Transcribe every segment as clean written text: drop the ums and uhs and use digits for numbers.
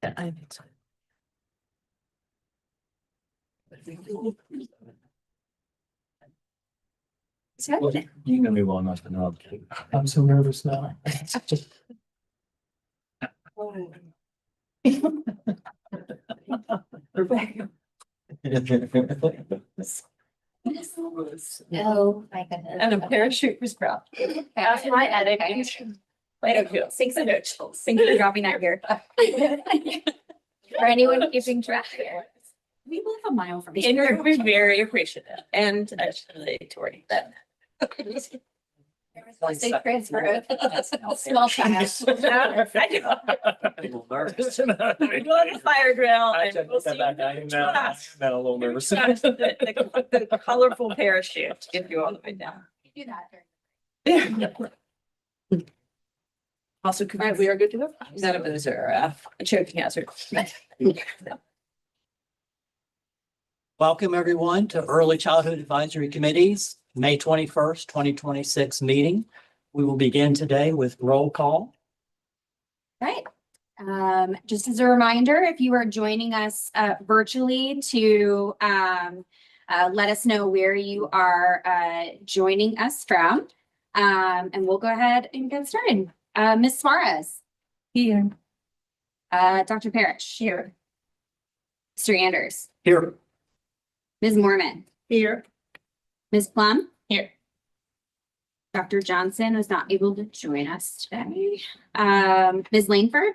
I think so. Well, you can move on. I'm so nervous now. Oh, my goodness. And a parachute was dropped. That's my editing. Thanks for dropping that here. For anyone keeping track here. We live a mile from here. And we're very appreciative and actually Tori that. State transfer. Small child. I do. Go to the fire drill and we'll see. A little nervous. The colorful parachute if you all the way down. Do that. Also, we are good to go. None of those are a choking hazard. Welcome, everyone, to Early Childhood Advisory Committee's May 21st, 2026 meeting. We will begin today with roll call. Right. Just as a reminder, if you are joining us virtually to let us know where you are joining us from. And we'll go ahead and get started. Ms. Suarez. Here. Dr. Parrish. Here. Mr. Anders. Here. Ms. Mormon. Here. Ms. Plum. Here. Dr. Johnson was not able to join us today. Ms. Langford.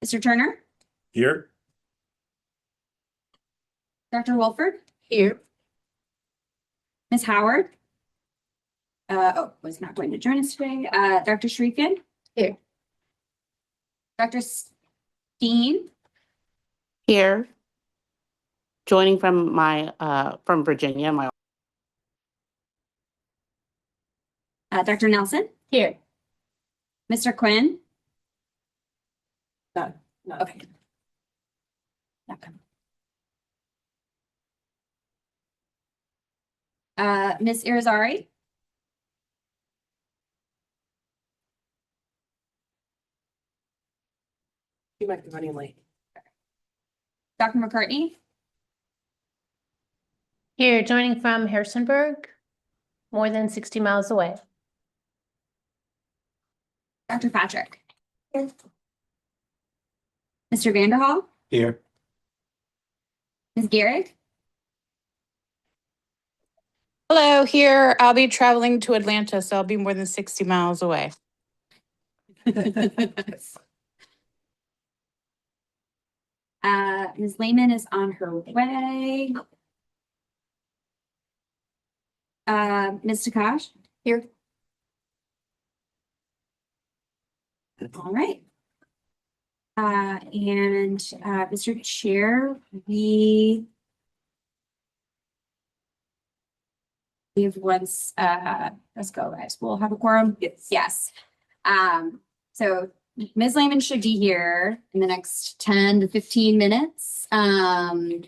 Mr. Turner. Here. Dr. Wolford. Here. Ms. Howard. Was not going to join us today. Dr. Shrikin. Here. Dr. Steen. Here. Joining from from Virginia, Dr. Nelson. Here. Mr. Quinn. No. Okay. Okay. Ms. Irizarry. You might be running late. Dr. McCartney. Here, joining from Harrisonburg, more than 60 miles away. Dr. Patrick. Here. Mr. Vanderhall. Here. Ms. Garrick. Hello, here. I'll be traveling to Atlanta, so I'll be more than 60 miles away. Ms. Lehman is on her way. Ms. Takash. Here. All right. And Mr. Chair, we have once, let's go, guys. We'll have a quorum. Yes. So Ms. Lehman should be here in the next 10 to 15 minutes and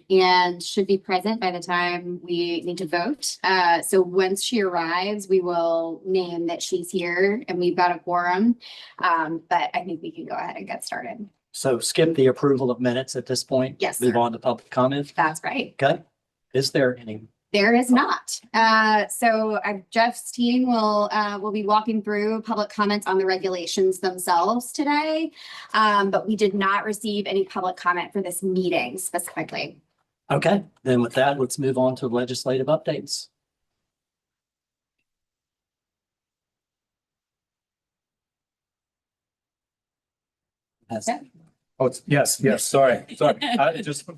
should be present by the time we need to vote. So once she arrives, we will name that she's here and we've got a quorum. But I think we can go ahead and get started. So skip the approval of minutes at this point. Yes, Move sir. on to public comment. That's right. Okay. Is there any? There is not. So Jeff Steen will be walking through public comments on the regulations themselves today. But we did not receive any public comment for this meeting specifically. Okay. Then with that, let's move on to legislative updates. Oh, yes, sorry. I just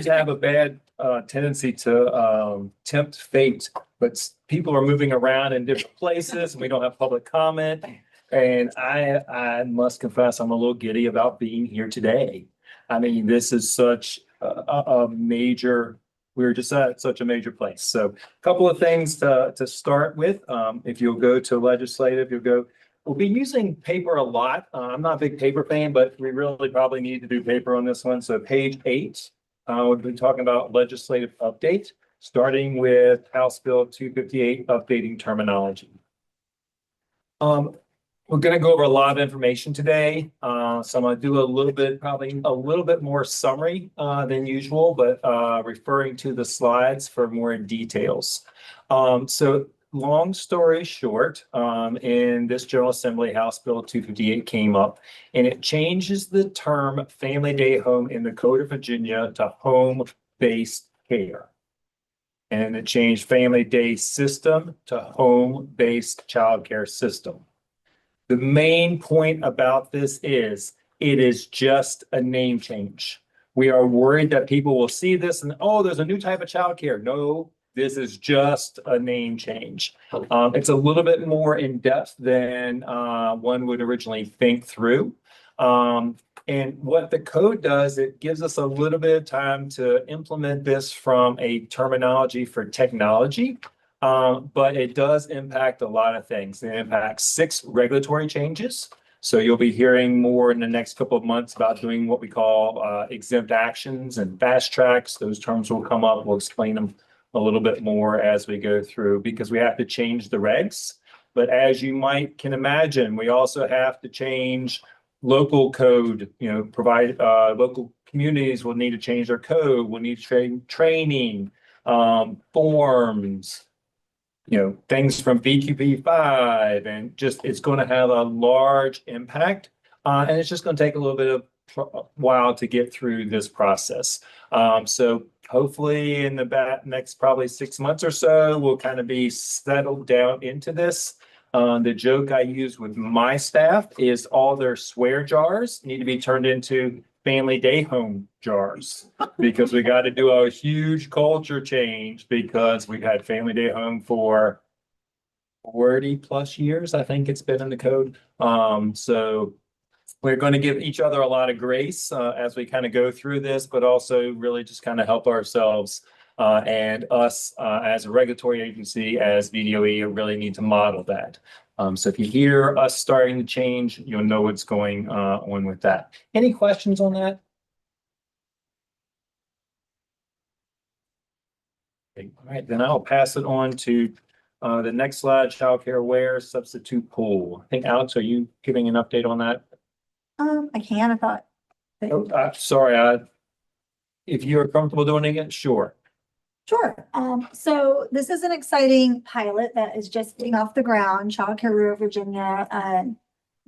have a bad tendency to tempt fate, but people are moving around in different places and we don't have public comment. And I must confess, I'm a little giddy about being here today. I mean, this is such a major, we're just at such a major place. So a couple of things to start with. If you'll go to legislative, we'll be using paper a lot. I'm not a big paper fan, but we really probably need to do paper on this one. So page 8, we've been talking about legislative updates. starting with House Bill 258, updating terminology. We're going to go over a lot of information today. So I'm going to do probably a little bit more summary than usual, but referring to the slides for more details. So long story short, in this General Assembly, House Bill 258 came up, and it changes the term family day home in the Code of Virginia to home-based care. And it changed family day system to home-based childcare system. The main point about this is it is just a name change. We are worried that people will see this and, oh, there's a new type of childcare. No, this is just a name change. It's a little bit more in depth than one would originally think through. And what the code does, it gives us a little bit of time to implement this from a terminology for technology. But it does impact a lot of things. It impacts 6 regulatory changes. So you'll be hearing more in the next couple of months about doing what we call exempt actions and fast tracks. Those terms will come up. We'll explain them a little bit more as we go through because we have to change the regs. But as you can imagine, we also have to change local code, provide local communities will need to change their code. We'll need training, forms, things from VQP5 and it's going to have a large impact. And it's just going to take a little bit of a while to get through this process. So hopefully in the next probably 6 months or so, we'll kind of be settled down into this. The joke I use with my staff is all their swear jars need to be turned into family day home jars because we got to do a huge culture change because we've had family day home for 40 plus years. I think it's been in the code. So we're going to give each other a lot of grace as we kind of go through this, but also really just kind of help ourselves and us as a regulatory agency, as VDOE, really need to model that. So if you hear us starting to change, you'll know what's going on with that. Any questions on that? Okay, all right, then I'll pass it on to the next slide, childcare aware substitute pool. I think Alex, are you giving an update on that? I can, I thought. Oh, sorry, if you're comfortable doing it, sure. Sure. So this is an exciting pilot that is just getting off the ground. Childcare Rural Virginia, a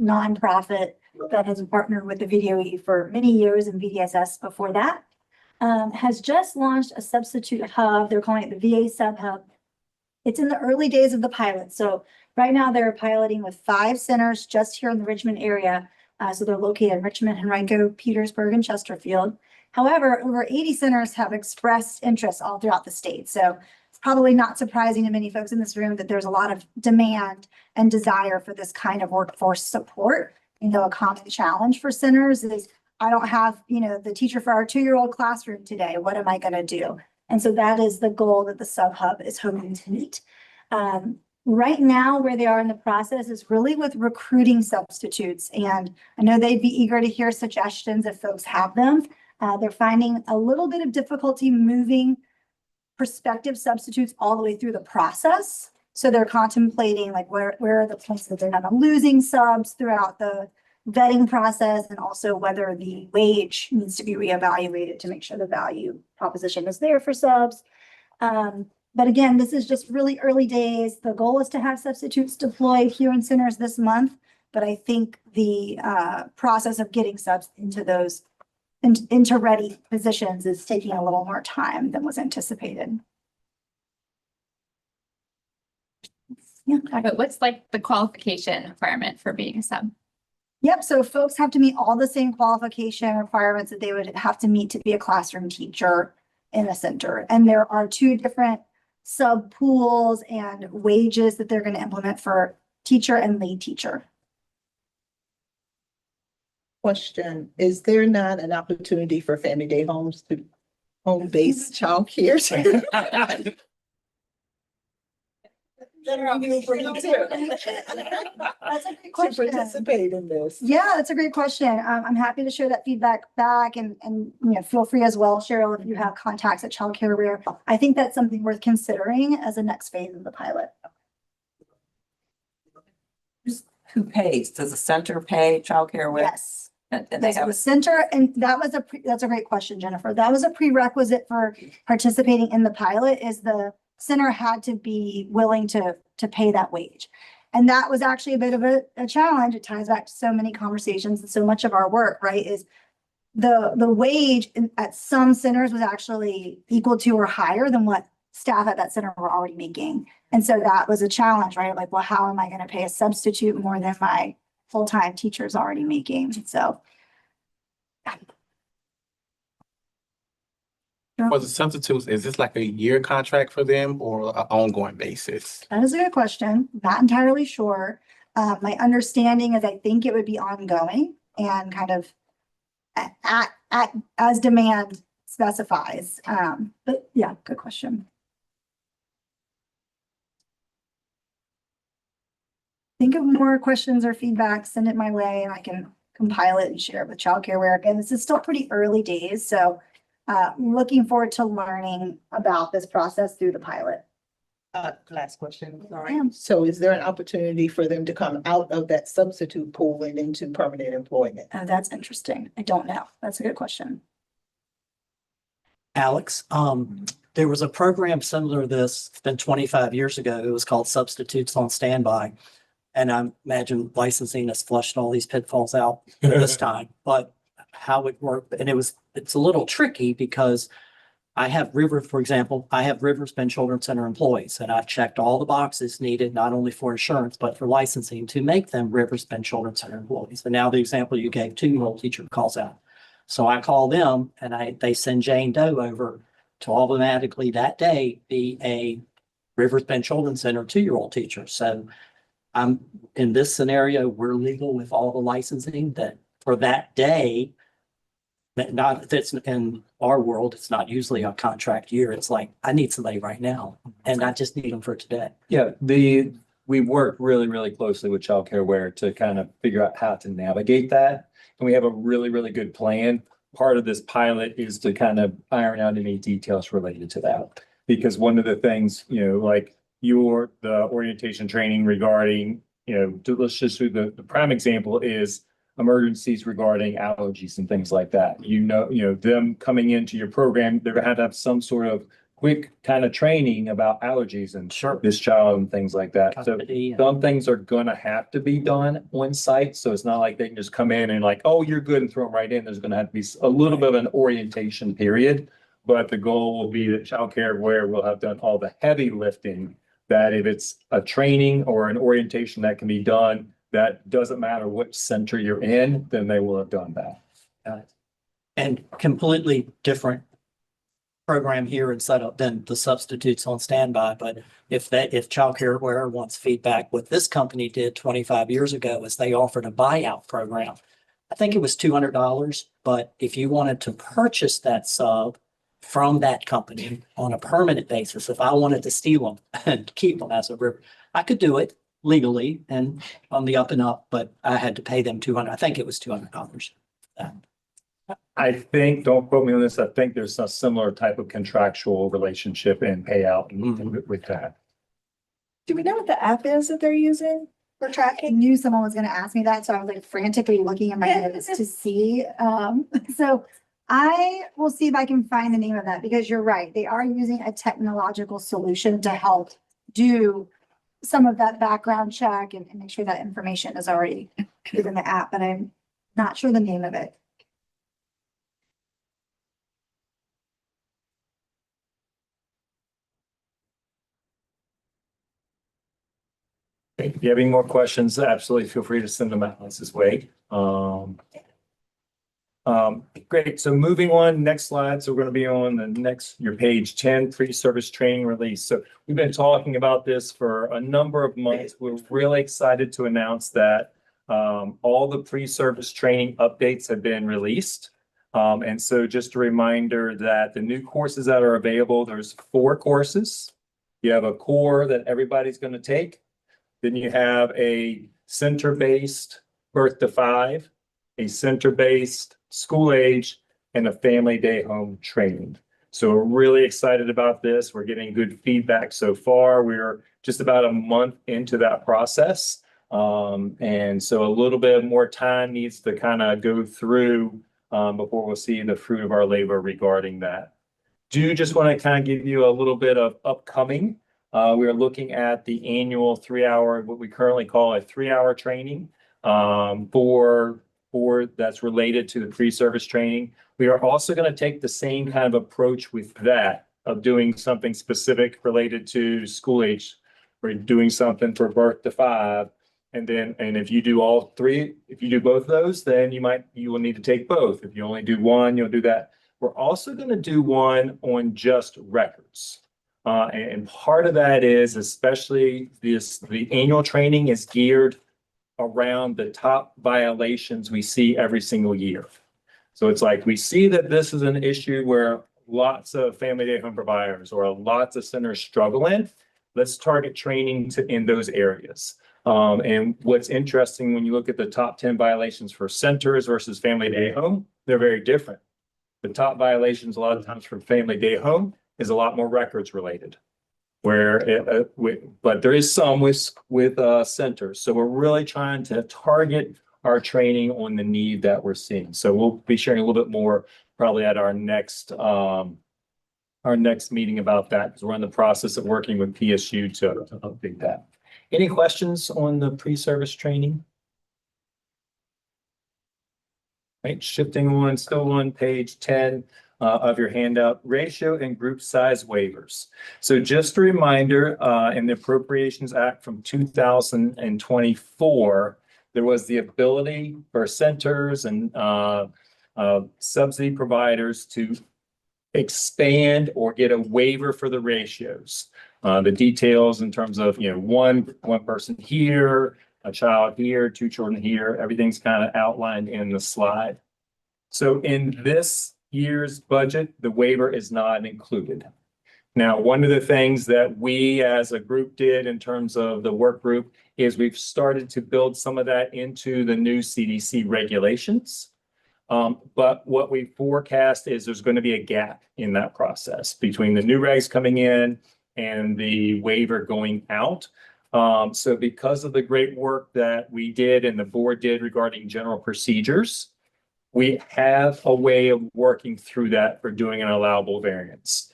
nonprofit that has partnered with the VDOE for many years and VDSS before that, has just launched a substitute hub. They're calling it the VA Sub Hub. It's in the early days of the pilot. So right now they're piloting with 5 centers just here in the Richmond area. So they're located in Richmond, Henrico, Petersburg, and Chesterfield. However, over 80 centers have expressed interest all throughout the state. So it's probably not surprising to many folks in this room that there's a lot of demand and desire for this kind of workforce support. A common challenge for centers is I don't have, the teacher for our 2-year-old classroom today. What am I going to do? And so that is the goal that the Sub Hub is hoping to meet. Right now, where they are in the process is really with recruiting substitutes. And I know they'd be eager to hear suggestions if folks have them. They're finding a little bit of difficulty moving prospective substitutes all the way through the process. So they're contemplating like where are the points that they're not losing subs throughout the vetting process, and also whether the wage needs to be reevaluated to make sure the value proposition is there for subs. But again, this is just really early days. The goal is to have substitutes deployed here in centers this month, but I think the process of getting subs into those into ready positions is taking a little more time than was anticipated. Yeah. But what's like the qualification requirement for being a sub? Yep. So folks have to meet all the same qualification requirements that they would have to meet to be a classroom teacher in a center. And there are 2 different sub pools and wages that they're going to implement for teacher and lead teacher. Question, is there not an opportunity for family day homes to home-based childcare? That's a great To question. Participate in this. Yeah, that's a great question. I'm happy to share that feedback back and, feel free as well, Cheryl, if you have contacts at Child Care Aware. I think that's something worth considering as a next phase of the pilot. Who pays? Does the center pay childcare with? Yes. And they So have the center, and that was that's a great question, Jennifer. That was a prerequisite for participating in the pilot, is the center had to be willing to pay that wage. And that was actually a bit of a challenge. It ties back to so many conversations and so much of our work, right? Is the wage at some centers was actually equal to or higher than what staff at that center were already making. And so that was a challenge, right? Like, well, how am I going to pay a substitute more than my full-time teacher's already making? So. For the substitutes, is this like a year contract for them or an ongoing basis? That is a good question. Not entirely sure. My understanding is I think it would be ongoing and kind of at as demand specifies. But yeah, good question. Think of more questions or feedback, send it my way and I can compile it and share it with Child Care Aware. And this is still pretty early days, so looking forward to learning about this process through the pilot. Last question, sorry. Yeah. So is there an opportunity for them to come out of that substitute pool and into permanent employment? That's interesting. I don't know. That's a good question. Alex, there was a program similar to this, it's been 25 years ago. It was called Substitutes on Standby. And I imagine licensing has flushed all these pitfalls out this time, but how it worked, and it's a little tricky because I have for example, I have Rivers Bend Children's Center employees, and I've checked all the boxes needed, not only for insurance, but for licensing to make them Rivers Bend Children's Center employees. And now the example you gave, 2-year-old teacher calls out. So I call them and they send Jane Doe over to automatically that day be a Rivers Bend Children's Center 2-year-old teacher. So I'm in this scenario, we're legal with all the licensing that for that day. Not that's in our world, it's not usually a contract year. It's like, I need somebody right now and I just need them for today. Yeah, we work really, really closely with Child Care Aware to kind of figure out how to navigate that. And we have a really, really good plan. Part of this pilot is to kind of iron out any details related to that. Because one of the things, like the orientation training regarding, let's just do the prime example is emergencies regarding allergies and things like that. Them coming into your program, they're gonna have to have some sort of quick kind of training about allergies and this child and things like that. So some things are gonna have to be done on site. So it's not like they can just come in and like, oh, you're good and throw them right in. There's gonna have to be a little bit of an orientation period. But the goal will be that Child Care Aware will have done all the heavy lifting, that if it's a training or an orientation that can be done, that doesn't matter which center you're in, then they will have done that. And completely different program here and setup than the substitutes on standby. But if Child Care Aware wants feedback, what this company did 25 years ago is they offered a buyout program. I think it was $200, but if you wanted to purchase that sub from that company on a permanent basis, if I wanted to steal them and keep them as a river, I could do it legally and on the up and up, but I had to pay them $200. I think it was $200. I think, don't quote me on this, I think there's a similar type of contractual relationship and payout with that. Do we know what the app is that they're using for I tracking? knew someone was going to ask me that, so I was like frantically looking at my notes to see. So I will see if I can find the name of that, because you're right. They are using a technological solution to help do some of that background check and make sure that information is already within the app, but I'm not sure the name of it. If you have any more questions, absolutely feel free to send them out this way. Great. So moving on, next slide. So we're going to be on your page 10, pre-service training release. So we've been talking about this for a number of months. We're really excited to announce that all the pre-service training updates have been released. And so just a reminder that the new courses that are available, there's 4 courses. You have a core that everybody's going to take. Then you have a center-based birth to 5, a center-based school age, and a family day home training. So we're really excited about this. We're getting good feedback so far. We're just about a month into that process. And so a little bit more time needs to kind of go through before we'll see the fruit of our labor regarding that. Do just want to kind of give you a little bit of upcoming. We are looking at the annual 3-hour, what we currently call a 3-hour training for that's related to the pre-service training. We are also going to take the same kind of approach with that of doing something specific related to school age. We're doing something for birth to 5. And if you do all 3, if you do both of those, then you will need to take both. If you only do one, you'll do that. We're also going to do one on just records. And part of that is especially the annual training is geared around the top violations we see every single year. So it's like we see that this is an issue where lots of family day home providers or lots of centers struggle in. Let's target training in those areas. And what's interesting when you look at the top 10 violations for centers versus family day home, they're very different. The top violations a lot of times for family day home is a lot more records related. But there is some with centers. So we're really trying to target our training on the need that we're seeing. So we'll be sharing a little bit more probably at our next meeting about that, because we're in the process of working with PSU to update that. Any questions on the pre-service training? Right, shifting on, still on page 10. Of your handout, ratio and group size waivers. So just a reminder, in the Appropriations Act from 2024, there was the ability for centers and subsidy providers to expand or get a waiver for the ratios. The details in terms of, one person here, a child here, 2 children here, everything's kind of outlined in the slide. So in this year's budget, the waiver is not included. Now, one of the things that we as a group did in terms of the work group is we've started to build some of that into the new CDC regulations. But what we forecast is there's going to be a gap in that process between the new regs coming in and the waiver going out. So because of the great work that we did and the board did regarding general procedures, we have a way of working through that for doing an allowable variance.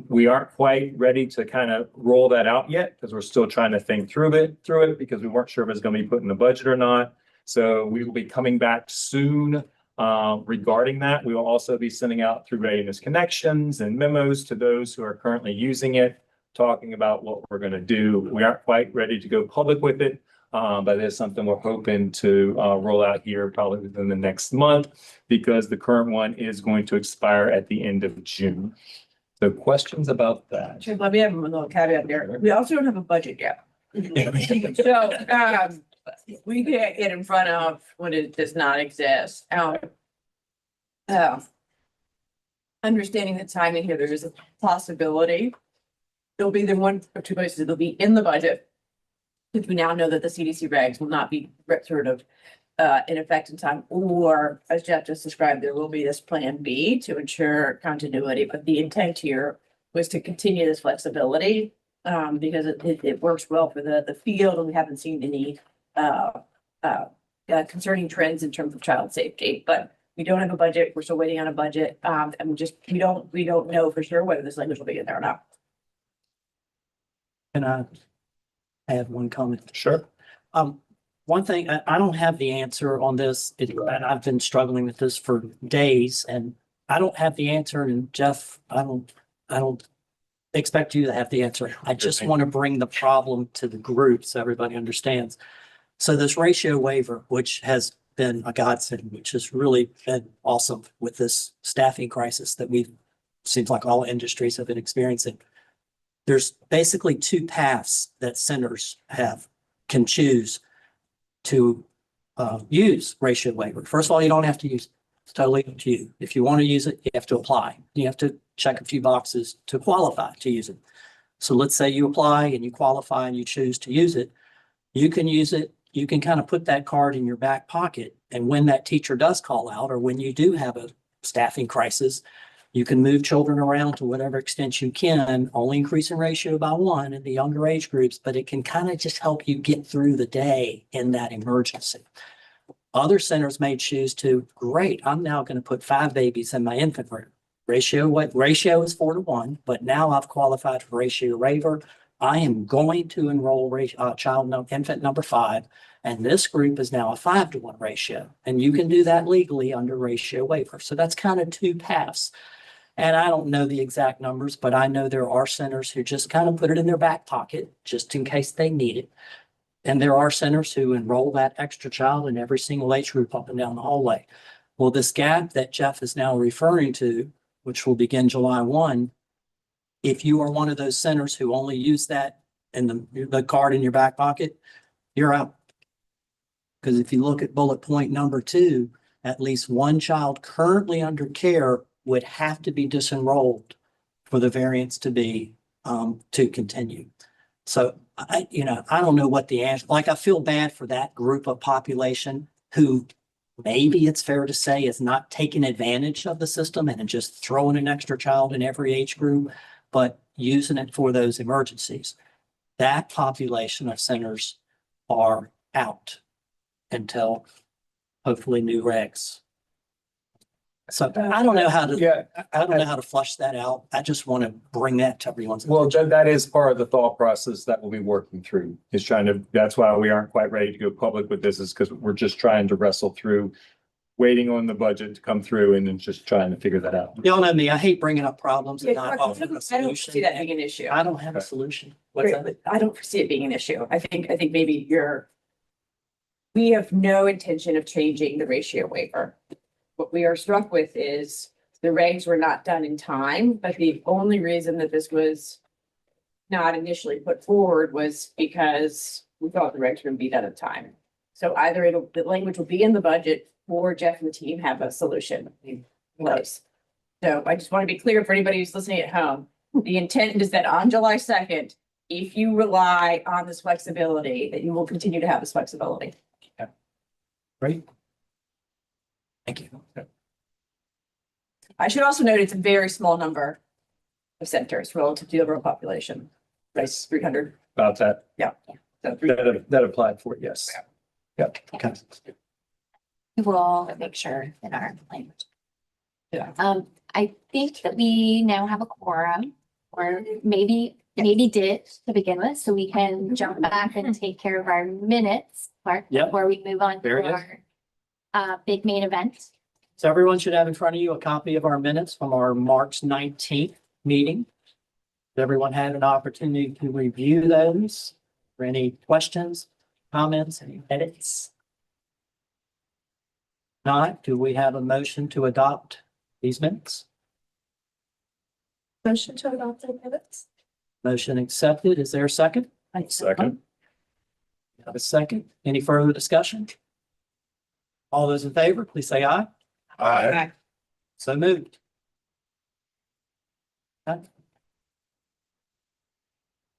We aren't quite ready to kind of roll that out yet because we're still trying to think through it because we weren't sure if it's going to be put in the budget or not. So we will be coming back soon regarding that. We will also be sending out through Readiness Connections and memos to those who are currently using it, talking about what we're going to do. We aren't quite ready to go public with it. But it's something we're hoping to roll out here probably within the next month because the current one is going to expire at the end of June. So questions about that? Sure, let me have a little caveat there. We also don't have a budget yet. So we can't get in front of when it does not exist. Understanding the timing here, there is a possibility. There'll be the one or two places that'll be in the budget. Because we now know that the CDC regs will not be sort of in effect in time, or as Jeff just described, there will be this plan B to ensure continuity. But the intent here was to continue this flexibility because it works well for the field, and we haven't seen any concerning trends in terms of child safety. But we don't have a budget. We're still waiting on a budget, and we don't know for sure whether this language will be in there or not. Can I add one comment? Sure. One thing, I don't have the answer on this. And I've been struggling with this for days, and I don't have the answer. And Jeff, I don't expect you to have the answer. I just want to bring the problem to the group so everybody understands. So this ratio waiver, which has been a godsend, which has really been awesome with this staffing crisis that seems like all industries have been experiencing. There's basically 2 paths that centers can choose to use ratio waiver. First of all, you don't have to use it. It's totally up to you. If you want to use it, you have to apply. You have to check a few boxes to qualify to use it. So let's say you apply and you qualify and you choose to use it. You can use it. You can kind of put that card in your back pocket. And when that teacher does call out, or when you do have a staffing crisis, you can move children around to whatever extent you can, only increasing ratio by 1 in the younger age groups, but it can kind of just help you get through the day in that emergency. Other centers may choose to, great, I'm now going to put 5 babies in my infant room. Ratio is 4 to 1, but now I've qualified for ratio waiver. I am going to enroll infant number 5, and this group is now a 5 to 1 ratio. And you can do that legally under ratio waiver. So that's kind of 2 paths. And I don't know the exact numbers, but I know there are centers who just kind of put it in their back pocket just in case they need it. And there are centers who enroll that extra child in every single age group up and down the hallway. Well, this gap that Jeff is now referring to, which will begin July 1, if you are one of those centers who only use that in the card in your back pocket, you're out. Because if you look at bullet point number 2, at least one child currently under care would have to be disenrolled for the variance to be to continue. So I don't know what the answer, like I feel bad for that group of population who maybe it's fair to say is not taking advantage of the system and just throwing an extra child in every age group, but using it for those emergencies. That population of centers are out until hopefully new regs. So I don't know how to, I don't know how to flush that out. I just want to bring that to everyone's. Well, that is part of the thought process that we'll be working through, is trying to, that's why we aren't quite ready to go public with this, is because we're just trying to wrestle through, waiting on the budget to come through and then just trying to figure that out. Y'all know me, I hate bringing up problems and not I offering a don't solution. see that being an issue. I don't have a solution. What's that? I don't foresee it being an issue. I think maybe we have no intention of changing the ratio waiver. What we are struck with is the regs were not done in time, but the only reason that this was not initially put forward was because we thought the regs were going to be done in time. So either the language will be in the budget, or Jeff and the team have a solution in place. So I just want to be clear for anybody who's listening at home. The intent is that on July 2nd, if you rely on this flexibility, that you will continue to have this flexibility. Great. Thank you. I should also note it's a very small number of centers relative to the overall population. That's 300. About that. Yeah. So 300. That applied for it, yes. Yep. Okay. We will make sure in our language. Yeah. I think that we now have a quorum, or maybe did to begin with, so we can jump back and take care of our minutes part Yep. before we move on Very to good. our big main event. So everyone should have in front of you a copy of our minutes from our March 19th meeting. Has everyone had an opportunity to review those? For any questions, comments, any edits? Not, do we have a motion to adopt these minutes? Motion to adopt the minutes. Motion accepted. Is there a second? Second. Have a second. Any further discussion? All those in favor, please say aye. Aye. So moved. Okay.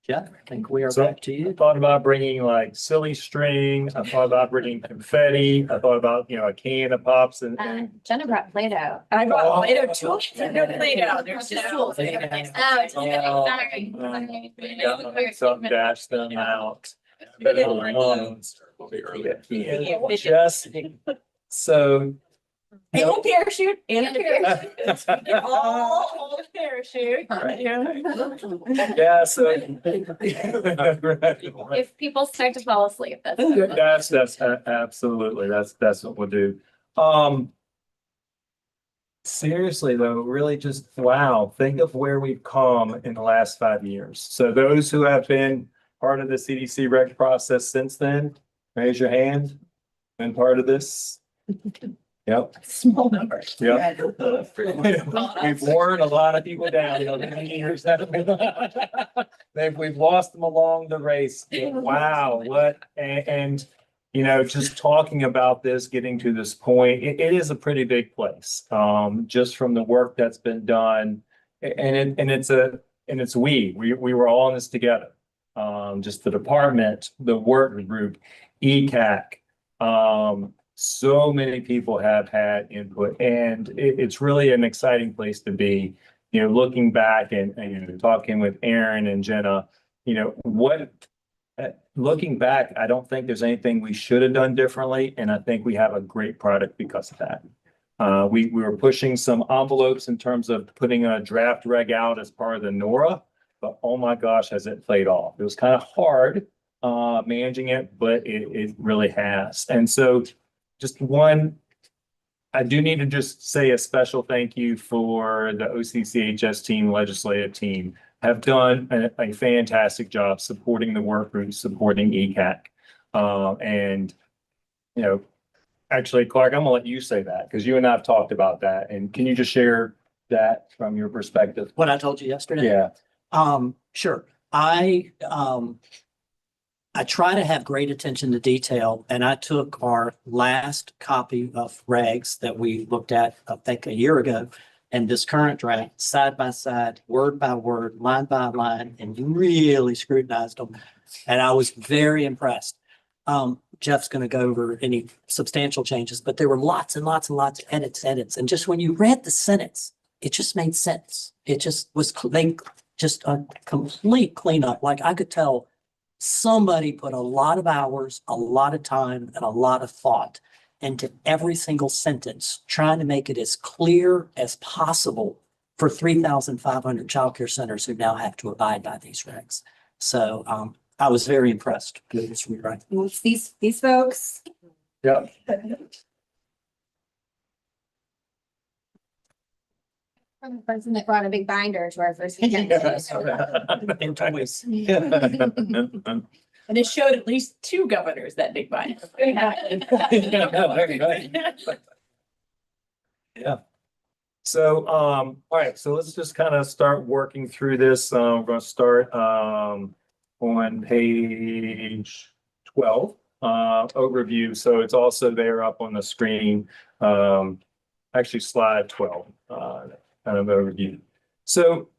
Jeff, I think we are So- back to I you. thought about bringing like silly string. I thought about bringing confetti. I thought about, a can of pops and Jenna brought Play-Doh. I brought Oh. Play-Doh tools. No Play-Doh. There's just tools. Oh, sorry. Some dash them out. Just so. And a parachute, and a parachute. You all hold a parachute. Yeah, so. If people start to fall asleep, that's. Absolutely, that's what we'll do. Seriously though, really just, wow, think of where we've come in the last 5 years. So those who have been part of the CDC rec process since then, raise your hand. Been part of this? Yep. Small number. Yep. We've worn a lot of people down, the many years that we've lost them along the race. Wow, what, and just talking about this, getting to this point, it is a pretty big place. Just from the work that's been done. And it's and it's we were all in this together. Just the department, the work group, ECAC. So many people have had input, and it's really an exciting place to be. You know, looking back and talking with Aaron and Jenna, looking back, I don't think there's anything we should have done differently, and I think we have a great product because of that. We were pushing some envelopes in terms of putting a draft reg out as part of the NORA, but oh my gosh, has it played off. It was kind of hard managing it, but it really has. And so I do need to just say a special thank you for the OCCHS team, legislative team, have done a fantastic job supporting the work group, supporting ECAC. And, actually, Clark, I'm gonna let you say that because you and I have talked about that. And can you just share that from your perspective? What I told you yesterday? Yeah. Sure. I try to have great attention to detail, and I took our last copy of regs that we looked at, I think, a year ago, and this current draft, side by side, word by word, line by line, and really scrutinized them. And I was very impressed. Jeff's going to go over any substantial changes, but there were lots and lots and lots of edits. And just when you read the sentence, it just made sense. It just was just a complete cleanup. Like I could tell somebody put a lot of hours, a lot of time, and a lot of thought into every single sentence, trying to make it as clear as possible for 3,500 childcare centers who now have to abide by these regs. So I was very impressed with this rewrite. These folks. Yeah. From the person that brought a big binder to our first meeting. And toys. And it showed at least 2 governors, that big binder. Yeah. So, all right, so let's just kind of start working through this. We're going to start on page 12, overview. So it's also there up on the screen. Actually, slide 12, kind of overview. So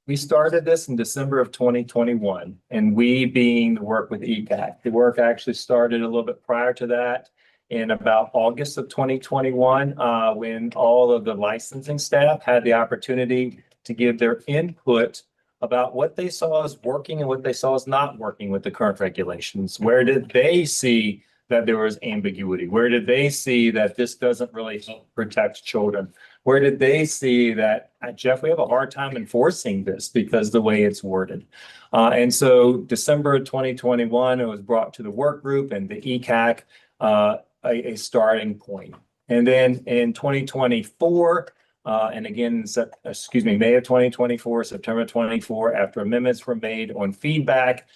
we started this in December of 2021, and we being the work with ECAC. The work actually started a little bit prior to that in about August of 2021, when all of the licensing staff had the opportunity to give their input about what they saw as working and what they saw as not working with the current regulations. Where did they see that there was ambiguity? Where did they see that this doesn't really help protect children? Where did they see that, Jeff, we have a hard time enforcing this because the way it's worded? And so December of 2021, it was brought to the work group and the ECAC, a starting point. And then in 2024, and again, May of 2024, September 24, after amendments were made on feedback,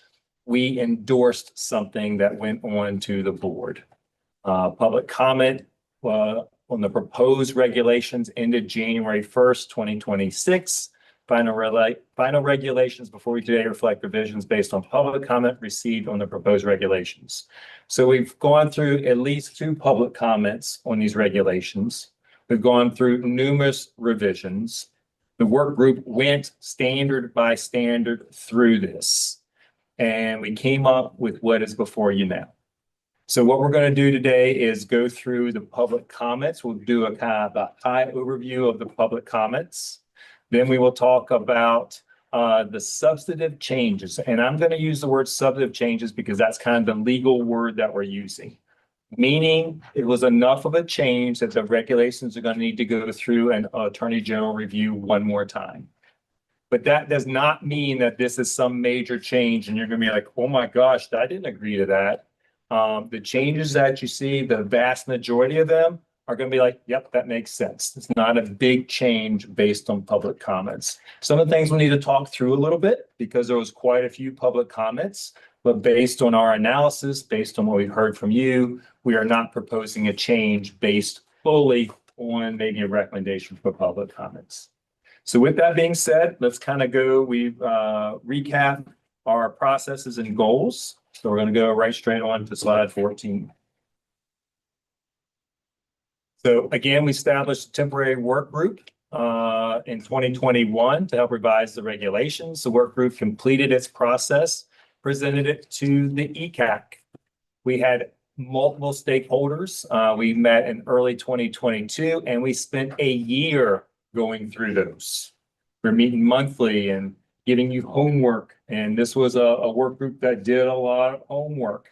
we endorsed something that went on to the board. Public comment on the proposed regulations ended January 1st, 2026. Final regulations before we today reflect revisions based on public comment received on the proposed regulations. So we've gone through at least 2 public comments on these regulations. We've gone through numerous revisions. The work group went standard by standard through this, and we came up with what is before you now. So what we're going to do today is go through the public comments. We'll do a kind of a high overview of the public comments. Then we will talk about the substantive changes. And I'm going to use the word substantive changes because that's kind of the legal word that we're using. Meaning it was enough of a change that the regulations are going to need to go through an attorney general review one more time. But that does not mean that this is some major change and you're going to be like, oh my gosh, I didn't agree to that. The changes that you see, the vast majority of them are going to be like, yep, that makes sense. It's not a big change based on public comments. Some of the things we need to talk through a little bit because there was quite a few public comments, but based on our analysis, based on what we've heard from you, we are not proposing a change based fully on maybe a recommendation for public comments. So with that being said, let's kind of go, we've recap our processes and goals. So we're going to go right straight on to slide 14. So again, we established a temporary work group in 2021 to help revise the regulations. The work group completed its process, presented it to the ECAC. We had multiple stakeholders. We met in early 2022 and we spent a year going through those. We're meeting monthly and giving you homework. And this was a work group that did a lot of homework.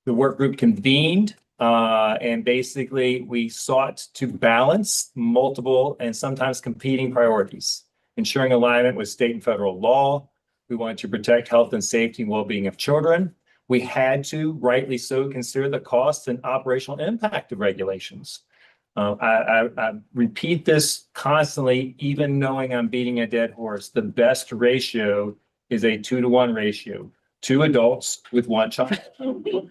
The work group convened and basically we sought to balance multiple and sometimes competing priorities, ensuring alignment with state and federal law. We wanted to protect health and safety and well-being of children. We had to, rightly so, consider the cost and operational impact of regulations. I repeat this constantly, even knowing I'm beating a dead horse. The best ratio is a 2-to-1 ratio, 2 adults with 1 child.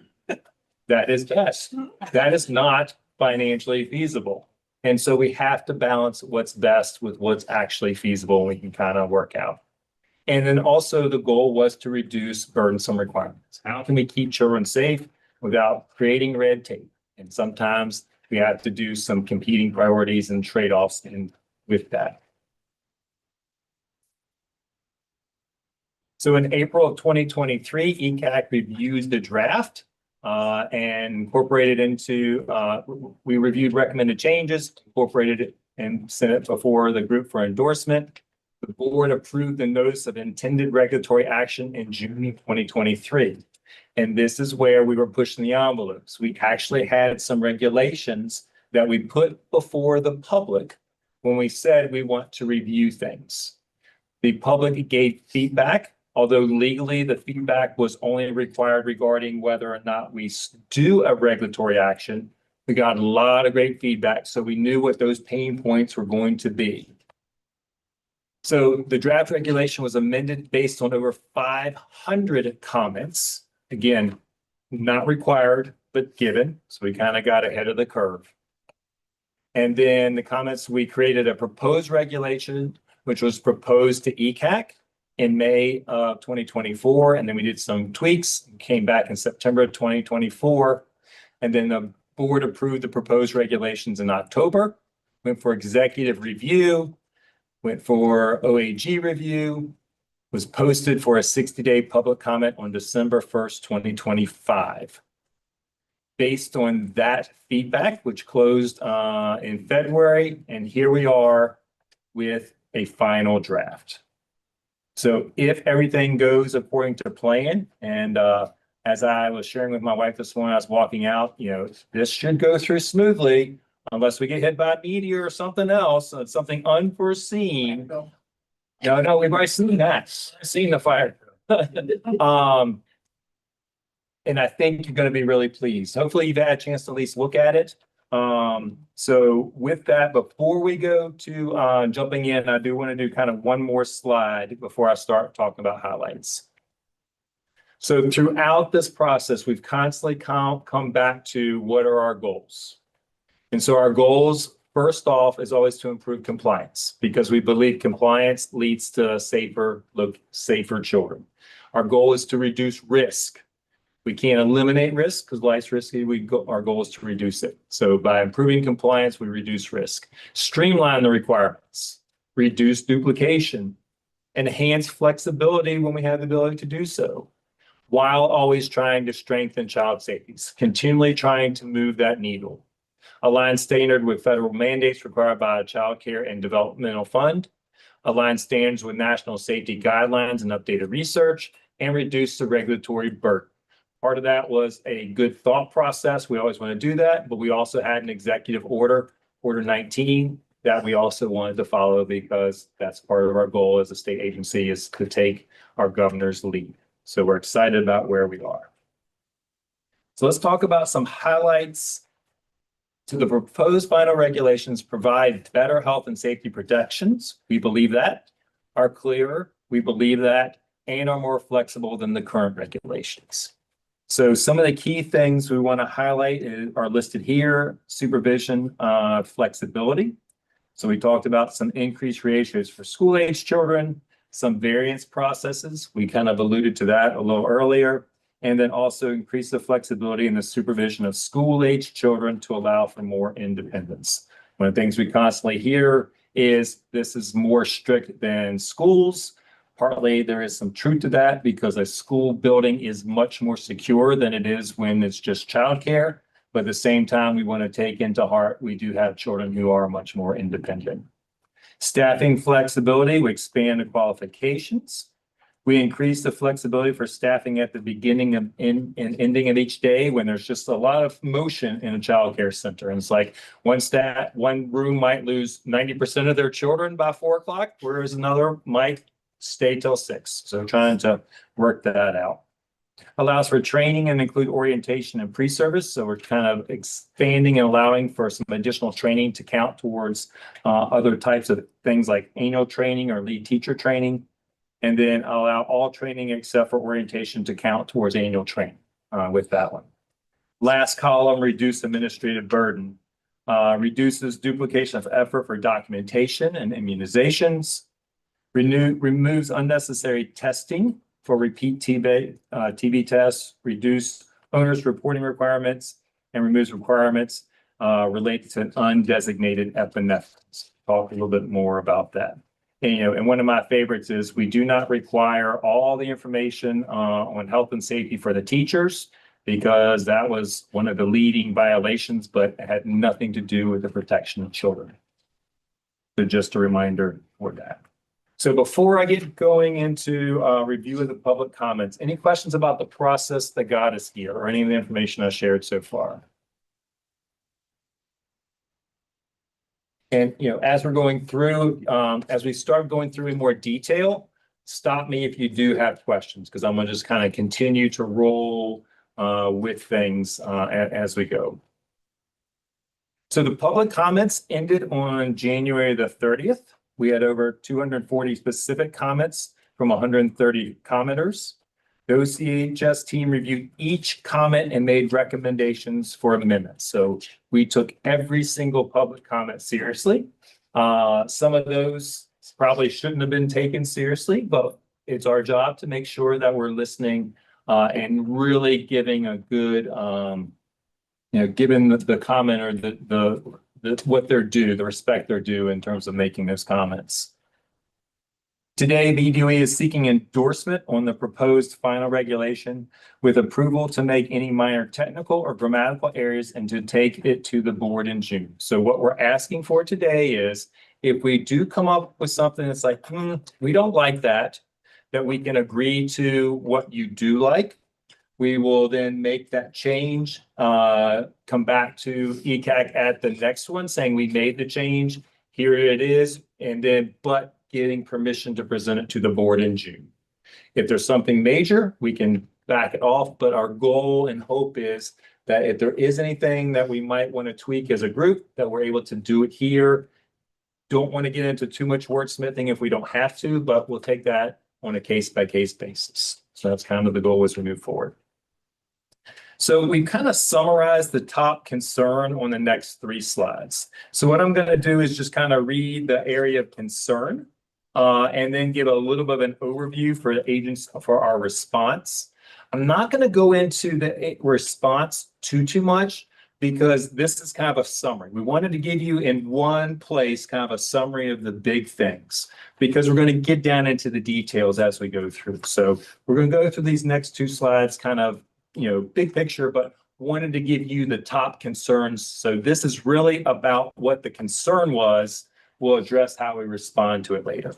That is best. That is not financially feasible. And so we have to balance what's best with what's actually feasible and we can kind of work out. And then also the goal was to reduce burdensome requirements. How can we keep children safe without creating red tape? And sometimes we have to do some competing priorities and trade-offs with that. So in April of 2023, ECAC reviewed the draft and incorporated into, we reviewed recommended changes, incorporated it and sent it before the group for endorsement. The board approved the notice of intended regulatory action in June 2023. And this is where we were pushing the envelopes. We actually had some regulations that we put before the public when we said we want to review things. The public gave feedback, although legally the feedback was only required regarding whether or not we do a regulatory action. We got a lot of great feedback, so we knew what those pain points were going to be. So the draft regulation was amended based on over 500 comments. Again, not required, but given. So we kind of got ahead of the curve. And then the comments, we created a proposed regulation, which was proposed to ECAC in May of 2024. And then we did some tweaks, came back in September of 2024. And then the board approved the proposed regulations in October, went for executive review, went for OAG review, was posted for a 60-day public comment on December 1st, 2025. Based on that feedback, which closed in February, and here we are with a final draft. So if everything goes according to plan, and as I was sharing with my wife this morning, I was walking out, you know, this should go through smoothly unless we get hit by a meteor or something else, something unforeseen. No, we've already seen that, seen the fire. And I think you're going to be really pleased. Hopefully you've had a chance to at least look at it. So with that, before we go to jumping in, I do want to do kind of one more slide before I start talking about highlights. So throughout this process, we've constantly come back to what are our goals. And so our goals, first off, is always to improve compliance because we believe compliance leads to safer children. Our goal is to reduce risk. We can't eliminate risk because life's risky. Our goal is to reduce it. So by improving compliance, we reduce risk. Streamline the requirements, reduce duplication, enhance flexibility when we have the ability to do so, while always trying to strengthen child safety, continually trying to move that needle. Align standard with federal mandates required by a Child Care and Developmental Fund, align standards with national safety guidelines and updated research, and reduce the regulatory burden. Part of that was a good thought process. We always want to do that, but we also had an executive order, Order 19, that we also wanted to follow because that's part of our goal as a state agency is to take our governor's lead. So we're excited about where we are. So let's talk about some highlights. To the proposed final regulations provide better health and safety protections. We believe that, are clearer, we believe that, and are more flexible than the current regulations. So some of the key things we want to highlight are listed here. Supervision, flexibility. So we talked about some increased ratios for school-age children, some variance processes. We kind of alluded to that a little earlier. And then also increase the flexibility in the supervision of school-age children to allow for more independence. One of the things we constantly hear is this is more strict than schools. Partly there is some truth to that because a school building is much more secure than it is when it's just childcare. But at the same time, we want to take into heart, we do have children who are much more independent. Staffing flexibility, we expand the qualifications. We increase the flexibility for staffing at the beginning and ending of each day when there's just a lot of motion in a childcare center. And it's like one room might lose 90% of their children by 4 o'clock, whereas another might stay till 6. So trying to work that out. Allows for training and include orientation and pre-service. So we're kind of expanding and allowing for some additional training to count towards other types of things like annual training or lead teacher training. And then allow all training except for orientation to count towards annual training with that one. Last column, reduce administrative burden. Reduces duplication of effort for documentation and immunizations. Removes unnecessary testing for repeat TB tests, reduce owners' reporting requirements, and removes requirements related to undesignated epinephrines. Talk a little bit more about that. And one of my favorites is we do not require all the information on health and safety for the teachers because that was one of the leading violations, but it had nothing to do with the protection of children. So just a reminder for that. So before I get going into review of the public comments, any questions about the process that got us here or any of the information I shared so far? And, as we're going through, as we start going through in more detail, stop me if you do have questions, because I'm going to just kind of continue to roll with things as we go. So the public comments ended on January the 30th. We had over 240 specific comments from 130 commenters. The OCHS team reviewed each comment and made recommendations for amendments. So we took every single public comment seriously. Some of those probably shouldn't have been taken seriously, but it's our job to make sure that we're listening and really giving a good, giving the commenter what they're due, the respect they're due in terms of making those comments. Today, the EDOE is seeking endorsement on the proposed final regulation with approval to make any minor technical or grammatical errors and to take it to the board in June. So what we're asking for today is if we do come up with something that's like, we don't like that we can agree to what you do like. We will then make that change, come back to ECAC at the next one saying we made the change, here it is, and then, but getting permission to present it to the board in June. If there's something major, we can back it off, but our goal and hope is that if there is anything that we might want to tweak as a group, that we're able to do it here. Don't want to get into too much wordsmithing if we don't have to, but we'll take that on a case-by-case basis. So that's kind of the goal as we move forward. So we kind of summarized the top concern on the next 3 slides. So what I'm going to do is just kind of read the area of concern and then give a little bit of an overview for the agents for our response. I'm not going to go into the response too much because this is kind of a summary. We wanted to give you in one place kind of a summary of the big things because we're going to get down into the details as we go through. So we're going to go through these next 2 slides kind of big picture, but wanted to give you the top concerns. So this is really about what the concern was. We'll address how we respond to it later.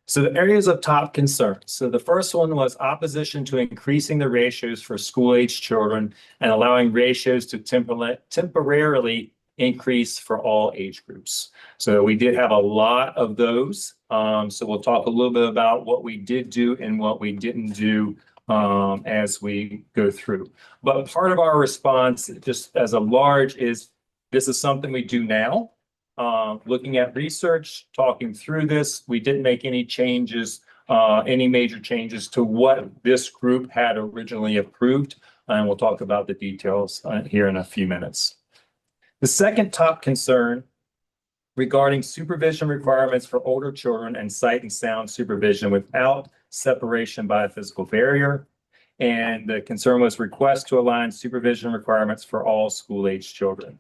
So the areas of top concern. So the first one was opposition to increasing the ratios for school-age children and allowing ratios to temporarily increase for all age groups. So we did have a lot of those. So we'll talk a little bit about what we did do and what we didn't do as we go through. But part of our response, just as a large, is this is something we do now. Looking at research, talking through this, we didn't make any changes, any major changes to what this group had originally approved. And we'll talk about the details here in a few minutes. The second top concern regarding supervision requirements for older children and sight and sound supervision without separation by a physical barrier. And the concern was request to align supervision requirements for all school-age children.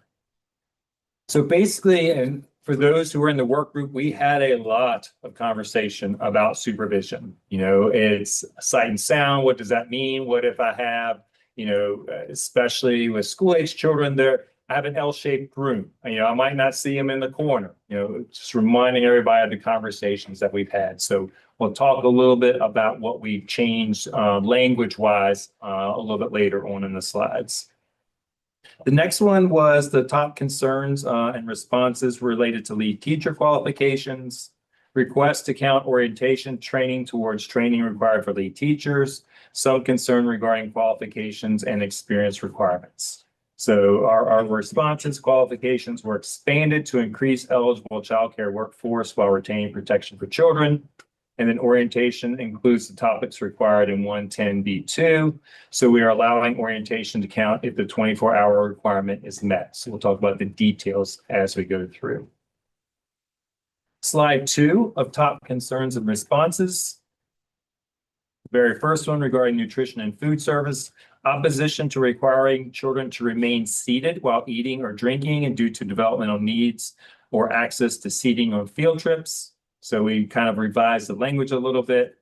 So basically, and for those who were in the work group, we had a lot of conversation about supervision. You know, it's sight and sound. What does that mean? What if I have, you know, especially with school age children, I have an L-shaped room. You know, I might not see them in the corner, you know, just reminding everybody of the conversations that we've had. So we'll talk a little bit about what we've changed language-wise a little bit later on in the slides. The next one was the top concerns and responses related to lead teacher qualifications, requests to count orientation training towards training required for lead teachers, some concern regarding qualifications and experience requirements. So our responses, qualifications were expanded to increase eligible childcare workforce while retaining protection for children. And then orientation includes the topics required in 110B2. So we are allowing orientation to count if the 24-hour requirement is met. So we'll talk about the details as we go through. Slide 2 of top concerns and responses. The very first one regarding nutrition and food service. Opposition to requiring children to remain seated while eating or drinking and due to developmental needs or access to seating on field trips. So we kind of revised the language a little bit.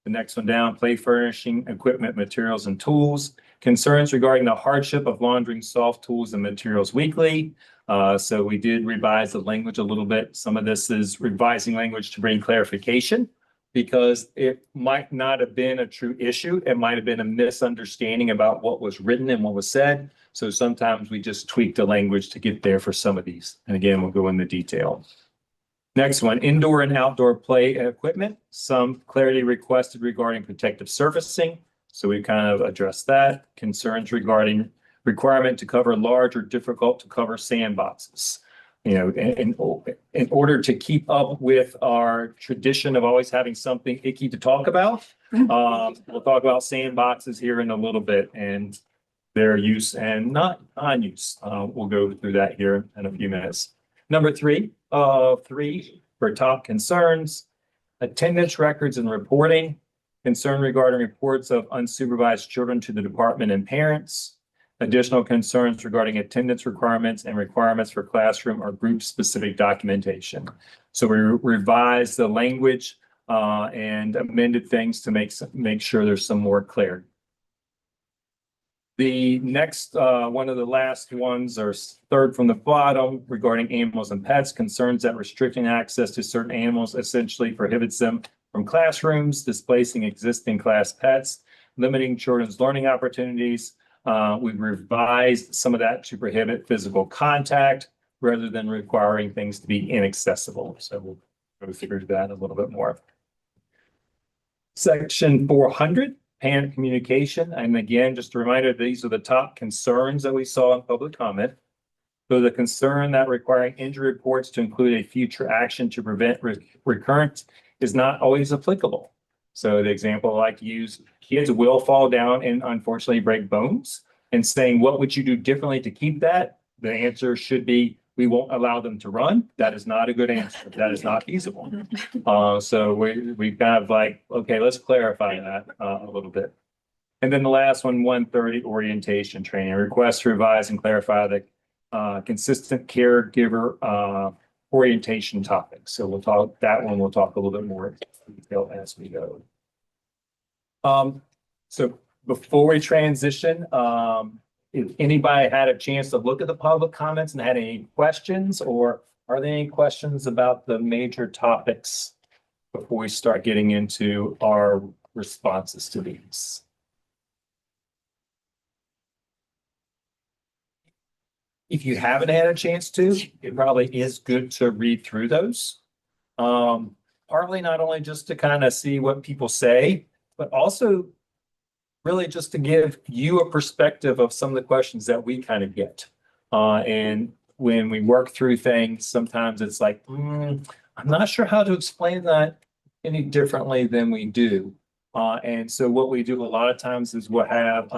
The next one down, play furnishing, equipment, materials, and tools. Concerns regarding the hardship of laundering soft tools and materials weekly. So we did revise the language a little bit. Some of this is revising language to bring clarification because it might not have been a true issue. It might have been a misunderstanding about what was written and what was said. So sometimes we just tweak the language to get there for some of these. And again, we'll go into detail. Next one, indoor and outdoor play equipment. Some clarity requested regarding protective surfacing. So we kind of addressed that. Concerns regarding requirement to cover large or difficult to cover sandboxes. You know, in order to keep up with our tradition of always having something icky to talk about, we'll talk about sandboxes here in a little bit and their use and not non-use. We'll go through that here in a few minutes. Number 3 for top concerns, attendance records and reporting, concern regarding reports of unsupervised children to the department and parents, additional concerns regarding attendance requirements and requirements for classroom or group specific documentation. So we revised the language and amended things to make sure there's some more clarity. The next, one of the last ones are third from the bottom regarding animals and pets, concerns that restricting access to certain animals essentially prohibits them from classrooms, displacing existing class pets, limiting children's learning opportunities. We've revised some of that to prohibit physical contact rather than requiring things to be inaccessible. So we'll go through that a little bit more. Section 400. Parent communication. And again, just a reminder, these are the top concerns that we saw in public comment. So the concern that requiring injury reports to include a future action to prevent recurrence is not always applicable. So the example I like to use, kids will fall down and unfortunately break bones. And saying, what would you do differently to keep that? The answer should be, we won't allow them to run. That is not a good answer. That is not feasible. So we kind of like, okay, let's clarify that a little bit. And then the last one, 130 orientation training, request to revise and clarify the consistent caregiver orientation topic. So we'll talk we'll talk a little bit more detail as we go. So before we transition, if anybody had a chance to look at the public comments and had any questions, or are there any questions about the major topics before we start getting into our responses to these? If you haven't had a chance to, it probably is good to read through those. Partly not only just to kind of see what people say, but also really just to give you a perspective of some of the questions that we kind of get. And when we work through things, sometimes it's like, I'm not sure how to explain that any differently than we do. And so what we do a lot of times is we'll have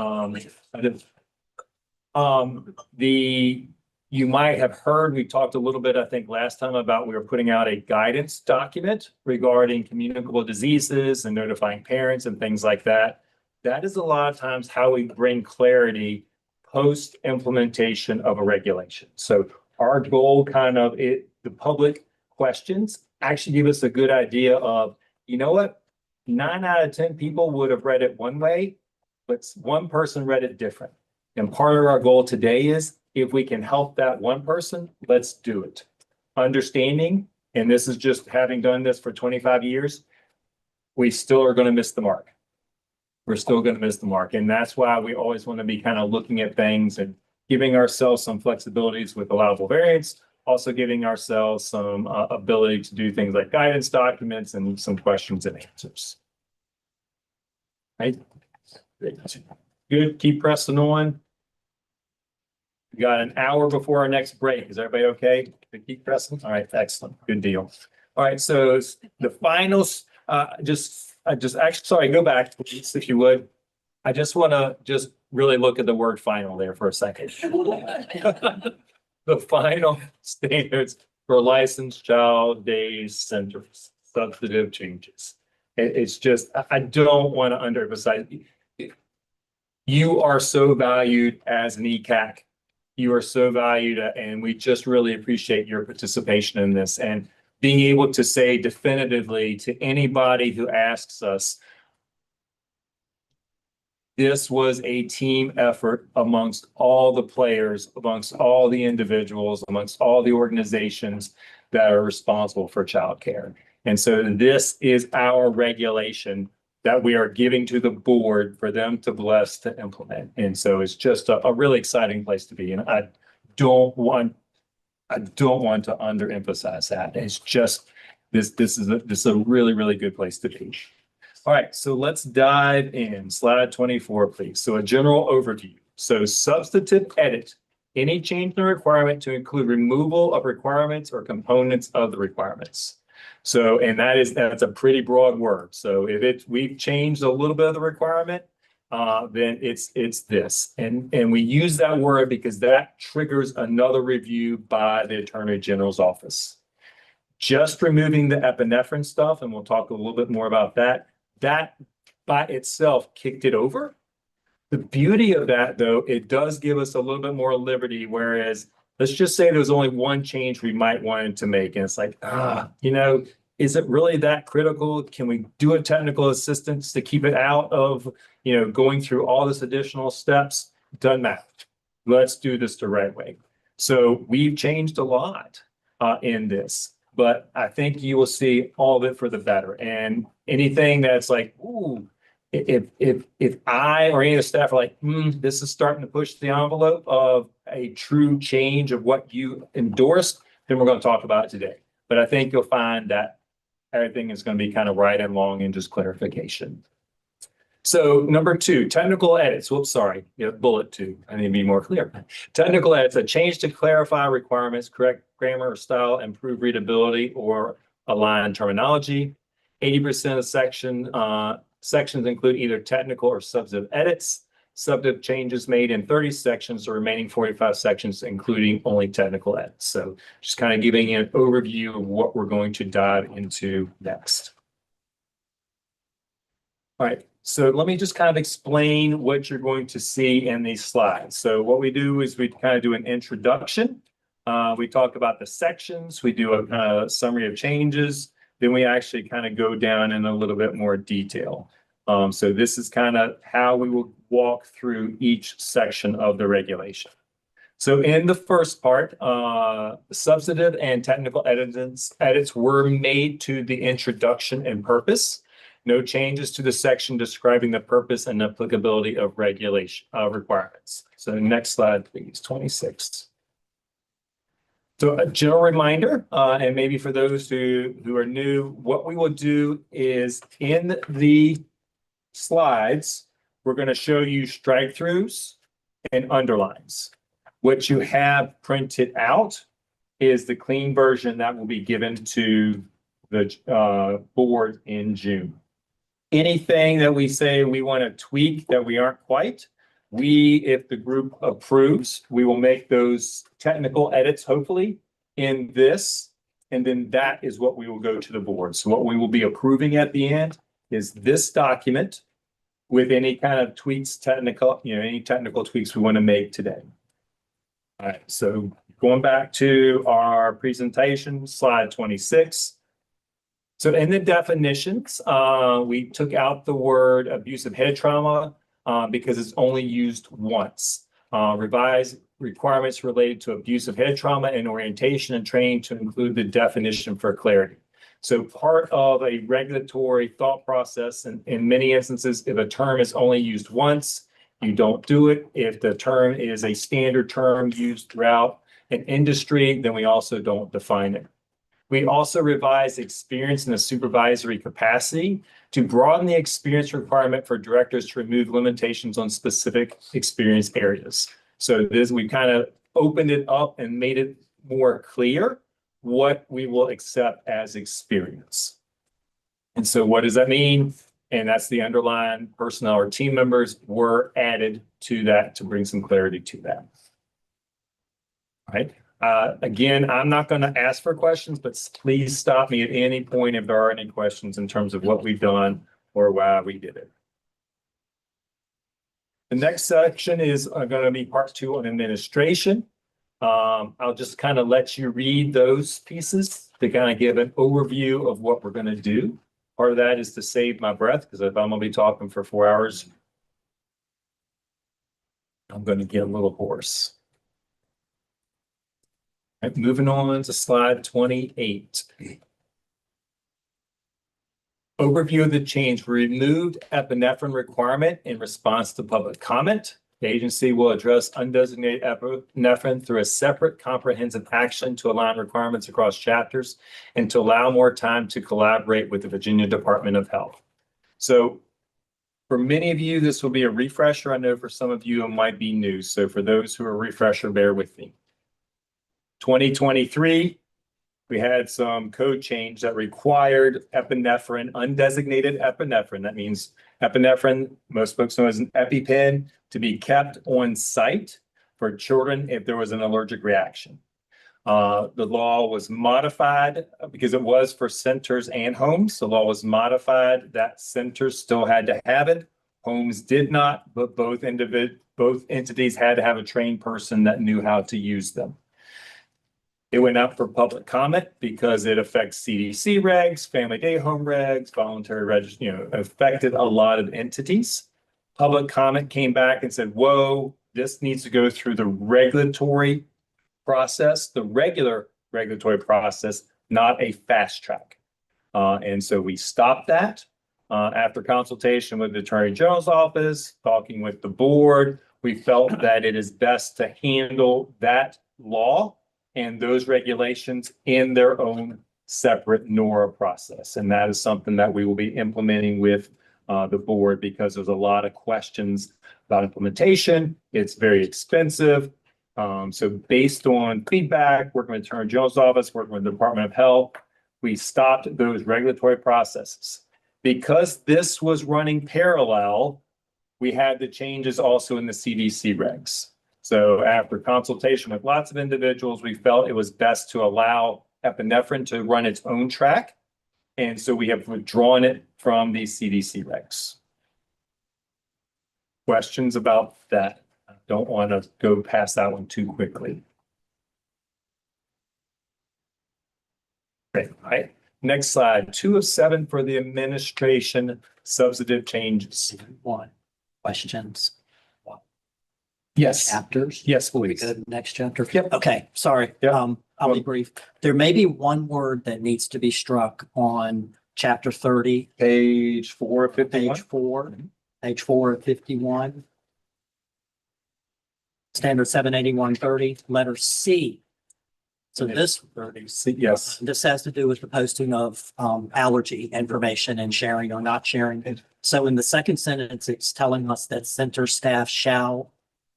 you might have heard, we talked a little bit, I think last time, about we were putting out a guidance document regarding communicable diseases and notifying parents and things like that. That is a lot of times how we bring clarity post implementation of a regulation. So our goal kind of the public questions actually give us a good idea of, you know what? 9 out of 10 people would have read it one way, but one person read it different. And part of our goal today is if we can help that one person, let's do it. Understanding, and this is just having done this for 25 years, we still are going to miss the mark. We're still going to miss the mark. And that's why we always want to be kind of looking at things and giving ourselves some flexibilities with allowable variance, also giving ourselves some ability to do things like guidance documents and some questions and answers. Right? Good. Keep pressing on. We got an hour before our next break. Is everybody okay? Keep pressing. All right. Excellent. Good deal. All right. So the finals, actually, sorry, go back, please, if you would. I just want to just really look at the word final there for a second. The final standards for licensed child day centers, substantive changes. It's just, I don't want to underemphasize. You are so valued as an ECAC. You are so valued, and we just really appreciate your participation in this and being able to say definitively to anybody who asks us, this was a team effort amongst all the players, amongst all the individuals, amongst all the organizations that are responsible for childcare. And so this is our regulation that we are giving to the board for them to bless to implement. And so it's just a really exciting place to be. And I don't want to underemphasize that. It's just this is a really, really good place to be. All right, so let's dive in. Slide 24, please. So a general overview. So substantive edit, any change in the requirement to include removal of requirements or components of the requirements. So, and that's a pretty broad word. So if we've changed a little bit of the requirement, then it's this. And we use that word because that triggers another review by the Attorney General's office. Just removing the epinephrine stuff, and we'll talk a little bit more about that. That by itself kicked it over. The beauty of that, though, it does give us a little bit more liberty, whereas let's just say there's only one change we might want to make. And it's like, is it really that critical? Can we do a technical assistance to keep it out of, going through all this additional steps? Doesn't matter. Let's do this the right way. So we've changed a lot in this, but I think you will see all of it for the better. And anything that's like, ooh, if I or any of the staff are like, this is starting to push the envelope of a true change of what you endorsed, then we're going to talk about it today. But I think you'll find that everything is going to be kind of right and long and just clarification. So number 2, technical edits. Whoops, sorry. Bullet 2. I need to be more clear. Technical edits, a change to clarify requirements, correct grammar or style, improve readability, or align terminology. 80% of sections include either technical or substantive edits. Substantive changes made in 30 sections, the remaining 45 sections, including only technical edits. So just kind of giving you an overview of what we're going to dive into next. All right, so let me just kind of explain what you're going to see in these slides. So what we do is we kind of do an introduction. We talk about the sections. We do a summary of changes. Then we actually kind of go down in a little bit more detail. So this is kind of how we will walk through each section of the regulation. So in the first part, substantive and technical edits were made to the introduction and purpose. No changes to the section describing the purpose and applicability of regulation requirements. So next slide, please, 26. So a general reminder, and maybe for those who are new, what we will do is in the slides, we're going to show you strike-throughs and underlines. What you have printed out is the clean version that will be given to the board in June. Anything that we say we want to tweak that we aren't quite, if the group approves, we will make those technical edits, hopefully, in this, and then that is what we will go to the board. So what we will be approving at the end is this document with any kind of tweaks, any technical tweaks we want to make today. All right, so going back to our presentation, slide 26. So in the definitions, we took out the word abusive head trauma because it's only used once. Revised requirements related to abusive head trauma and orientation and training to include the definition for clarity. So part of a regulatory thought process, and in many instances, if a term is only used once, you don't do it. If the term is a standard term used throughout an industry, then we also don't define it. We also revised experience in a supervisory capacity to broaden the experience requirement for directors to remove limitations on specific experience areas. So this, we kind of opened it up and made it more clear what we will accept as experience. And so what does that mean? And that's the underlying personnel or team members were added to that to bring some clarity to that. All right. Again, I'm not going to ask for questions, but please stop me at any point if there are any questions in terms of what we've done or why we did it. The next section is going to be part 2 on administration. I'll just kind of let you read those pieces to kind of give an overview of what we're going to do. Part of that is to save my breath, because if I'm going to be talking for 4 hours, I'm going to get a little hoarse. All right, moving on to slide 28. Overview of the change. We removed epinephrine requirement in response to public comment. The agency will address undesignated epinephrine through a separate comprehensive action to align requirements across chapters and to allow more time to collaborate with the Virginia Department of Health. So for many of you, this will be a refresher. I know for some of you, it might be new. So for those who are a refresher, bear with me. 2023, we had some code change that required epinephrine, undesignated epinephrine. That means epinephrine, most folks know as an EpiPen, to be kept on site for children if there was an allergic reaction. The law was modified because it was for centers and homes. The law was modified that centers still had to have it. Homes did not, but both entities had to have a trained person that knew how to use them. It went out for public comment because it affects CDC regs, family day home regs, voluntary registry, affected a lot of entities. Public comment came back and said, whoa, this needs to go through the regulatory process, the regular regulatory process, not a fast track. And so we stopped that after consultation with the Attorney General's office, talking with the board. We felt that it is best to handle that law and those regulations in their own separate NORA process. And that is something that we will be implementing with the board because there's a lot of questions about implementation. It's very expensive. So based on feedback, working with the Attorney General's office, working with the Department of Health, we stopped those regulatory processes. Because this was running parallel, we had the changes also in the CDC regs. So after consultation with lots of individuals, we felt it was best to allow epinephrine to run its own track. And so we have withdrawn it from the CDC regs. Questions about that? I don't want to go past that one too quickly. Okay, all right. Next slide, 2 of 7 for the administration substantive changes. 1. Questions? Yes. Chapters? Yes, We please. go to the next chapter. Yep. Okay, sorry. Yep. I'll be brief. There may be one word that needs to be struck on chapter 30, Page 4 of 51. page 4 of 51. Standard 78130, letter C. So this, 30, yes. this has to do with the posting of allergy information and sharing or not sharing. So in the second sentence, it's telling us that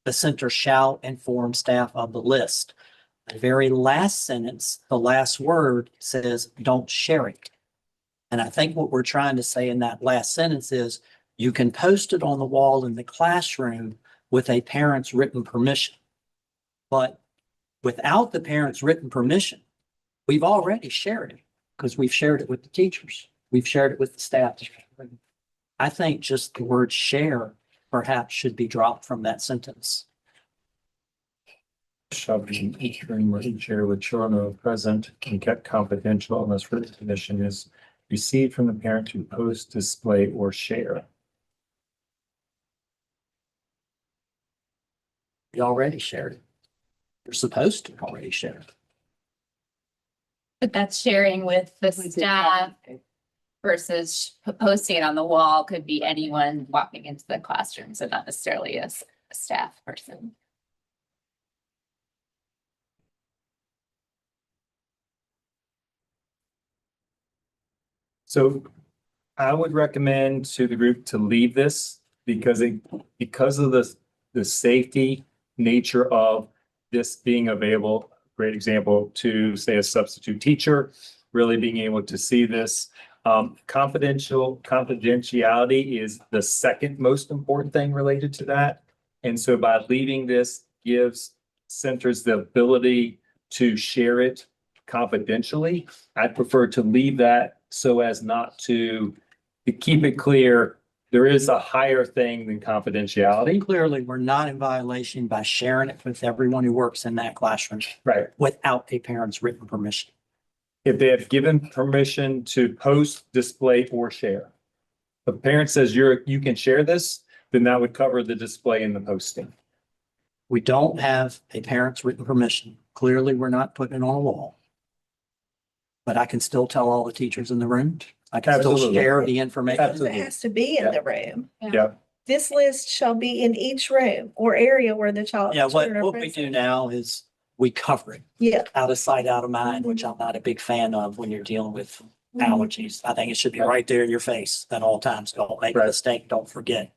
the center shall inform staff of the list. The very last sentence, the last word says, don't share it. And I think what we're trying to say in that last sentence is you can post it on the wall in the classroom with a parent's written permission. But without the parent's written permission, we've already shared it because we've shared it with the teachers. We've shared it with the staff. I think just the word share perhaps should be dropped from that sentence. Shall be in each room or each area with children are present and kept confidential unless written permission is received from the parent to post, display, or share. You already shared it. You're supposed to already share it. But that's sharing with the staff versus posting it on the wall could be anyone walking into the classroom, so not necessarily a staff person. So I would recommend to the group to leave this because of the safety nature of this being available. Great example to say a substitute teacher, really being able to see this. Confidentiality is the second most important thing related to that. And so by leaving this gives centers the ability to share it confidentially. I'd prefer to leave that so as not to keep it clear, there is a higher thing than confidentiality. Clearly, we're not in violation by sharing it with everyone who works in that classroom Right. without a parent's written permission. If they have given permission to post, display, or share. If a parent says you can share this, then that would cover the display and the posting. We don't have a parent's written permission. Clearly, we're not putting it on a wall. But I can still tell all the teachers in the room. I can still Absolutely. share the information. Absolutely. It has to be in the room. Yeah. This list shall be in each room or area where the child. Yeah, children are what we present. do now is we cover it Yeah. out of sight, out of mind, which I'm not a big fan of when you're dealing with allergies. I think it should be right there in your face at all times. Don't make a Right. mistake, don't forget.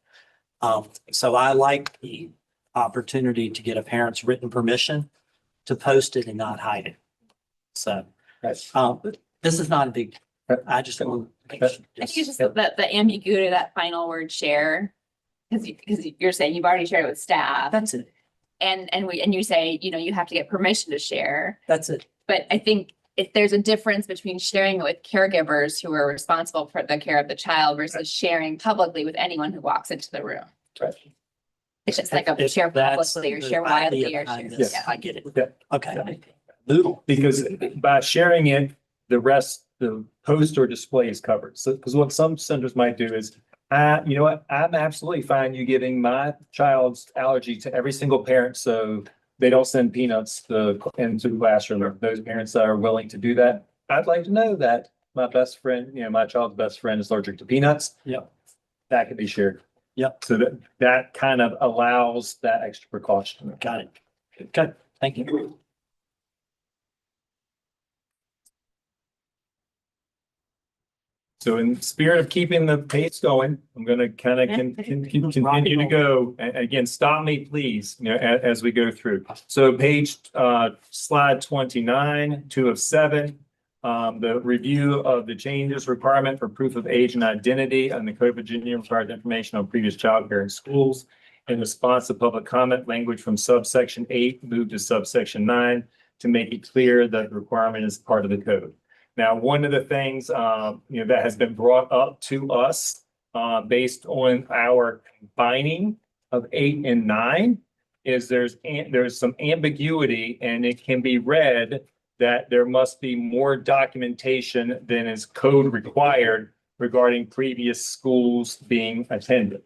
So I like the opportunity to get a parent's written permission to post it and not hide it. So, this is not a big, I just want. I think it's just the ambiguity of that final word share. Because you're saying you've already shared it with staff That's it. and you say, you have to get permission to share. That's it. But I think if there's a difference between sharing it with caregivers who are responsible for the care of the child versus sharing publicly with anyone who walks into the room. Right. It's just like a If share that's publicly or the share idea widely or behind share. this, Yeah. I get it. Yeah. Okay. Noodle. Because by sharing it, the rest, the post or display is covered. So, because what some centers might do is, you know what, I'm absolutely fine you giving my child's allergy to every single parent, so they don't send peanuts into the classroom. Those parents that are willing to do that, I'd like to know that my best friend, my child's best friend is allergic to peanuts. Yep. That can be shared. Yep. So that kind of allows that extra precaution. Got it. Okay, thank you. So in the spirit of keeping the pace going, I'm going to kind of continue to go. And again, stop me, please, as we go through. So slide 29, 2 of 7, the review of the changes requirement for proof of age and identity and the Code of Virginia required information on previous child care in schools. In response to public comment, language from subsection 8 moved to subsection 9 to make it clear that the requirement is part of the code. Now, one of the things, that has been brought up to us, based on our combining of 8 and 9 is there's some ambiguity, and it can be read that there must be more documentation than is code required regarding previous schools being attended.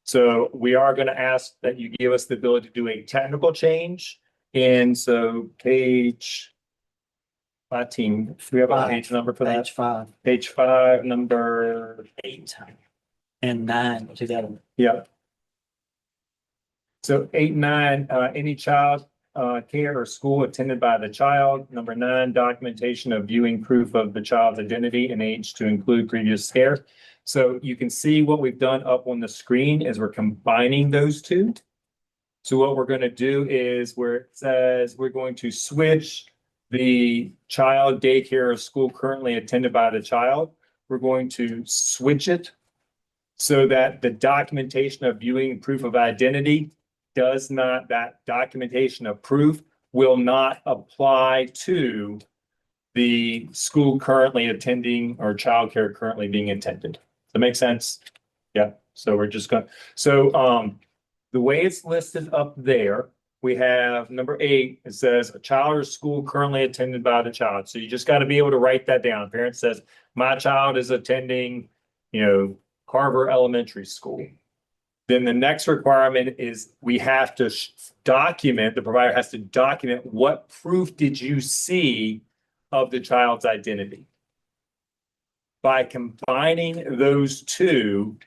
So we are going to ask that you give us the ability to do a technical change. And so my team, do we have a page number for that? Page 5, Page 5, number 8, and 9 together. Yeah. So 8, 9, any child care or school attended by the child. Number 9, documentation of viewing proof of the child's identity and age to include previous care. So you can see what we've done up on the screen is we're combining those two. So what we're going to do is where it says we're going to switch the child daycare or school currently attended by the child, we're going to switch it so that the documentation of viewing proof of identity that documentation of proof will not apply to the school currently attending or childcare currently being attended. Does that make sense? Yeah. So we're just going, the way it's listed up there we have number 8, it says a child or school currently attended by the child. So you just got to be able to write that down. Parent says, my child is attending, Carver Elementary School. Then the next requirement is we have to document, the provider has to document what proof did you see of the child's identity. By combining those two,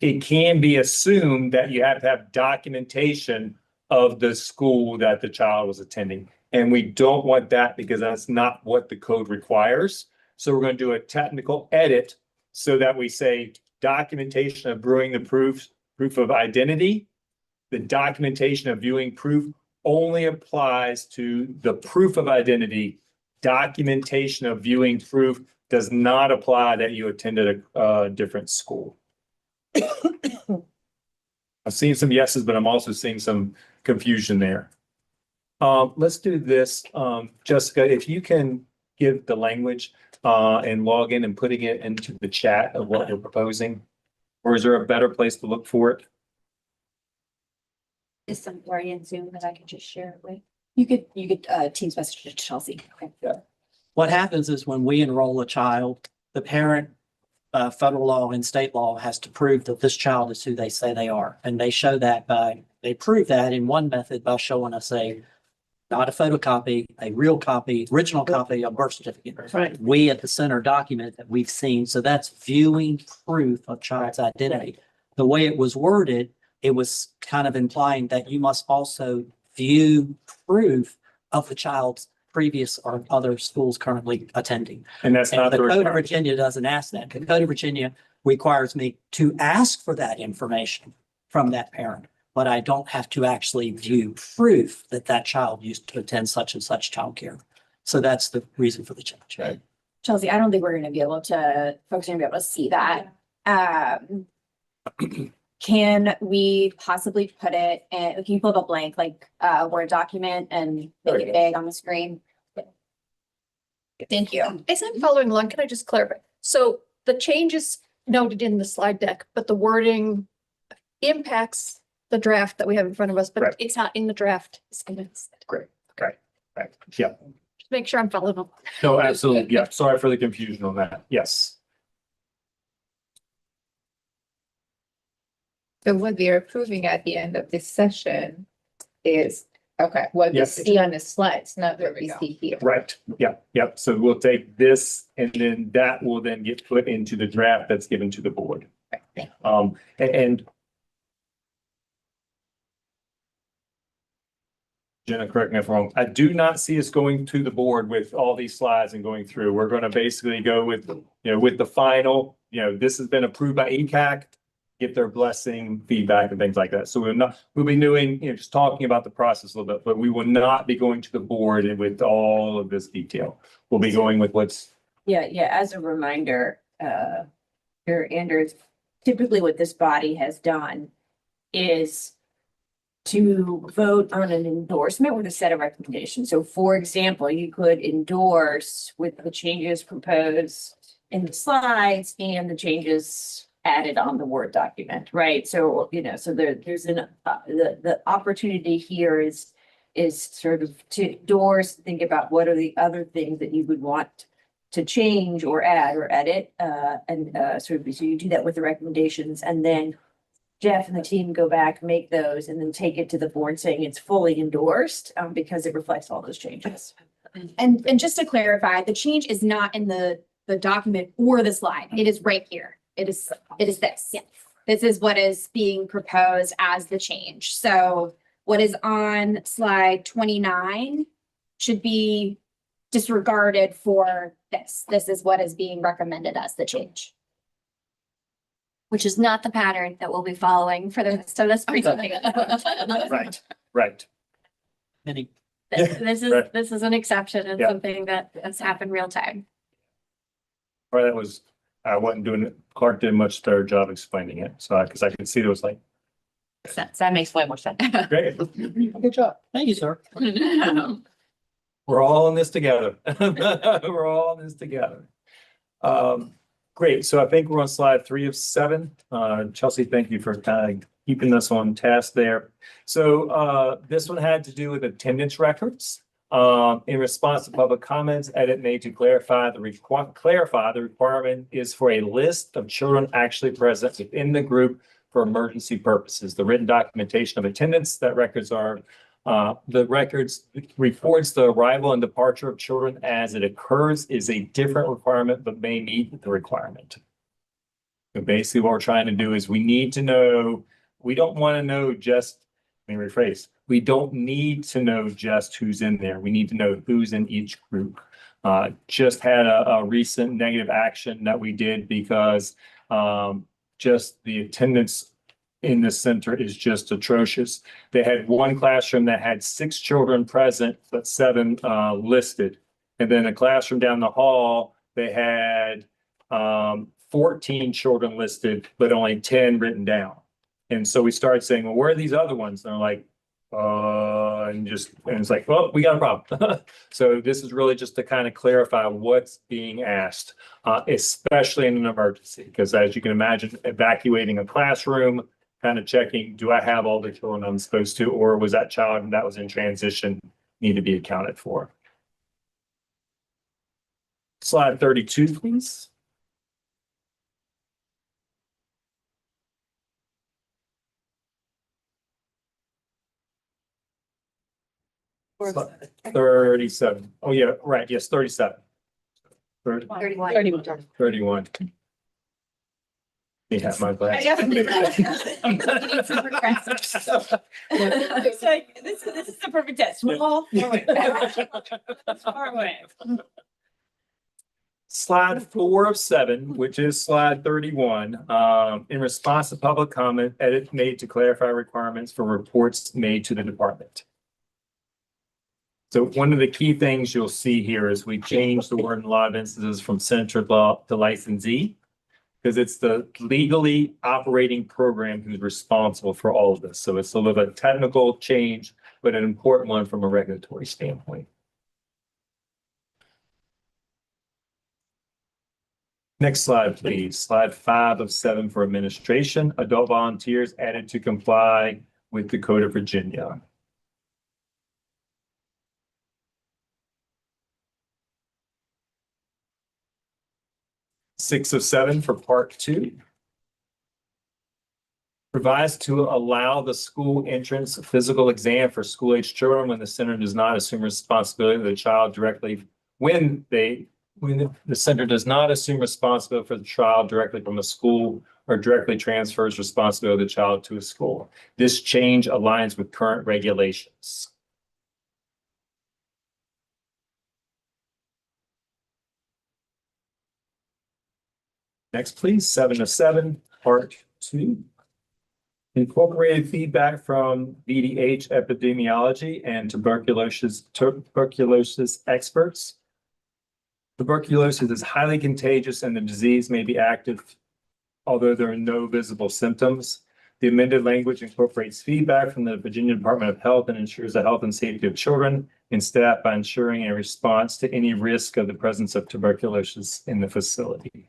it can be assumed that you have to have documentation of the school that the child was attending. And we don't want that because that's not what the code requires. So we're going to do a technical edit so that we say documentation of viewing the proof of identity. The documentation of viewing proof only applies to the proof of identity. Documentation of viewing proof does not apply that you attended a different school. I've seen some yeses, but I'm also seeing some confusion there. Let's do this. Jessica, if you can give the language and log in and putting it into the chat of what we're proposing, or is there a better place to look for it? Is somewhere in Zoom that I could just share it with? You could Teams message it to Chelsea. Okay. What happens is when we enroll a child, the parent, federal law and state law has to prove that this child is who they say they are. And they prove that in one method by showing us not a photocopy, a real copy, original copy of birth certificate. Right. We at the center document that we've seen. So that's viewing proof of child's identity. The way it was worded, it was kind of implying that you must also view proof of the child's previous or other schools currently attending. And that's not And the Code of requirement. Virginia doesn't ask that. The Code of Virginia requires me to ask for that information from that parent, but I don't have to actually view proof that that child used to attend such and such childcare. So that's the reason for the change. Right. Chelsea, I don't think we're gonna be able to, folks are gonna be able to see that. Can we possibly put it, can you pull up a blank, like, Word document and make it big on the screen? Thank you. As I'm following along, can I just clarify? So the changes noted in the slide deck, but the wording impacts the draft that we have in front of us, but Right. it's not in the draft. Great. Okay. Right. Yeah. Just make sure I'm following along. No, absolutely. Yeah. Sorry for the confusion on that. Yes. So what we are approving at the end of this session is, okay, what we Yes. see on the slides, not There what we we go. see here. Right. Yeah. Yep. So we'll take this and then that will then get put into the draft that's given to the board. Right, thank And Jenna, correct me if I'm wrong. I do not see us going to the board with all these slides and going through. We're going to basically go with, with the final, this has been approved by ECAC, get their blessing, feedback and things like that. So we'll be doing, just talking about the process a little bit, but we will not be going to the board and with all of this detail. We'll be going with what's. Yeah, as a reminder, here, Anders, typically what this body has done is to vote on an endorsement with a set of recommendations. So for example, you could endorse with the changes proposed in the slides and the changes added on the Word document, right? So, so there's the opportunity here is sort of to endorse, think about what are the other things that you would want to change or add or edit, and so you do that with the recommendations, and then Jeff and the team go back, make those, and then take it to the board saying it's fully endorsed, because it reflects all those changes. And just to clarify, the change is not in the document or the slide. It is right here. It is this. Yeah. This is what is being proposed as the change. So what is on slide 29 should be disregarded for this. This is what is being recommended as the change. Which is not the pattern that we'll be following for the rest of this briefing. Right. Any This Right. is an exception and Yeah. something that has happened real time. Or that was, I wasn't doing it. Clark did a much better job explaining it. So, because I could see there was like, Sense. That makes way more sense. great. Good job. Thank you, sir. We're all in this together. We're all in this together. Great. So I think we're on slide 3 of 7. Chelsea, thank you for kind of keeping us on task there. So this one had to do with attendance records. In response to public comments, edit made to clarify the requirement is for a list of children actually present within the group for emergency purposes. The written documentation of attendance that records are the records reports the arrival and departure of children as it occurs is a different requirement, but may meet the requirement. So basically what we're trying to do is we need to know, we don't want to know just, let me rephrase, we don't need to know just who's in there. We need to know who's in each group. Just had a recent negative action that we did because just the attendance in the center is just atrocious. They had one classroom that had 6 children present, but 7 listed. And then a classroom down the hall, they had 14 children listed, but only 10 written down. And so we started saying, well, where are these other ones? And they're like, and it's like, well, we got a problem. So this is really just to kind of clarify what's being asked, especially in an emergency, because as you can imagine, evacuating a classroom, kind of checking, do I have all the children I'm supposed to, or was that child that was in transition need to be accounted for? Slide 32, please. Slide 37. Oh, yeah, right. Yes, 37. 31. 31. You have my glass. It's like, this is the perfect test. Small. Far away. Slide 4 of 7, which is slide 31. In response to public comment, edit made to clarify requirements for reports made to the department. So one of the key things you'll see here is we changed the word in a lot of instances from center to licensee, because it's the legally operating program who's responsible for all of this. So it's a little bit technical change, but an important one from a regulatory standpoint. Next slide, please. Slide 5 of 7 for administration. Adult volunteers added to comply with the Code of Virginia. Six of 7 for part 2. Revised to allow the school entrance physical exam for school-age children when the center does not assume responsibility of the child directly, when the center does not assume responsibility for the child directly from a school or directly transfers responsibility of the child to a school. This change aligns with current regulations. Next, please, 7 of 7, part 2. Incorporated feedback from VDH epidemiology and tuberculosis experts. Tuberculosis is highly contagious and the disease may be active, although there are no visible symptoms. The amended language incorporates feedback from the Virginia Department of Health and ensures the health and safety of children and staff by ensuring a response to any risk of the presence of tuberculosis in the facility.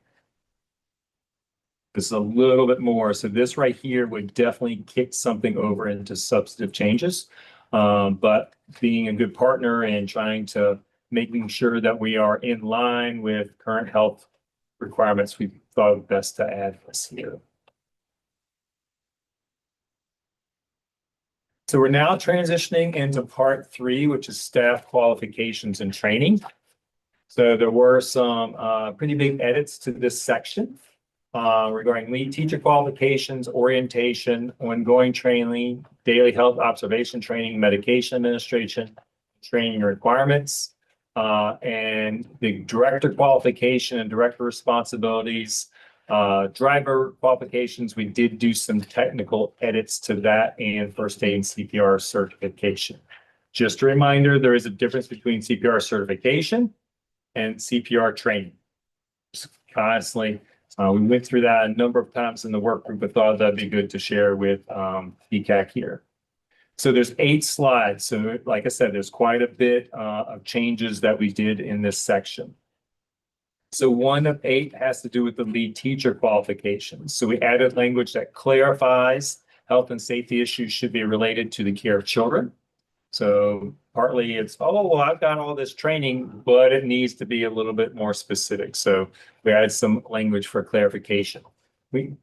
This is a little bit more. So this right here would definitely kick something over into substantive changes. But being a good partner and trying to making sure that we are in line with current health requirements, we thought it best to add this here. So we're now transitioning into part 3, which is staff qualifications and training. So there were some pretty big edits to this section. Regarding lead teacher qualifications, orientation, ongoing training, daily health observation training, medication administration, training requirements, and the director qualification and director responsibilities, driver qualifications. We did do some technical edits to that and first aid and CPR certification. Just a reminder, there is a difference between CPR certification and CPR training. Just constantly. We went through that a number of times in the work group, but thought that'd be good to share with ECAC here. So there's 8 slides. So like I said, there's quite a bit of changes that we did in this section. So 1 of 8 has to do with the lead teacher qualifications. So we added language that clarifies health and safety issues should be related to the care of children. So partly it's, oh, well, I've got all this training, but it needs to be a little bit more specific. So we added some language for clarification.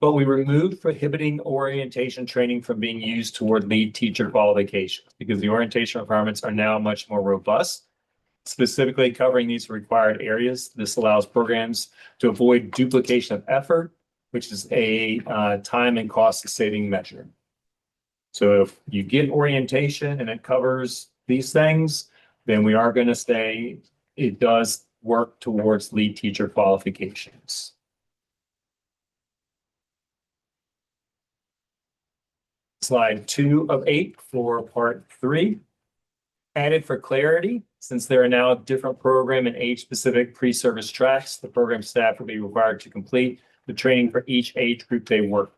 But we removed prohibiting orientation training from being used toward lead teacher qualifications because the orientation requirements are now much more robust, specifically covering these required areas. This allows programs to avoid duplication of effort, which is a time and cost saving measure. So if you get orientation and it covers these things, then we are going to say it does work towards lead teacher qualifications. Slide 2 of 8 for part 3. Added for clarity, since there are now different program and age-specific pre-service tracks, the program staff will be required to complete the training for each age group they work with.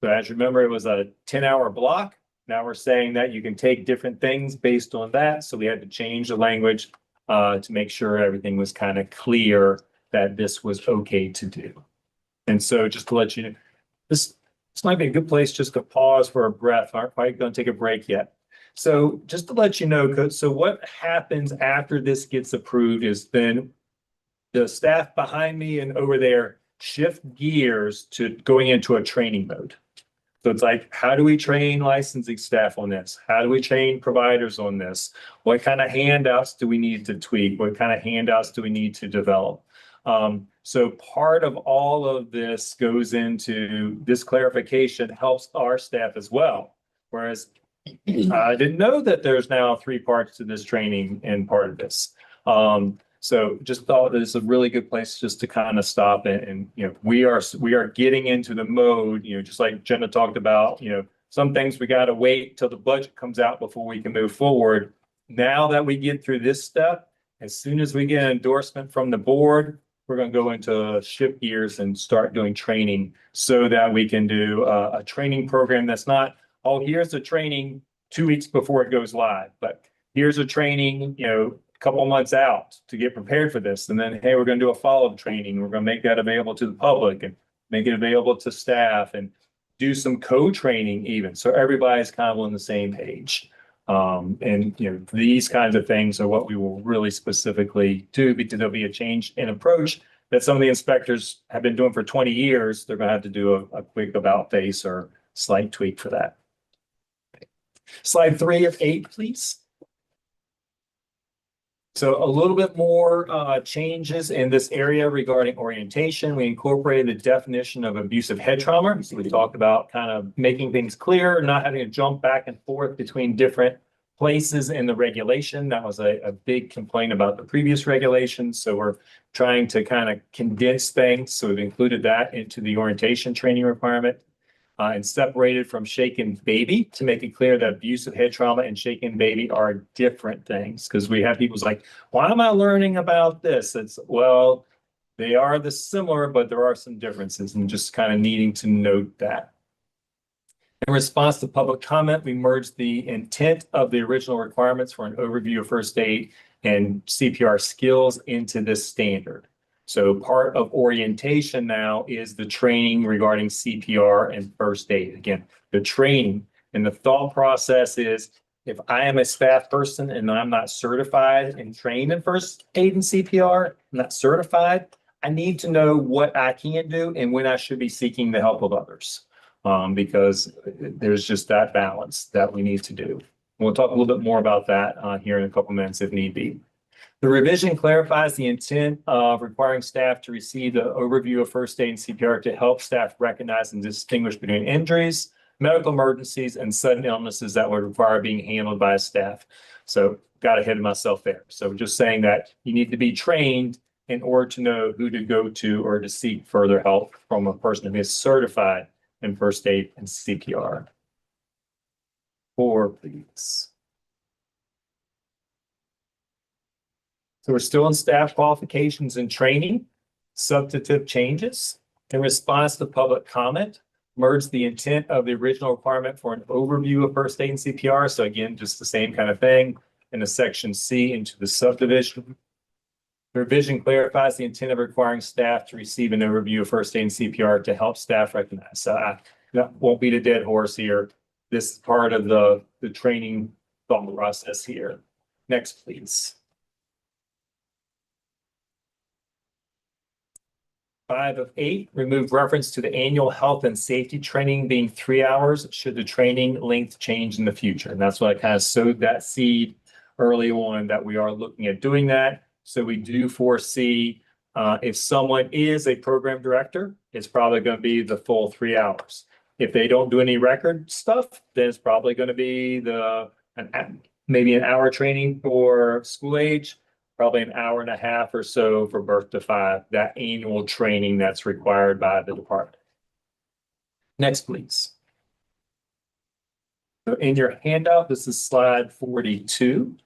So as you remember, it was a 10-hour block. Now we're saying that you can take different things based on that. So we had to change the language to make sure everything was kind of clear that this was okay to do. And so just to let you know, this might be a good place just to pause for a breath. Aren't quite going to take a break yet. So just to let you know, so what happens after this gets approved is then the staff behind me and over there shift gears to going into a training mode. So it's like, how do we train licensing staff on this? How do we train providers on this? What kind of handouts do we need to tweak? What kind of handouts do we need to develop? So part of all of this goes into this clarification helps our staff as well. Whereas I didn't know that there's now 3 parts to this training and part of this. So just thought this is a really good place just to kind of stop and you know, we are getting into the mode, you know, just like Jenna talked about, you know, some things we got to wait till the budget comes out before we can move forward. Now that we get through this step, as soon as we get an endorsement from the board, we're going to go into shift gears and start doing training so that we can do a training program that's not, oh, here's the training 2 weeks before it goes live, but here's a training, you know, couple of months out to get prepared for this. And then, hey, we're going to do a follow-up training. We're going to make that available to the public and make it available to staff and do some co-training even. So everybody's kind of on the same page. And, you know, these kinds of things are what we will really specifically do because there'll be a change in approach that some of the inspectors have been doing for 20 years. They're going to have to do a quick about face or slight tweak for that. Slide 3 of 8, please. So a little bit more changes in this area regarding orientation. We incorporated the definition of abusive head trauma. So we talked about kind of making things clear, not having to jump back and forth between different places in the regulation. That was a big complaint about the previous regulations. So we're trying to kind of condense things. So we've included that into the orientation training requirement. And separated from shaken baby to make it clear that abusive head trauma and shaken baby are different things. Because we have people's like, why am I learning about this? It's, well, they are the similar, but there are some differences and just kind of needing to note that. In response to public comment, we merged the intent of the original requirements for an overview of first aid and CPR skills into this standard. So part of orientation now is the training regarding CPR and first aid. Again, the training and the thought process is if I am a staff person and I'm not certified and trained in first aid and CPR, I'm not certified, I need to know what I can do and when I should be seeking the help of others. Because there's just that balance that we need to do. We'll talk a little bit more about that here in a couple minutes if need be. The revision clarifies the intent of requiring staff to receive the overview of first aid and CPR to help staff recognize and distinguish between injuries, medical emergencies, and sudden illnesses that would require being handled by staff. So got ahead of myself there. So just saying that you need to be trained in order to know who to go to or to seek further help from a person who is certified in first aid and CPR. 4, please. So we're still in staff qualifications and training, substantive changes. In response to public comment, merge the intent of the original requirement for an overview of first aid and CPR. So again, just the same kind of thing in the section C into the subdivision. The revision clarifies the intent of requiring staff to receive an overview of first aid and CPR to help staff recognize. So that won't beat a dead horse here. This is part of the training thought process here. Next, please. 5 of 8, remove reference to the annual health and safety training being 3 hours should the training length change in the future. And that's why I kind of sowed that seed early on that we are looking at doing that. So we do foresee if someone is a program director, it's probably going to be the full 3 hours. If they don't do any record stuff, then it's probably going to be maybe an hour training for school age, probably an hour and a half or so for birth to 5, that annual training that's required by the department. Next, please. So in your handout, this is slide 42.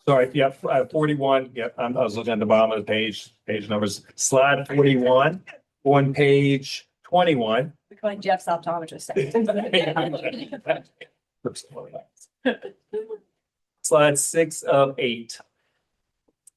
Sorry, yeah, 41. Yep, I was looking at the bottom of the page numbers. Slide 41 on page 21. We call Jeff's optometrist. Slide 6 of 8.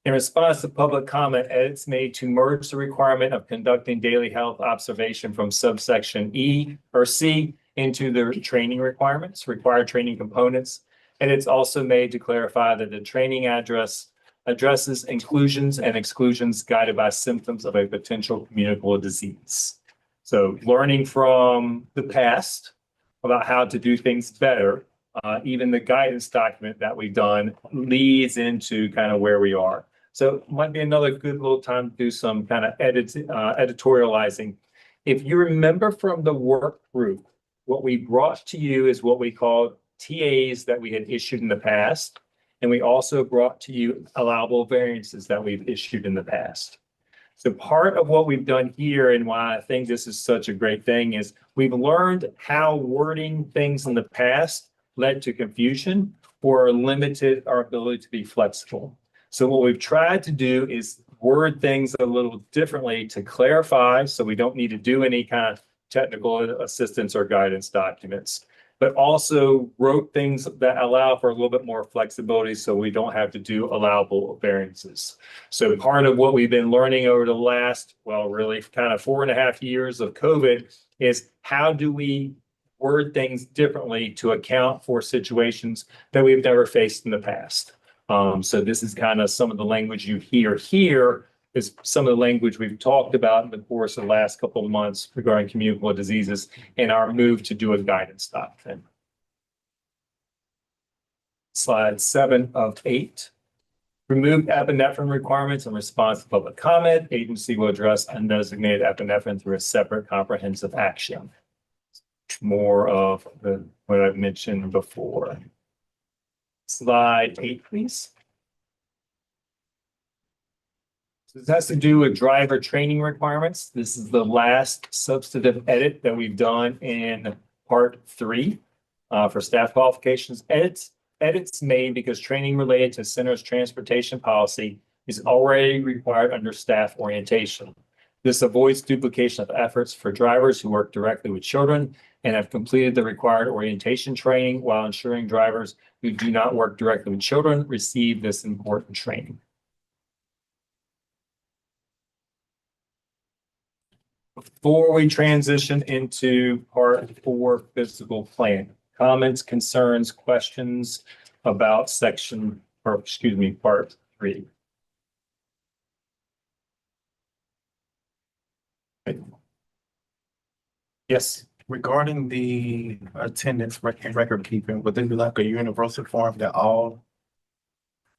In response to public comment, edits made to merge the requirement of conducting daily health observation from subsection E or C into the training requirements, required training components. And it's also made to clarify that the training addresses inclusions and exclusions guided by symptoms of a potential communicable disease. So learning from the past about how to do things better, even the guidance document that we've done leads into kind of where we are. So it might be another good little time to do some kind of editorializing. If you remember from the work group, what we brought to you is what we called TAs that we had issued in the past. And we also brought to you allowable variances that we've issued in the past. So part of what we've done here and why I think this is such a great thing is we've learned how wording things in the past led to confusion or limited our ability to be flexible. So what we've tried to do is word things a little differently to clarify so we don't need to do any kind of technical assistance or guidance documents, but also wrote things that allow for a little bit more flexibility so we don't have to do allowable variances. So part of what we've been learning over the last, well, really kind of 4.5 years of COVID is how do we word things differently to account for situations that we've never faced in the past. So this is kind of some of the language you hear here is some of the language we've talked about in the course of the last couple of months regarding communicable diseases and our move to do a guidance document. Slide 7 of 8. Remove epinephrine requirements in response to public comment. Agency will address undesignated epinephrine through a separate comprehensive action. More of what I've mentioned before. Slide 8, please. So this has to do with driver training requirements. This is the last substantive edit that we've done in part 3 for staff qualifications. Edits made because training related to center's transportation policy is already required under staff orientation. This avoids duplication of efforts for drivers who work directly with children and have completed the required orientation training while ensuring drivers who do not work directly with children receive this important training. Before we transition into part 4, physical plan, comments, concerns, questions about part 3. Yes. Regarding the attendance record keeping, would there be like a universal form that all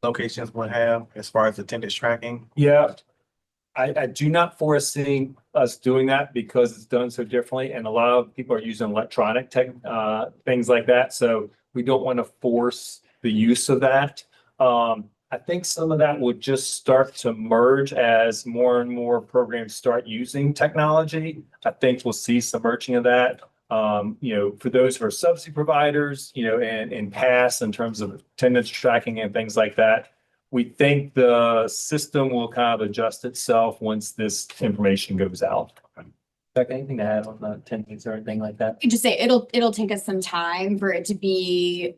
locations would have as far as attendance tracking? Yeah. I do not foresee us doing that because it's done so differently and a lot of people are using electronic things like that. So we don't want to force the use of that. I think some of that would just start to merge as more and more programs start using technology. I think we'll see some merging of that. For those who are subsidy providers, and pass in terms of attendance tracking and things like that. We think the system will kind of adjust itself once this information goes out. Beck, anything to add on the attendance or anything like that? You just say it'll take us some time for it to be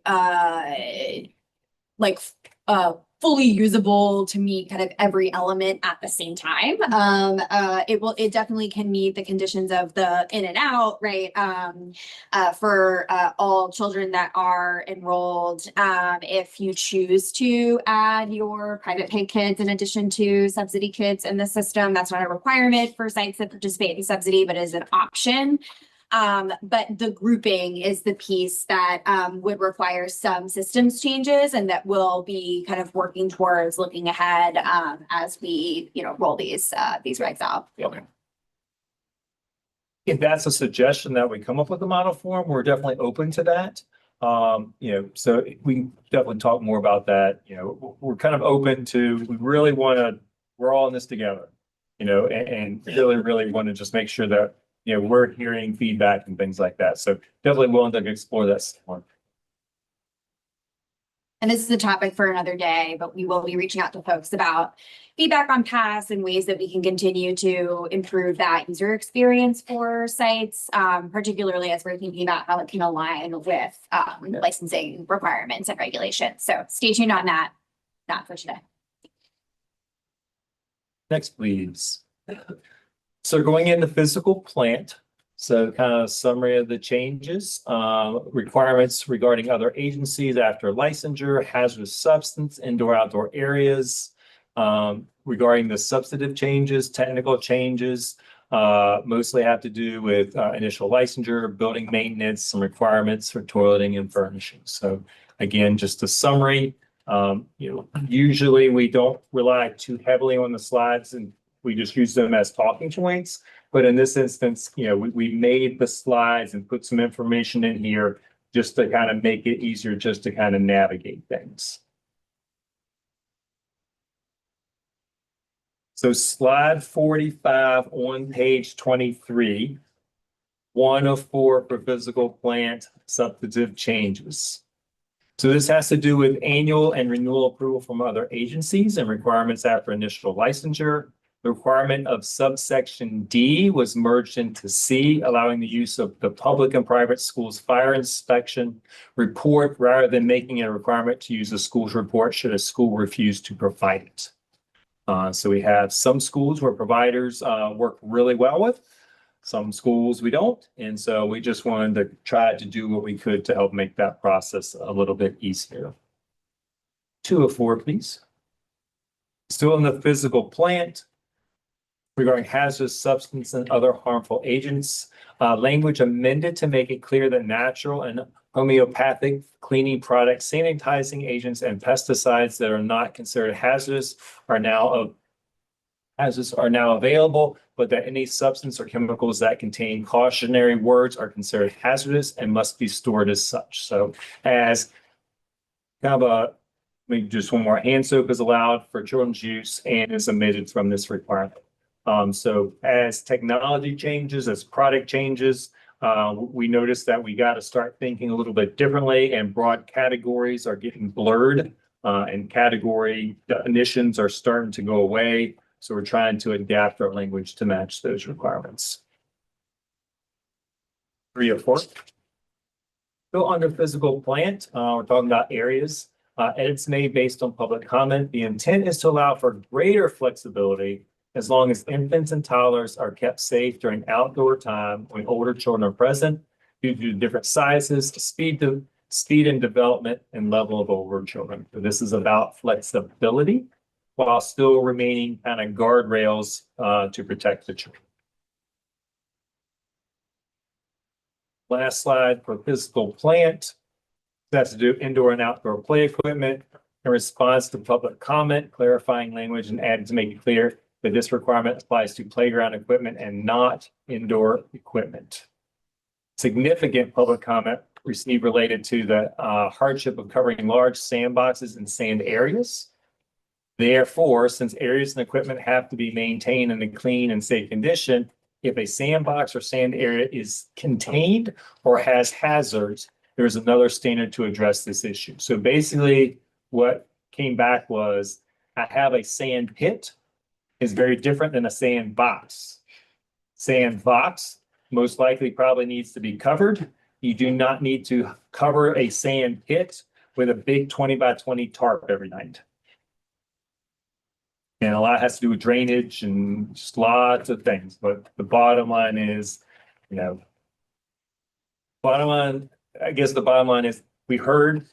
like fully usable to meet kind of every element at the same time. It definitely can meet the conditions of the in and out, right? For all children that are enrolled. If you choose to add your private pay kids in addition to subsidy kids in the system, that's not a requirement for sites that participate in subsidy, but is an option. But the grouping is the piece that would require some systems changes and that we'll be kind of working towards looking ahead as we, roll these regs out. Okay. If that's a suggestion that we come up with a model form, we're definitely open to that. So we can definitely talk more about that. We're kind of open to, we're all in this together, and really want to just make sure that we're hearing feedback and things like that. So definitely willing to explore that more. And this is a topic for another day, but we will be reaching out to folks about feedback on past and ways that we can continue to improve that user experience for sites, particularly as we're thinking about how it can align with licensing requirements and regulations. So stay tuned on that. Not for today. Next, please. So going into physical plant, so kind of summary of the changes, requirements regarding other agencies after licensure, hazardous substance, indoor, outdoor areas, regarding the substantive changes, technical changes, mostly have to do with initial licensure, building maintenance, some requirements for toileting and furnishings. So again, just a summary. Usually we don't rely too heavily on the slides and we just use them as talking points. But in this instance, we made the slides and put some information in here just to kind of make it easier just to kind of navigate things. So slide 45 on page 23, 1 of 4 for physical plant substantive changes. So this has to do with annual and renewal approval from other agencies and requirements after initial licensure. The requirement of subsection D was merged into C, allowing the use of the public and private schools fire inspection report rather than making it a requirement to use a school's report should a school refuse to provide it. So we have some schools where providers work really well with, some schools we don't. And so we just wanted to try to do what we could to help make that process a little bit easier. 2 of 4, please. Still in the physical plant, regarding hazardous substance and other harmful agents, language amended to make it clear that natural and homeopathic cleaning products, sanitizing agents, and pesticides that are not considered hazardous are now available, but that any substance or chemicals that contain cautionary words are considered hazardous and must be stored as such. So as kind of maybe just one more, hand soap is allowed for children's use and is omitted from this requirement. So as technology changes, as product changes, we noticed that we got to start thinking a little bit differently, and broad categories are getting blurred, and category definitions are starting to go away. So we're trying to adapt our language to match those requirements. 3 of 4. Still under physical plant, we're talking about areas. Edits made based on public comment. The intent is to allow for greater flexibility as long as infants and toddlers are kept safe during outdoor time when older children are present due to different sizes, speed and development, and level of older children. So this is about flexibility while still remaining kind of guardrails to protect the children. Last slide for physical plant. That's to do indoor and outdoor play equipment in response to public comment, clarifying language and added to make it clear that this requirement applies to playground equipment and not indoor equipment. Significant public comment received related to the hardship of covering large sandboxes and sand areas. Therefore, since areas and equipment have to be maintained in a clean and safe condition, if a sandbox or sand area is contained or has hazards, there's another standard to address this issue. So basically what came back was, I have a sand pit is very different than a sandbox. Sandbox most likely probably needs to be covered. You do not need to cover a sand pit with a big 20 by 20 tarp every night. And a lot has to do with drainage and just lots of things, but the bottom line is, bottom line, I guess the bottom line is we heard,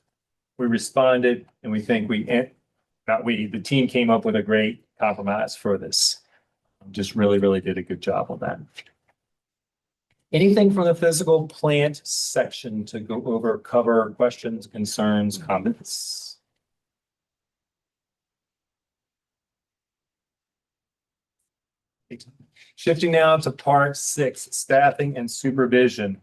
we responded, and we think the team came up with a great compromise for this. Just really did a good job on that. Anything from the physical plant section to go over, cover questions, concerns, comments? Shifting now to part 6, staffing and supervision.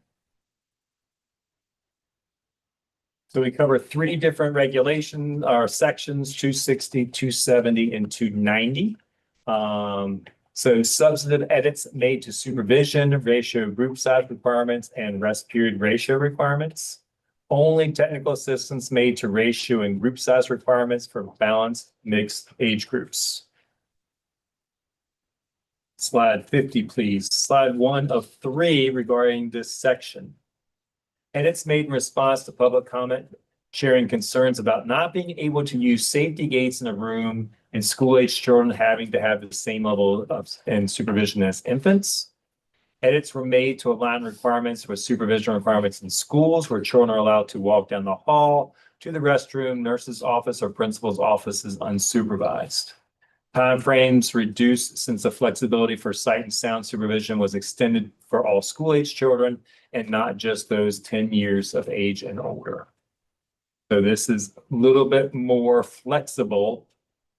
So we cover 3 different regulation or sections, 260, 270, and 290. So substantive edits made to supervision, ratio group size requirements, and rest period ratio requirements. Only technical assistance made to ratio and group size requirements for balanced mixed age groups. Slide 50, please. Slide 1 of 3 regarding this section. Edits made in response to public comment, sharing concerns about not being able to use safety gates in a room and school-age children having to have the same level of supervision as infants. Edits were made to align requirements with supervision requirements in schools where children are allowed to walk down the hall to the restroom, nurse's office, or principal's office is unsupervised. Timeframes reduced since the flexibility for sight and sound supervision was extended for all school-age children and not just those 10 years of age and older. So this is a little bit more flexible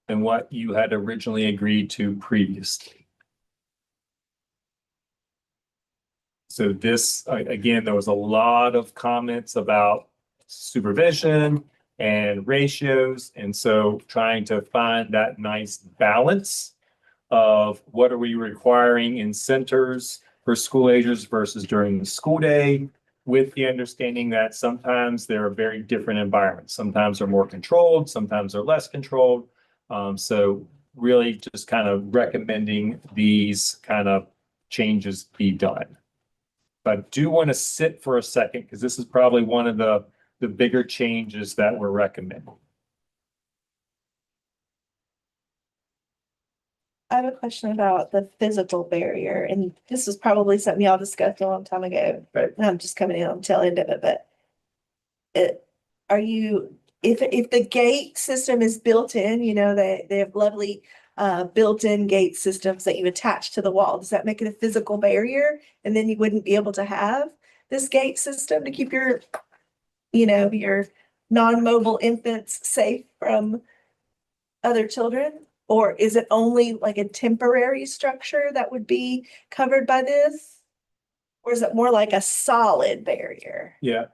than what you had originally agreed to previously. So this, again, there was a lot of comments about supervision and ratios. And so trying to find that nice balance of what are we requiring in centers for school agers versus during the school day, with the understanding that sometimes there are very different environments. Sometimes they're more controlled, sometimes they're less controlled. So really just kind of recommending these kind of changes be done. But I do want to sit for a second because this is probably one of the bigger changes that we're recommending. I have a question about the physical barrier, and this was probably something y'all discussed a long time ago, but I'm just coming in on the tail end of it, but if the gate system is built in, they have lovely built-in gate systems that you attach to the wall, does that make it a physical barrier? And then you wouldn't be able to have this gate system to keep your non-mobile infants safe from other children? Or is it only like a temporary structure that would be covered by this? Or is it more like a solid barrier? Yeah.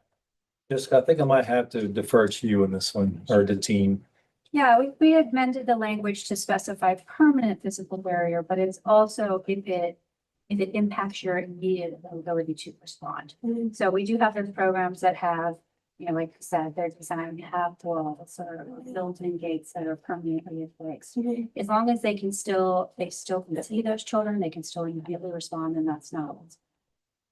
Jessica, I think I might have to defer to you on this one, or the team. Yeah, we amended the language to specify permanent physical barrier, but it's also if it impacts your immediate ability to respond. So we do have those programs that have, like I said, they're designed to have walls or built-in gates that are permanently fixed. As long as they still can see those children, they can still immediately respond, and that's not.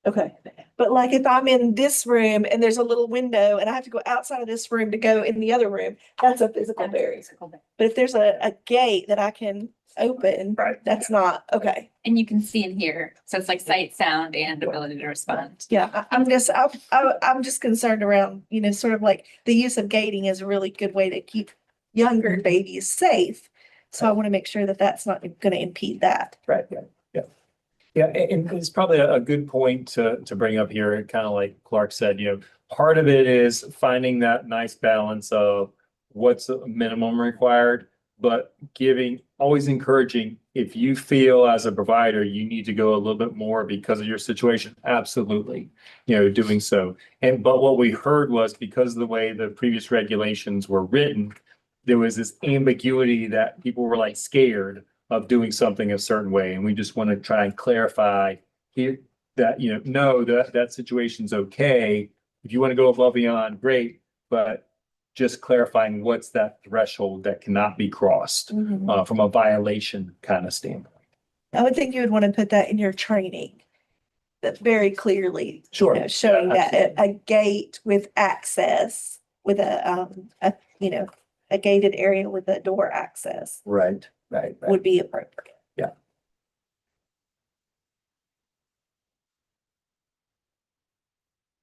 Okay, but like if I'm in this room and there's a little window and I have to go outside of this room to go in the other room, that's a physical barrier. But if there's a gate that I can open, that's not, okay. And you can see and hear, so it's like sight, sound, and ability to respond. Yeah, I'm just concerned around, sort of like the use of gating is a really good way to keep younger babies safe. So I want to make sure that that's not going to impede that. Right, yeah. Yeah, and it's probably a good point to bring up here, kind of like Clark said, part of it is finding that nice balance of what's a minimum required, but always encouraging, if you feel as a provider, you need to go a little bit more because of your situation, absolutely, doing so. But what we heard was because of the way the previous regulations were written, there was this ambiguity that people were like scared of doing something a certain way. And we just want to try and clarify here that, no, that situation's okay. If you want to go above and beyond, great, but just clarifying what's that threshold that cannot be crossed from a violation kind of standpoint. I would think you would want to put that in your training. That very clearly, Sure. showing Yeah, that a gate with access with a, you know, a gated area with a door access Right, right. would be appropriate.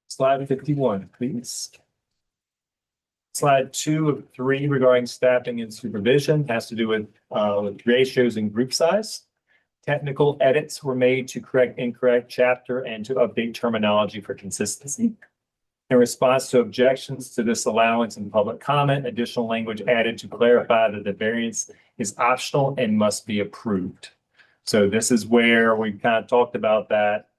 Slide 51, please. Slide 2 of 3 regarding staffing and supervision has to do with ratios and group size. Technical edits were made to correct incorrect chapter and to update terminology for consistency. In response to objections to this allowance and public comment, additional language added to clarify that the variance is optional and must be approved. So this is where we kind of talked about that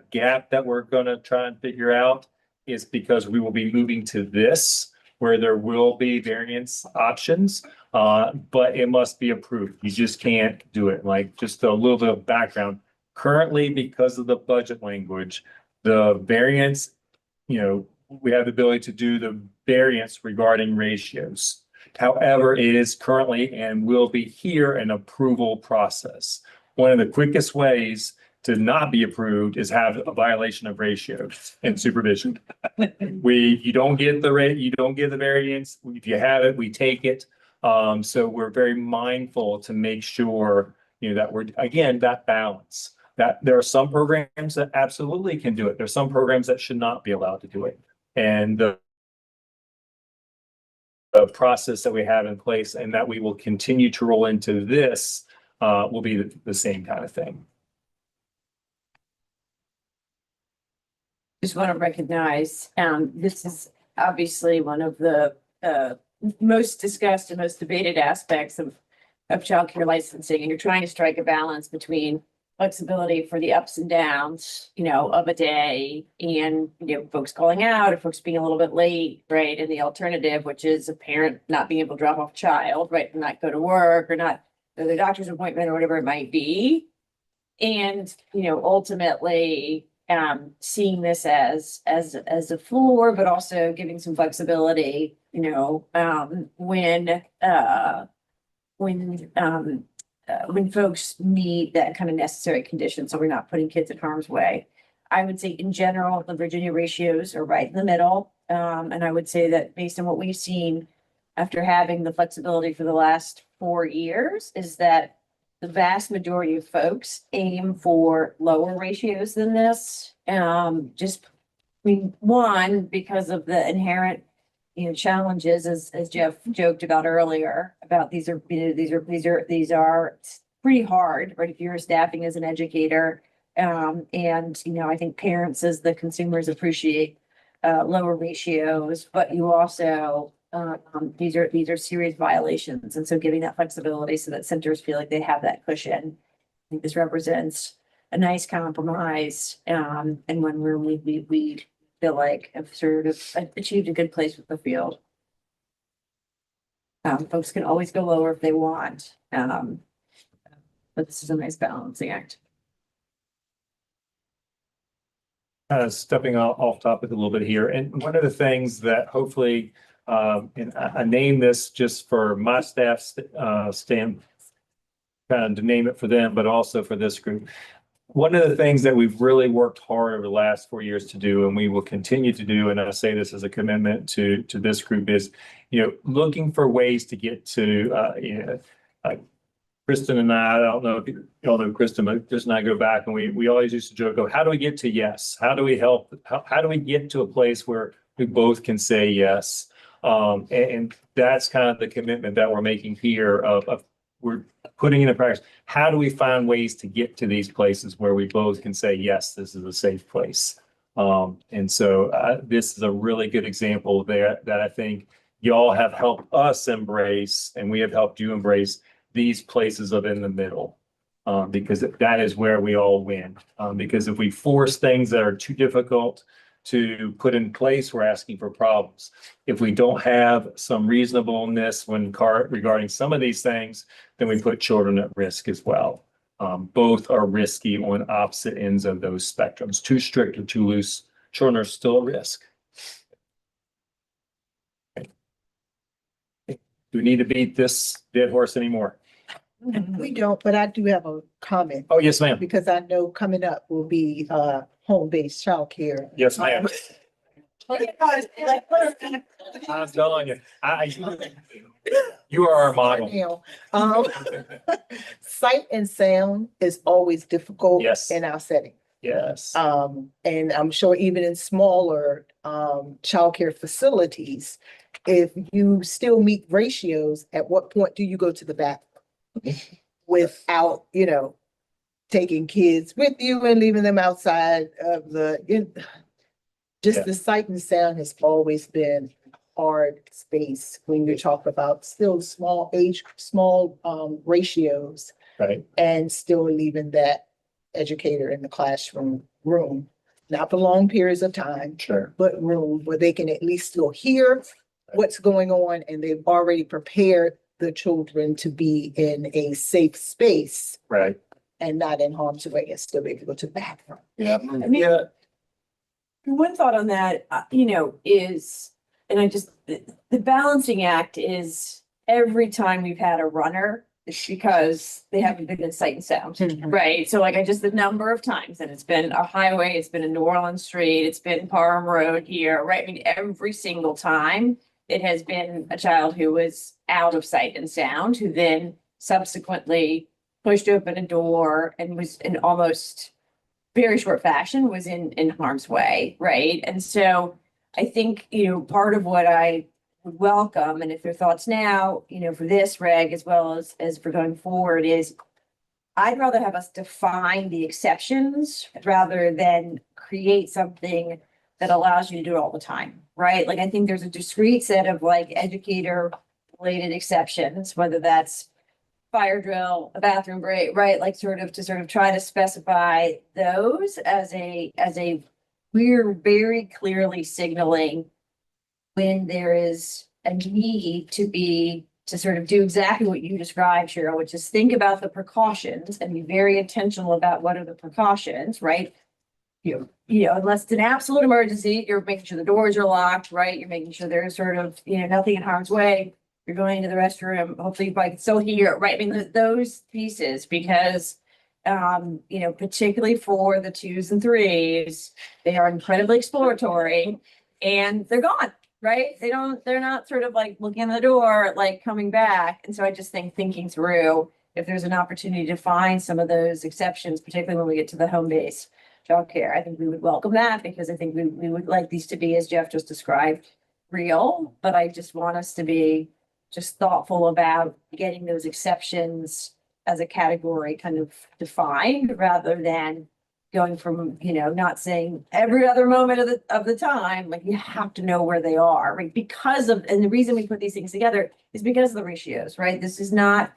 gap that we're going to try and figure out is because we will be moving to this where there will be variance options, but it must be approved. You just can't do it. Like just a little bit of background. Currently, because of the budget language, the variance, we have the ability to do the variance regarding ratios. However, it is currently and will be here an approval process. One of the quickest ways to not be approved is have a violation of ratios and supervision. You don't get the rate, you don't get the variance. If you have it, we take it. So we're very mindful to make sure, that we're, again, that balance. That there are some programs that absolutely can do it. There's some programs that should not be allowed to do it. And the process that we have in place and that we will continue to roll into this will be the same kind of thing. Just want to recognize, this is obviously one of the most discussed and most debated aspects of childcare licensing, and you're trying to strike a balance between flexibility for the ups and downs, of a day, and folks calling out or folks being a little bit late, right? And the alternative, which is a parent not being able to drop off a child, right, and not go to work or not go to the doctor's appointment or whatever it might be, and ultimately seeing this as a floor, but also giving some flexibility, when folks meet that kind of necessary condition, so we're not putting kids in harm's way. I would say in general, the Virginia ratios are right in the middle. And I would say that based on what we've seen after having the flexibility for the last 4 years, is that the vast majority of folks aim for lower ratios than this. One, because of the inherent, challenges, as Jeff joked about earlier, about these are pretty hard, right? If you're staffing as an educator, and I think parents as the consumers appreciate lower ratios, but you also these are serious violations, and so giving that flexibility so that centers feel like they have that cushion. I think this represents a nice compromise, and one where we feel like have sort of achieved a good place with the field. Folks can always go lower if they want, but this is a nice balancing act. Stepping off topic a little bit here, and one of the things that hopefully, and I name this just for my staff's kind of to name it for them, but also for this group. One of the things that we've really worked hard over the last 4 years to do, and we will continue to do, and I say this as a commitment to this group, is, looking for ways to get to, Kristen and I don't know if you all know Kristen, but Kristen and I go back and we always used to joke, how do we get to yes? How do we help? How do we get to a place where we both can say yes? And that's kind of the commitment that we're making here of we're putting into practice. How do we find ways to get to these places where we both can say, yes, this is a safe place? And so this is a really good example there that I think y'all have helped us embrace, and we have helped you embrace these places of in the middle, because that is where we all win. Because if we force things that are too difficult to put in place, we're asking for problems. If we don't have some reasonableness regarding some of these things, then we put children at risk as well. Both are risky on opposite ends of those spectrums. Too strict or too loose, children are still at risk. Okay. Do we need to beat this dead horse anymore? We don't, but I do have a comment Oh, yes, ma'am. because I know coming up will be home-based childcare. Yes, ma'am. I'm telling you, you are our model. Now, sight and sound is always difficult Yes. in our setting. Yes. And I'm sure even in smaller childcare facilities, if you still meet ratios, at what point do you go to the bathroom? Without, taking kids with you and leaving them outside of just Yeah. the sight and sound has always been hard space when you talk about still small ratios Right. and still leaving that educator in the classroom room, not for long periods of time, Sure. but room where they can at least still hear what's going on and they've already prepared the children to be in a safe space Right. and not in harm's way and still be able to go to the bathroom. Yeah. I mean, Yeah. one thought on that, is, and the balancing act is every time we've had a runner, it's because they haven't been in sight and sound, right? So like the number of times that it's been a highway, it's been a New Orleans street, it's been Parham Road here, right? I mean, every single time it has been a child who was out of sight and sound, who then subsequently pushed open a door and was in almost very short fashion was in harm's way, right? And so I think, part of what I would welcome, and if your thoughts now, for this reg as well as for going forward is I'd rather have us define the exceptions rather than create something that allows you to do it all the time, right? Like I think there's a discrete set of like educator related exceptions, whether that's fire drill, a bathroom break, right? Like to try to specify those as we're very clearly signaling when there is a need to sort of do exactly what you described, Cheryl, which is think about the precautions and be very intentional about what are the precautions, right? Unless it's an absolute emergency, you're making sure the doors are locked, right? You're making sure there's sort of, nothing in harm's way. You're going into the restroom, hopefully you can still hear, right? I mean, those pieces, because, particularly for the 2s and 3s, they are incredibly exploratory and they're gone, right? They're not sort of like looking at the door, like coming back. And so I just think thinking through if there's an opportunity to find some of those exceptions, particularly when we get to the home-based childcare, I think we would welcome that because I think we would like these to be, as Jeff just described, real, but I just want us to be just thoughtful about getting those exceptions as a category kind of defined rather than going from, not saying every other moment of the time, like you have to know where they are, right? And the reason we put these things together is because of the ratios, right? This is not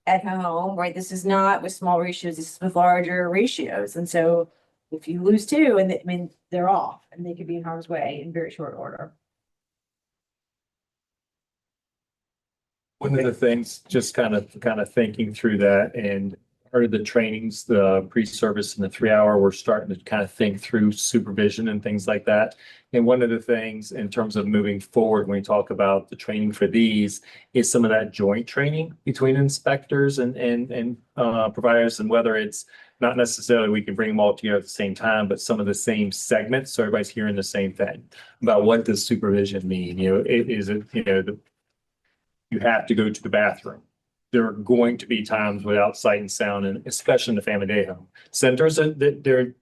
at home, right? This is not with small ratios, this is with larger ratios. And so if you lose 2 and they're off and they could be in harm's way in very short order. One of the things, just kind of thinking through that and part of the trainings, the pre-service and the 3-hour, we're starting to kind of think through supervision and things like that. And one of the things in terms of moving forward, when we talk about the training for these is some of that joint training between inspectors and providers, and whether it's not necessarily we can bring them all together at the same time, but some of the same segments. So everybody's hearing the same thing about what does supervision mean? You have to go to the bathroom. There are going to be times without sight and sound, and especially in the family day home centers. And they're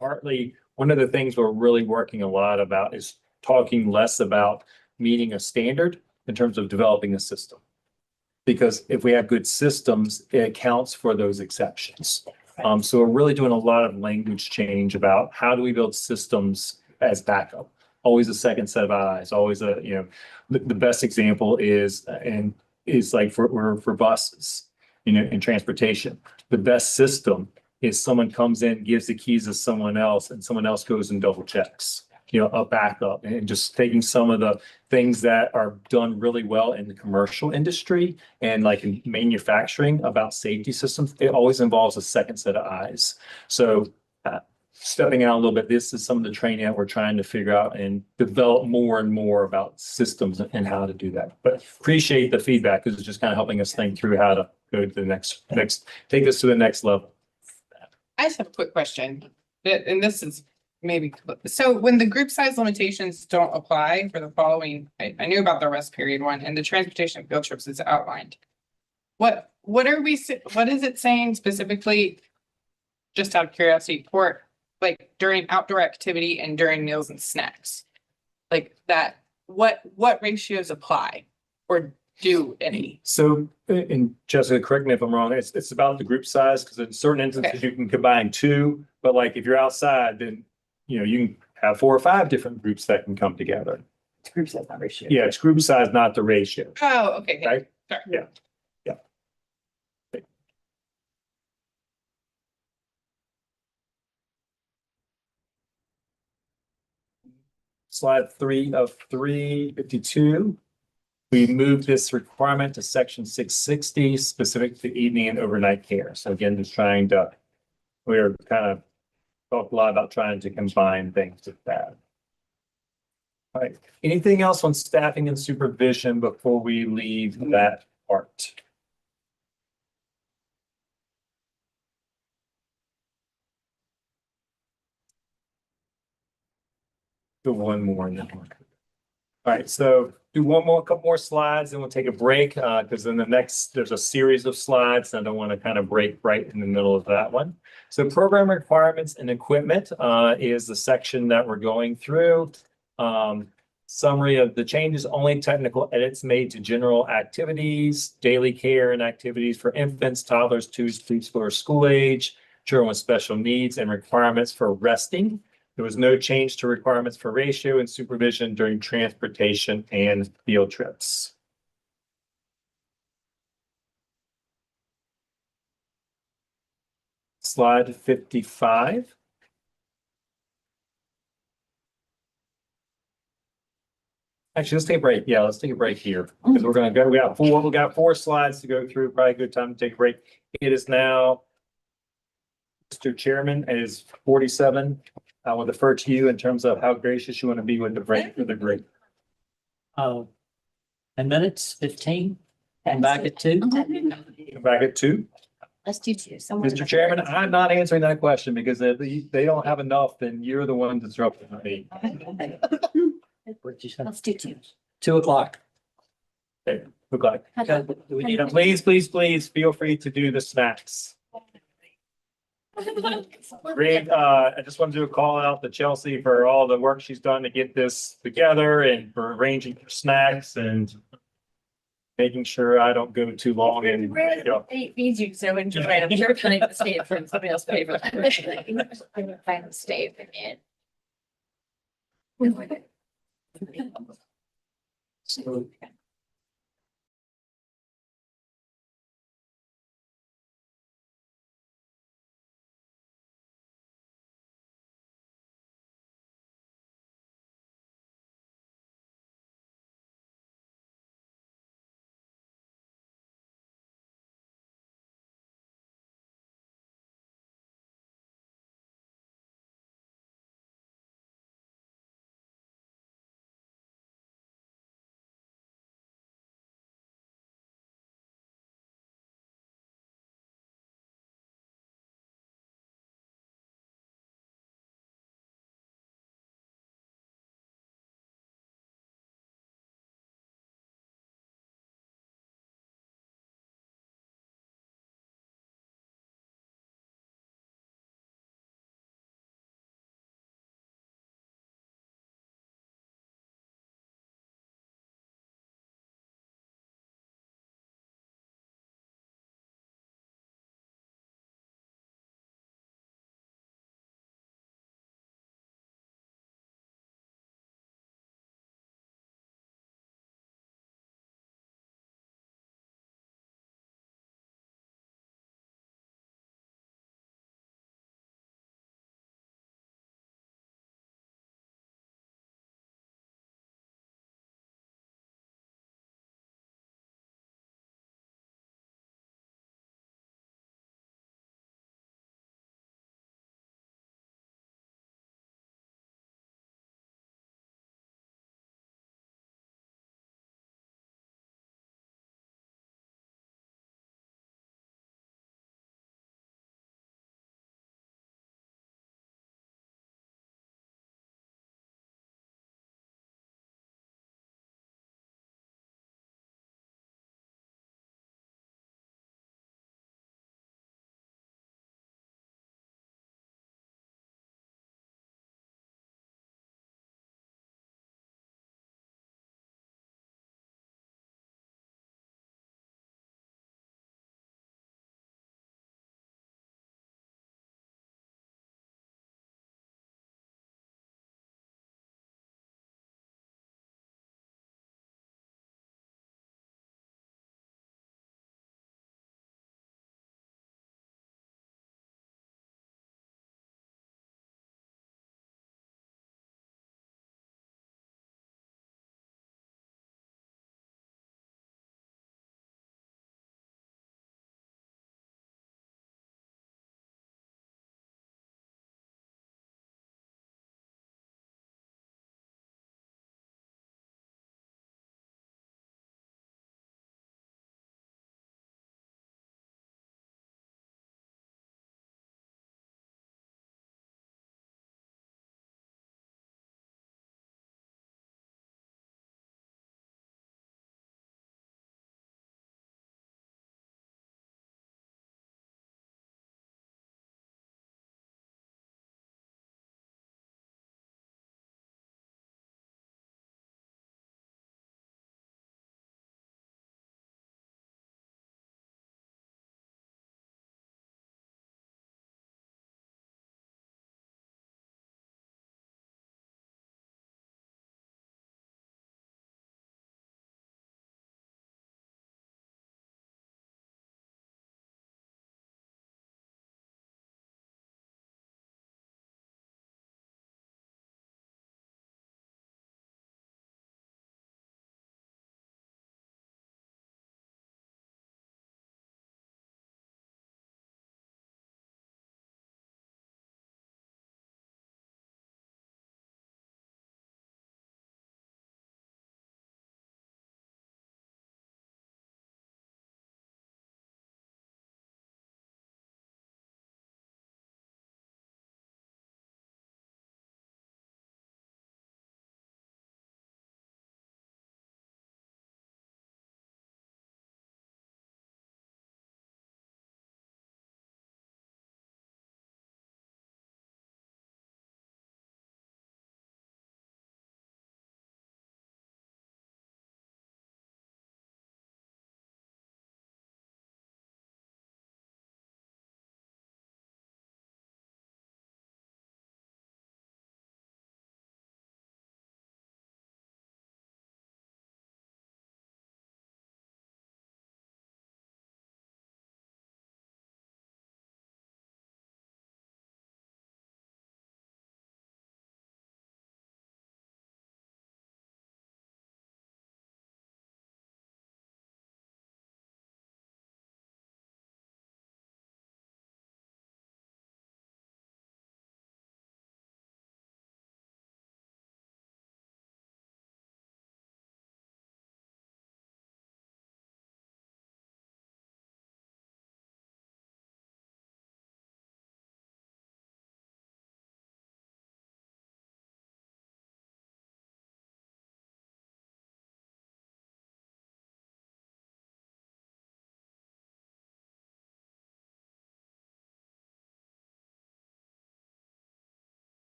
partly one of the things we're really working a lot about is talking less about meeting a standard in terms of developing a system. Because if we have good systems, it accounts for those exceptions. So we're really doing a lot of language change about how do we build systems as backup. Always a second set of eyes, always the best example is like for buses, in transportation. The best system is someone comes in, gives the keys to someone else, and someone else goes and double checks, a backup, and just taking some of the things that are done really well in the commercial industry and like in manufacturing about safety systems. It always involves a second set of eyes. So stepping out a little bit, this is some of the training that we're trying to figure out and develop more and more about systems and how to do that. But appreciate the feedback because it's just kind of helping us think through how to go to the next, take this to the next level. I just have a quick question, and this is maybe, so when the group size limitations don't apply for the following, I knew about the rest period one and the transportation and field trips is outlined. What are we, what is it saying specifically? Just out of curiosity, for like during outdoor activity and during meals and snacks? Like that, what ratios apply or do any? So, and Jessica, correct me if I'm wrong, it's about the group size, because in certain instances you can combine two, but like if you're outside, then, you know, you can have 4 or 5 different groups that can come together. It's group size, not ratio. Yeah, it's group size, not the ratio, Oh, okay. right? Sorry. Yeah. Slide 3 of 352. We moved this requirement to section 660, specific to evening and overnight care. So again, just trying to, we're kind of talked a lot about trying to combine things with that. All right, anything else on staffing and supervision before we leave that part? Do one more and then one. All right, so do one more, couple more slides, and we'll take a break, because then there's a series of slides, and I don't want to kind of break right in the middle of that one. So program requirements and equipment is the section that we're going through. Summary of the changes, only technical edits made to general activities, daily care and activities for infants, toddlers, preschool or school age, children with special needs, and requirements for resting. There was no change to requirements for ratio and supervision during transportation and field trips. Slide 55. Actually, let's take a break. Yeah, let's take a break here because we're going to go. We got 4 slides to go through. Probably a good time to take a break. It is now, Mr. Chairman, it is 47. I will defer to you in terms of how gracious you want to be with the break for the break. 10 minutes, 15, and back at 2. Come back at 2. Let's do 2. Mr. Chairman, I'm not answering that question because if they don't have enough, then you're the one disrupting me. What'd you say? Let's do 2. 2 o'clock. Okay, look like. Okay. Do we need a Please feel free to do the snacks. Great. I just want to do a call out to Chelsea for all the work she's done to get this together and for arranging for snacks and making sure I don't go too long and, you know. It feeds you so enjoy it. I'm sure it's not stay from somebody else's paper. Final state again. So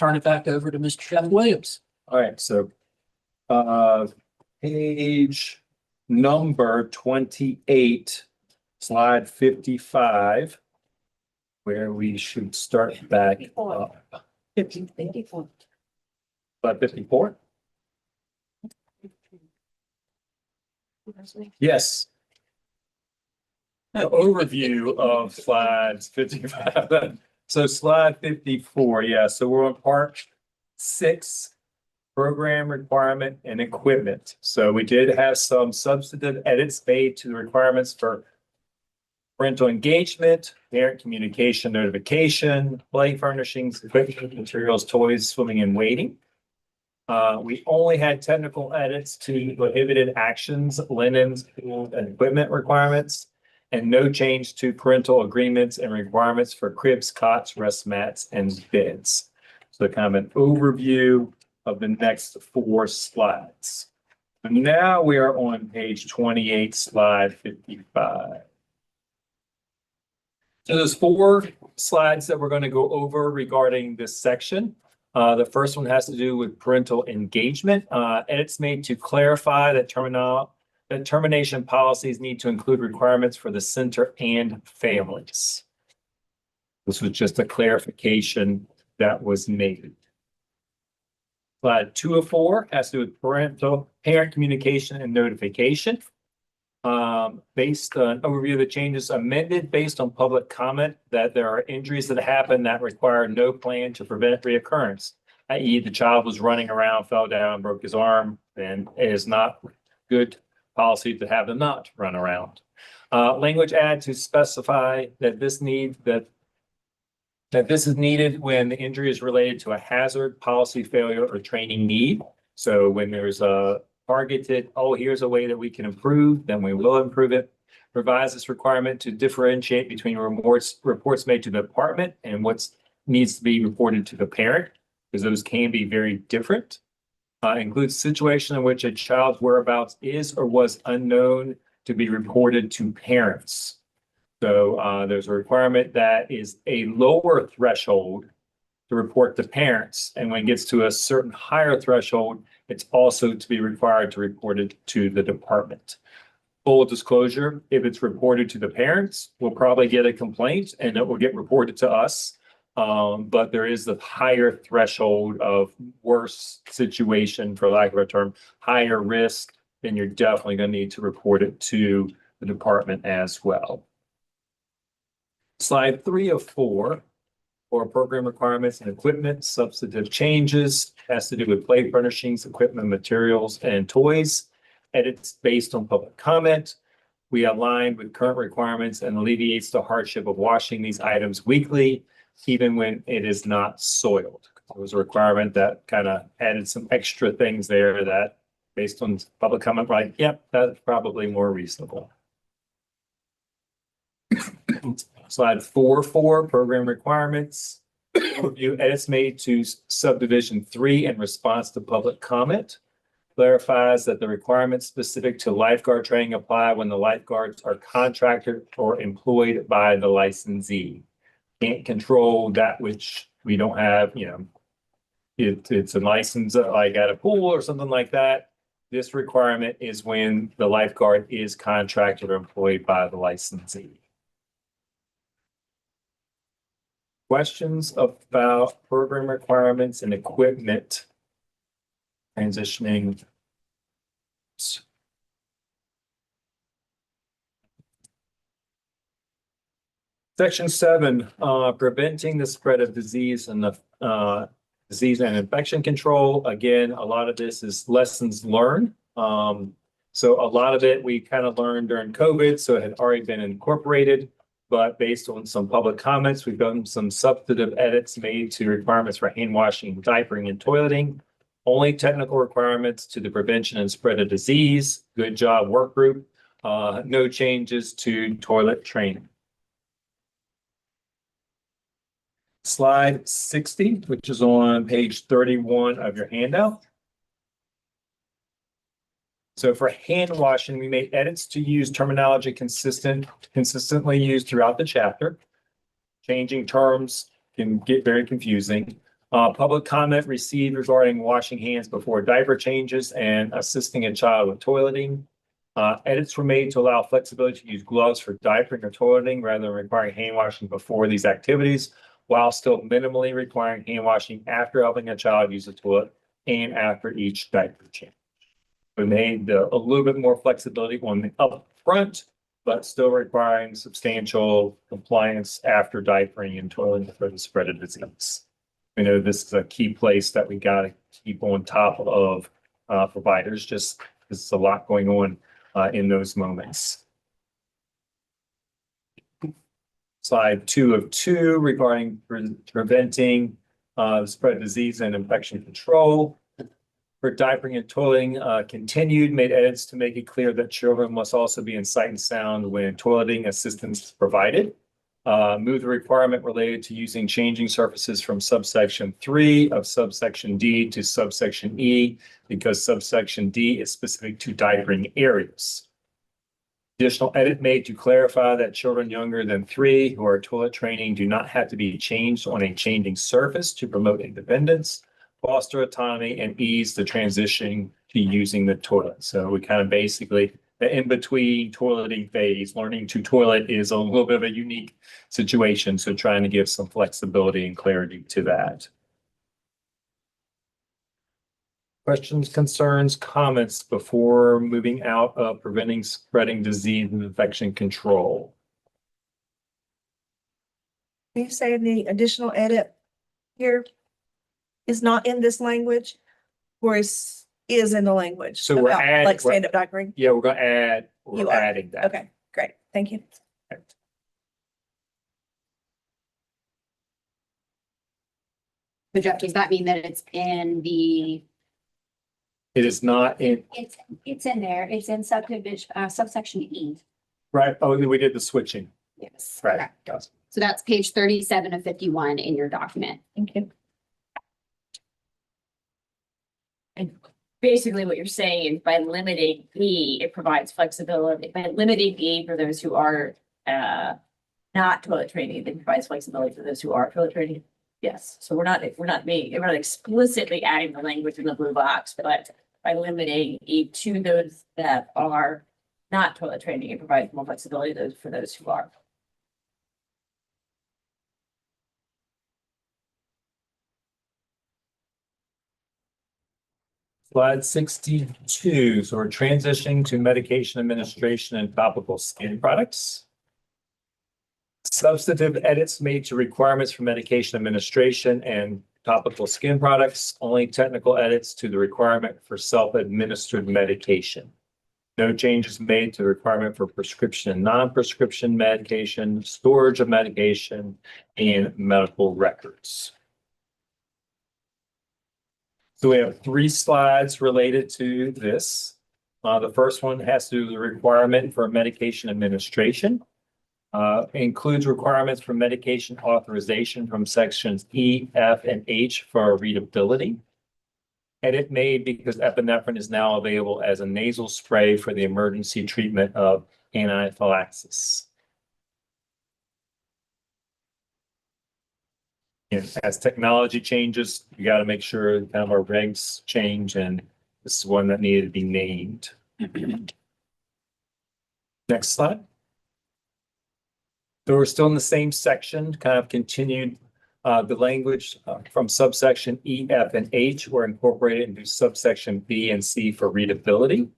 turn it back over to Mr. Jeff Williams. All right, so page number 28, slide 55, where we should start back up. 54. Slide 54? Yes. An overview of slides 55. So slide 54, yeah, so we're on part 6, program requirement and equipment. So we did have some substantive edits made to the requirements for parental engagement, parent communication notification, play furnishings, equipment, materials, toys, swimming and wading. We only had technical edits to prohibited actions, linens, tools, and equipment requirements, and no change to parental agreements and requirements for cribs, cots, rest mats, and beds. So kind of an overview of the next 4 slides. And now we are on page 28, slide 55. So there's 4 slides that we're going to go over regarding this section. The first one has to do with parental engagement. Edits made to clarify that termination policies need to include requirements for the center and families. This was just a clarification that was made. Slide 2 of 4 has to do with parent communication and notification. Based on overview of the changes amended based on public comment that there are injuries that happen that require no plan to prevent reoccurrence, i.e. the child was running around, fell down, broke his arm, and it is not good policy to have them not run around. Language add to specify that this is needed when the injury is related to a hazard, policy failure, or training need. So when there's a targeted, oh, here's a way that we can improve, then we will improve it. Revise this requirement to differentiate between reports made to the department and what needs to be reported to the parent, because those can be very different. Includes situation in which a child's whereabouts is or was unknown to be reported to parents. So there's a requirement that is a lower threshold to report to parents. And when it gets to a certain higher threshold, it's also to be required to report it to the department. Full disclosure, if it's reported to the parents, we'll probably get a complaint and it will get reported to us. But there is the higher threshold of worse situation, for lack of a term, higher risk, then you're definitely going to need to report it to the department as well. Slide 3 of 4 for program requirements and equipment, substantive changes, has to do with play furnishings, equipment, materials, and toys. Edits based on public comment. We align with current requirements and alleviates the hardship of washing these items weekly, even when it is not soiled. It was a requirement that kind of added some extra things there that based on public comment, like, yep, that's probably more reasonable. Slide 4 program requirements. Overview edits made to subdivision 3 in response to public comment. Clarifies that the requirements specific to lifeguard training apply when the lifeguards are contracted or employed by the licensee. Can't control that which we don't have, it's a license like at a pool or something like that. This requirement is when the lifeguard is contracted or employed by the licensee. Questions about program requirements and equipment transitioning. Section 7, preventing the spread of disease and disease and infection control. Again, a lot of this is lessons learned. So a lot of it we kind of learned during COVID, so it had already been incorporated. But based on some public comments, we've done some substantive edits made to requirements for hand washing, diapering, and toileting. Only technical requirements to the prevention and spread of disease. Good job, work group. No changes to toilet training. Slide 60, which is on page 31 of your handout. So for hand washing, we made edits to use terminology consistently used throughout the chapter. Changing terms can get very confusing. Public comment received regarding washing hands before diaper changes and assisting a child with toileting. Edits were made to allow flexibility to use gloves for diapering or toileting rather than requiring hand washing before these activities, while still minimally requiring hand washing after helping a child use the toilet and after each diaper change. We made a little bit more flexibility on the upfront, but still requiring substantial compliance after diapering and toileting for the spread of disease. We know this is a key place that we got to keep on top of providers, just there's a lot going on in those moments. Slide 2 of 2 regarding preventing the spread of disease and infection control. For diapering and toileting, continued, made edits to make it clear that children must also be in sight and sound when toileting assistance is provided. Move the requirement related to using changing surfaces from subsection 3 of subsection D to subsection E, because subsection D is specific to diapering areas. Additional edit made to clarify that children younger than 3 who are toilet training do not have to be changed on a changing surface to promote independence, foster autonomy, and ease the transition to using the toilet. So we kind of basically, the in-between toileting phase, learning to toilet is a little bit of a unique situation. So trying to give some flexibility and clarity to that. Questions, concerns, comments before moving out of preventing spreading disease and infection control? Can you say the additional edit here is not in this language, or is in the language? So we're about, adding, like stand-up diapering? yeah, we're going to add, You we're are. adding that. Okay, great. Thank you. So Jeff, does that mean that it's in the? It is not in, It's in there. It's in subsection E. right? Oh, we did the switching. Yes. Right. Okay. So that's page 37 of 51 in your document. Thank you. And basically what you're saying is by limiting E, it provides flexibility. By limiting E for those who are not toilet training, it provides flexibility for those who are toilet training. Yes, so we're not explicitly adding the language in the blue box, but by limiting E to those that are not toilet training, it provides more flexibility for those who are. Slide 62. So we're transitioning to medication administration and topical skin products. Substantive edits made to requirements for medication administration and topical skin products. Only technical edits to the requirement for self-administered medication. No changes made to the requirement for prescription and non-prescription medication, storage of medication, and medical records. So we have 3 slides related to this. The first one has to do with the requirement for medication administration. Includes requirements for medication authorization from sections E, F, and H for readability. Edit made because epinephrine is now available as a nasal spray for the emergency treatment of anaphylaxis. And as technology changes, you got to make sure kind of our regs change, and this is one that needed to be named. Next slide. So we're still in the same section, kind of continued the language from subsection E, F, and H were incorporated into subsection B and C for readability.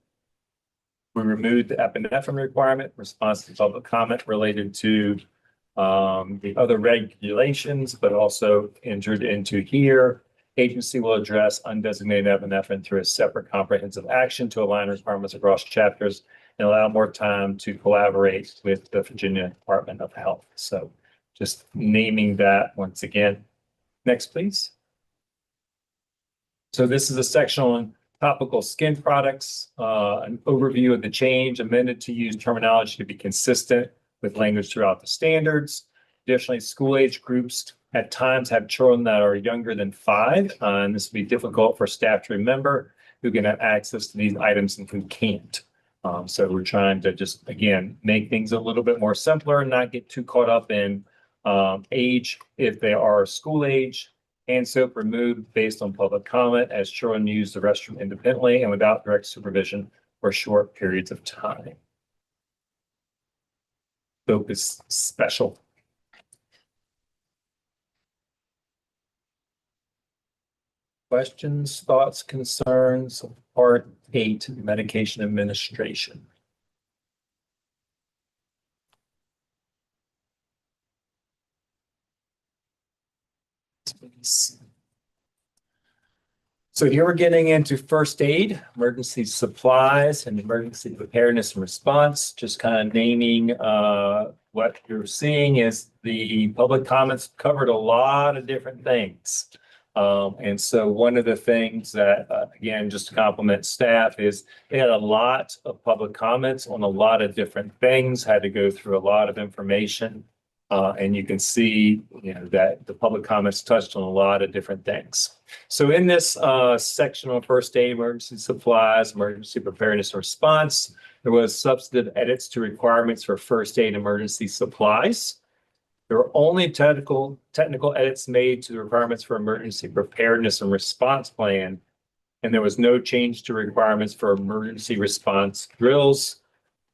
We removed the epinephrine requirement, response to public comment related to the other regulations, but also entered into here. Agency will address undesignated epinephrine through a separate comprehensive action to align requirements across chapters and allow more time to collaborate with the Virginia Department of Health. So just naming that once again. Next, please. So this is a section on topical skin products, an overview of the change, amended to use terminology to be consistent with language throughout the standards. Additionally, school age groups at times have children that are younger than 5, and this will be difficult for staff to remember who can have access to these items and who can't. So we're trying to just, again, make things a little bit more simpler and not get too caught up in age if they are school age, hand soap removed based on public comment as children use the restroom independently and without direct supervision for short periods of time. Soap is special. Questions, thoughts, concerns, part 8, medication administration. So here we're getting into first aid, emergency supplies, and emergency preparedness and response. Just kind of naming what you're seeing is the public comments covered a lot of different things. And so one of the things that, again, just to compliment staff is they had a lot of public comments on a lot of different things, had to go through a lot of information. And you can see, that the public comments touched on a lot of different things. So in this section on first aid, emergency supplies, emergency preparedness and response, there was substantive edits to requirements for first aid emergency supplies. There were only technical edits made to the requirements for emergency preparedness and response plan. And there was no change to requirements for emergency response drills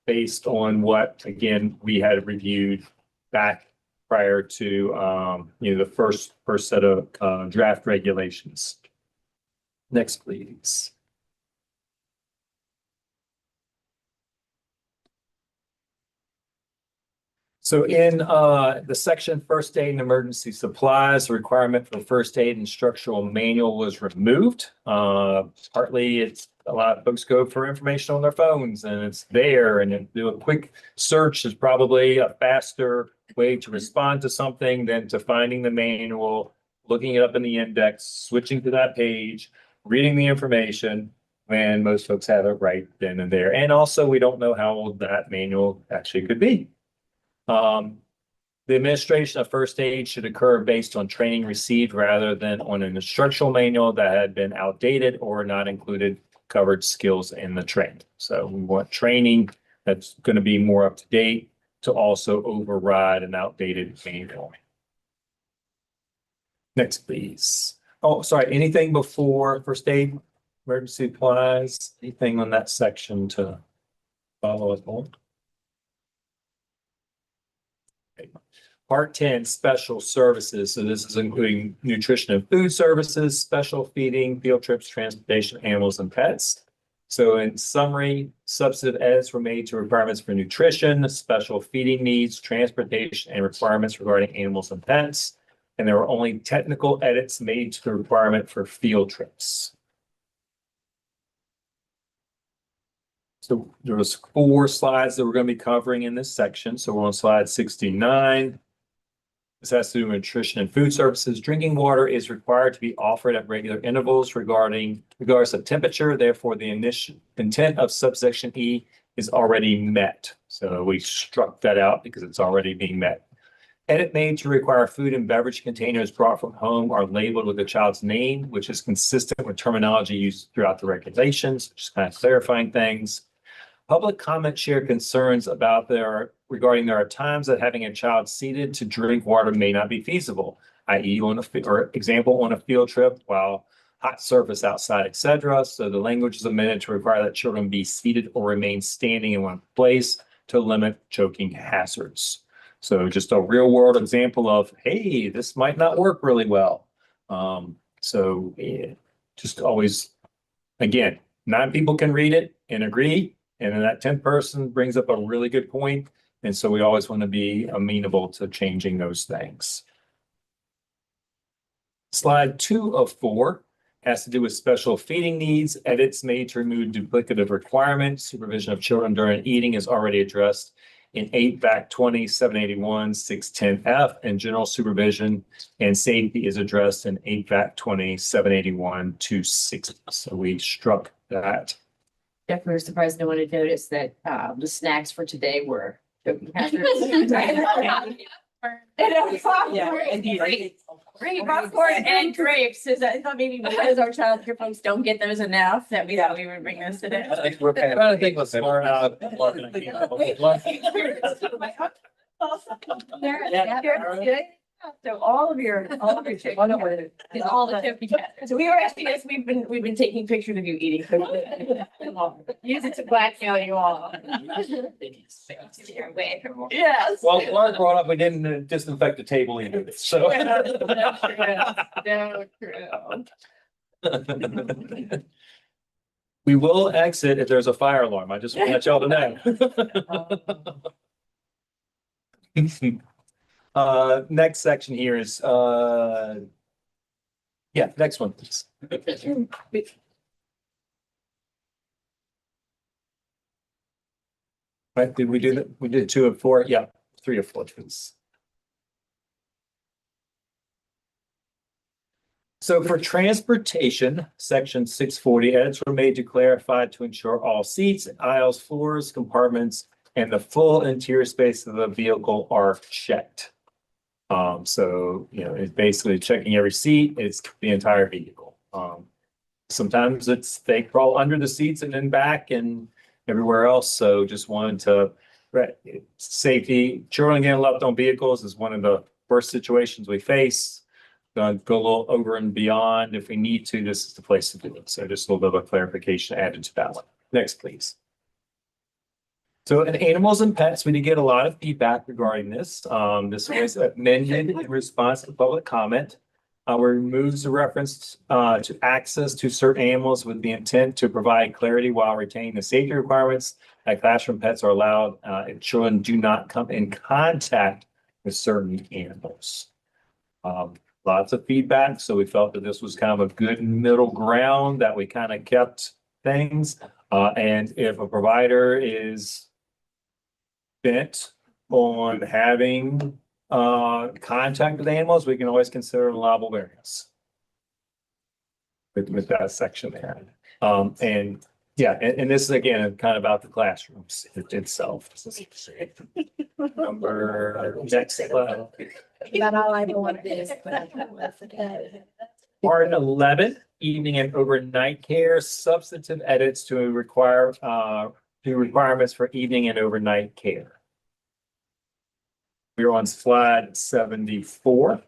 based on what, again, we had reviewed back prior to, the first set of draft regulations. Next, please. So in the section first aid and emergency supplies, the requirement for first aid instructional manual was removed. Partly it's a lot of folks go for information on their phones and it's there, and do a quick search is probably a faster way to respond to something than to finding the manual, looking it up in the index, switching to that page, reading the information, when most folks have it right then and there. And also we don't know how old that manual actually could be. The administration of first aid should occur based on training received rather than on an instructional manual that had been outdated or not included covered skills in the training. So we want training that's going to be more up to date to also override an outdated manual. Next, please. Oh, sorry, anything before first aid, emergency supplies, anything on that section to follow up on? Part 10, special services. So this is including nutrition and food services, special feeding, field trips, transportation, animals, and pets. So in summary, substantive edits were made to requirements for nutrition, special feeding needs, transportation, and requirements regarding animals and pets. And there were only technical edits made to the requirement for field trips. So there was 4 slides that we're going to be covering in this section. So we're on slide 69. This has to do with nutrition and food services. Drinking water is required to be offered at regular intervals regardless of temperature. Therefore, the initial intent of subsection E is already met. So we struck that out because it's already being met. Edit made to require food and beverage containers brought from home are labeled with the child's name, which is consistent with terminology used throughout the regulations, just kind of clarifying things. Public comment shared concerns regarding there are times that having a child seated to drink water may not be feasible, i.e. on a field trip while hot surface outside, etc. So the language is amended to require that children be seated or remain standing in one place to limit choking hazards. So just a real world example of, hey, this might not work really well. Just always, again, 9 people can read it and agree. And then that 10th person brings up a really good point. And so we always want to be amenable to changing those things. Slide 2 of 4 has to do with special feeding needs. Edits made to remove duplicative requirements. Supervision of children during eating is already addressed in 8 VAC 20, 781, 610F, and general supervision and safety is addressed in 8 VAC 20, 781, 260. So we struck that. Definitely was surprised no one had noticed that the snacks for today were choking hazards. Great popcorn and grapes. Is that, I thought maybe because our child care folks don't get those enough that we thought we would bring those today. I think we're kind of thinking of smart. So all of your and all the tip you get. So we were asking this, we've been taking pictures of you eating. Use it to blackmail you all. Yes. Well, Lauren brought up, we didn't disinfect the table either, so. No, true. We will exit if there's a fire alarm. I just want to let y'all know. Next section here is, yeah, next one, please. Right, did we do that? We did 2 of 4, yeah, 3 of 4, please. So for transportation, section 640, edits were made to clarify to ensure all seats, aisles, floors, compartments, and the full interior space of the vehicle are checked. So, you know, it's basically checking every seat, it's the entire vehicle. Sometimes they crawl under the seats and then back and everywhere else. So just wanted to, safety, children getting left on vehicles is one of the worst situations we face. Go a little over and beyond if we need to. This is the place to do it. So just a little bit of a clarification added to that one. Next, please. So in animals and pets, we did get a lot of feedback regarding this. This was amended in response to public comment. Removes the reference to access to certain animals with the intent to provide clarity while retaining the safety requirements that classroom pets are allowed and children do not come in contact with certain animals. Lots of feedback, so we felt that this was kind of a good middle ground that we kind of kept things. And if a provider is bent on having contact with animals, we can always consider a allowable variance with that section there. And yeah, and this is again kind of about the classrooms itself. Number next slide. Not all I want is, but. Part 11, evening and overnight care, substantive edits to require to requirements for evening and overnight care. We're on slide 74,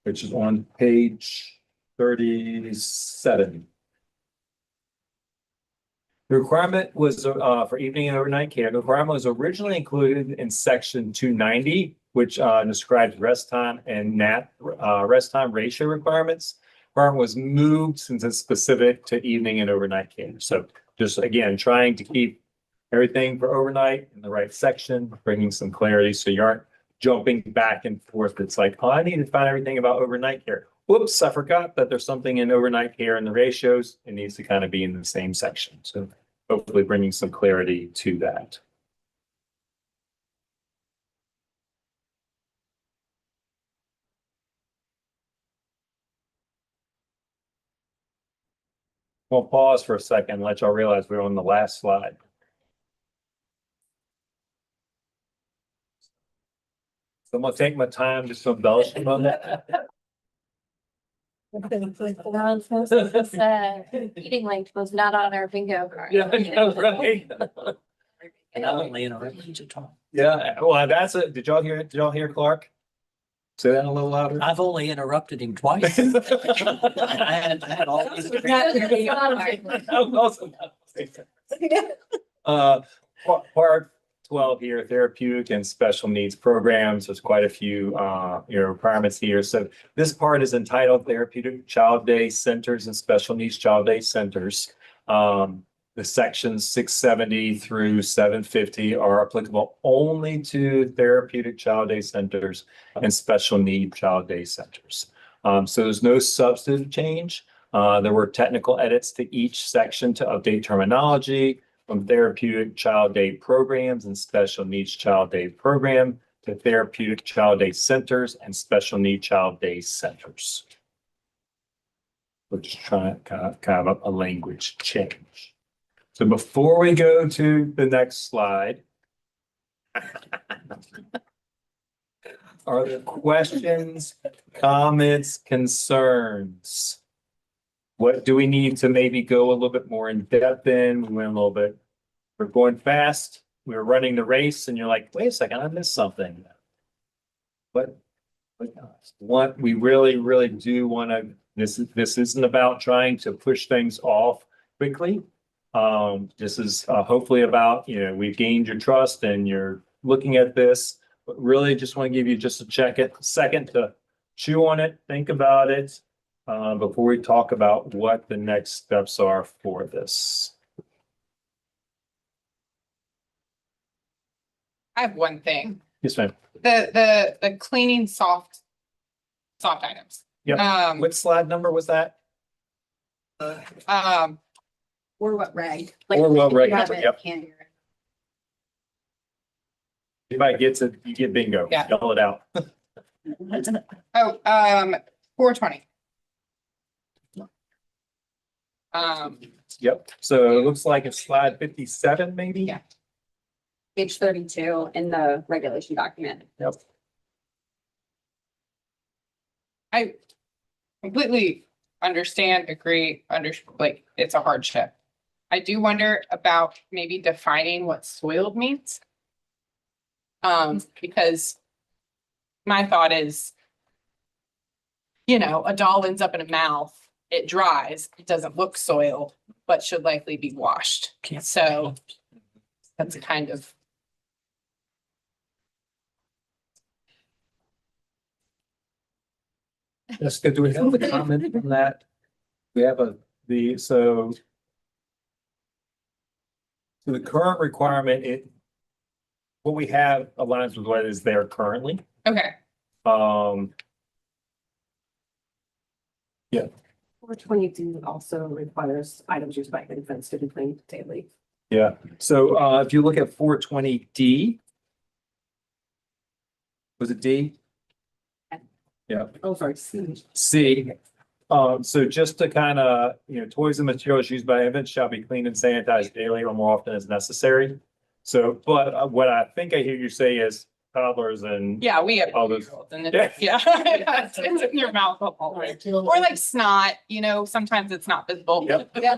which is on page 37. The requirement was for evening and overnight care. The requirement was originally included in section 290, which describes rest time and rest time ratio requirements. Requirement was moved since it's specific to evening and overnight care. So just again, trying to keep everything for overnight in the right section, bringing some clarity so you aren't jumping back and forth. It's like, oh, I need to find everything about overnight care. Whoops, I forgot that there's something in overnight care in the ratios. It needs to kind of be in the same section. So hopefully bringing some clarity to that. We'll pause for a second and let y'all realize we're on the last slide. So I'm gonna take my time just to embellish on that. Eating length was not on our bingo card. Yeah, I know, right? And I only interrupted to talk. Yeah, well, that's it. Did y'all hear Clark? Say that a little louder. I've only interrupted him twice. I had all these. Part 12 here, therapeutic and special needs programs. There's quite a few requirements here. So this part is entitled Therapeutic Child Day Centers and Special Needs Child Day Centers. The sections 670 through 750 are applicable only to therapeutic child day centers and special need child day centers. So there's no substantive change. There were technical edits to each section to update terminology from therapeutic child day programs and special needs child day program to therapeutic child day centers and special need child day centers. We're just trying kind of a language change. So before we go to the next slide, are there questions, comments, concerns? What do we need to maybe go a little bit more in depth in? We went a little bit, we're going fast. We were running the race and you're like, wait a second, I missed something. What What we really do want to, this isn't about trying to push things off quickly. This is hopefully about, we've gained your trust and you're looking at this, but really just want to give you just a second to chew on it, think about it, before we talk about what the next steps are for this. I have one thing. Yes, ma'am. The cleaning soft items. Yeah. What slide number was that? Um, Or what reg? Or what reg You have number, it, yep. can't hear it. Anybody gets it, you get bingo. Yeah. Yell it out. 420. Yep. So it looks like it's slide 57, maybe? Yeah. Page 32 in the regulation document. Yep. I completely understand, agree, like, it's a hardship. I do wonder about maybe defining what soiled means. Because my thought is, a doll ends up in a mouth, it dries, it doesn't look soiled, but should likely be washed. So that's a kind of. Jessica, do we have a comment from that? We have so the current requirement, what we have aligns with what is there currently. Okay. Yeah. 422 also requires items used by infants to be cleaned daily. Yeah. So if you look at 420D, was it D? Yeah. Oh, sorry. C. So just to kind of, toys and materials used by infants shall be cleaned and sanitized daily or more often as necessary. So, but what I think I hear you say is toddlers and. Yeah, we have. All those. Yeah. It's in your mouth. Or like snot, sometimes it's not visible. Yep. I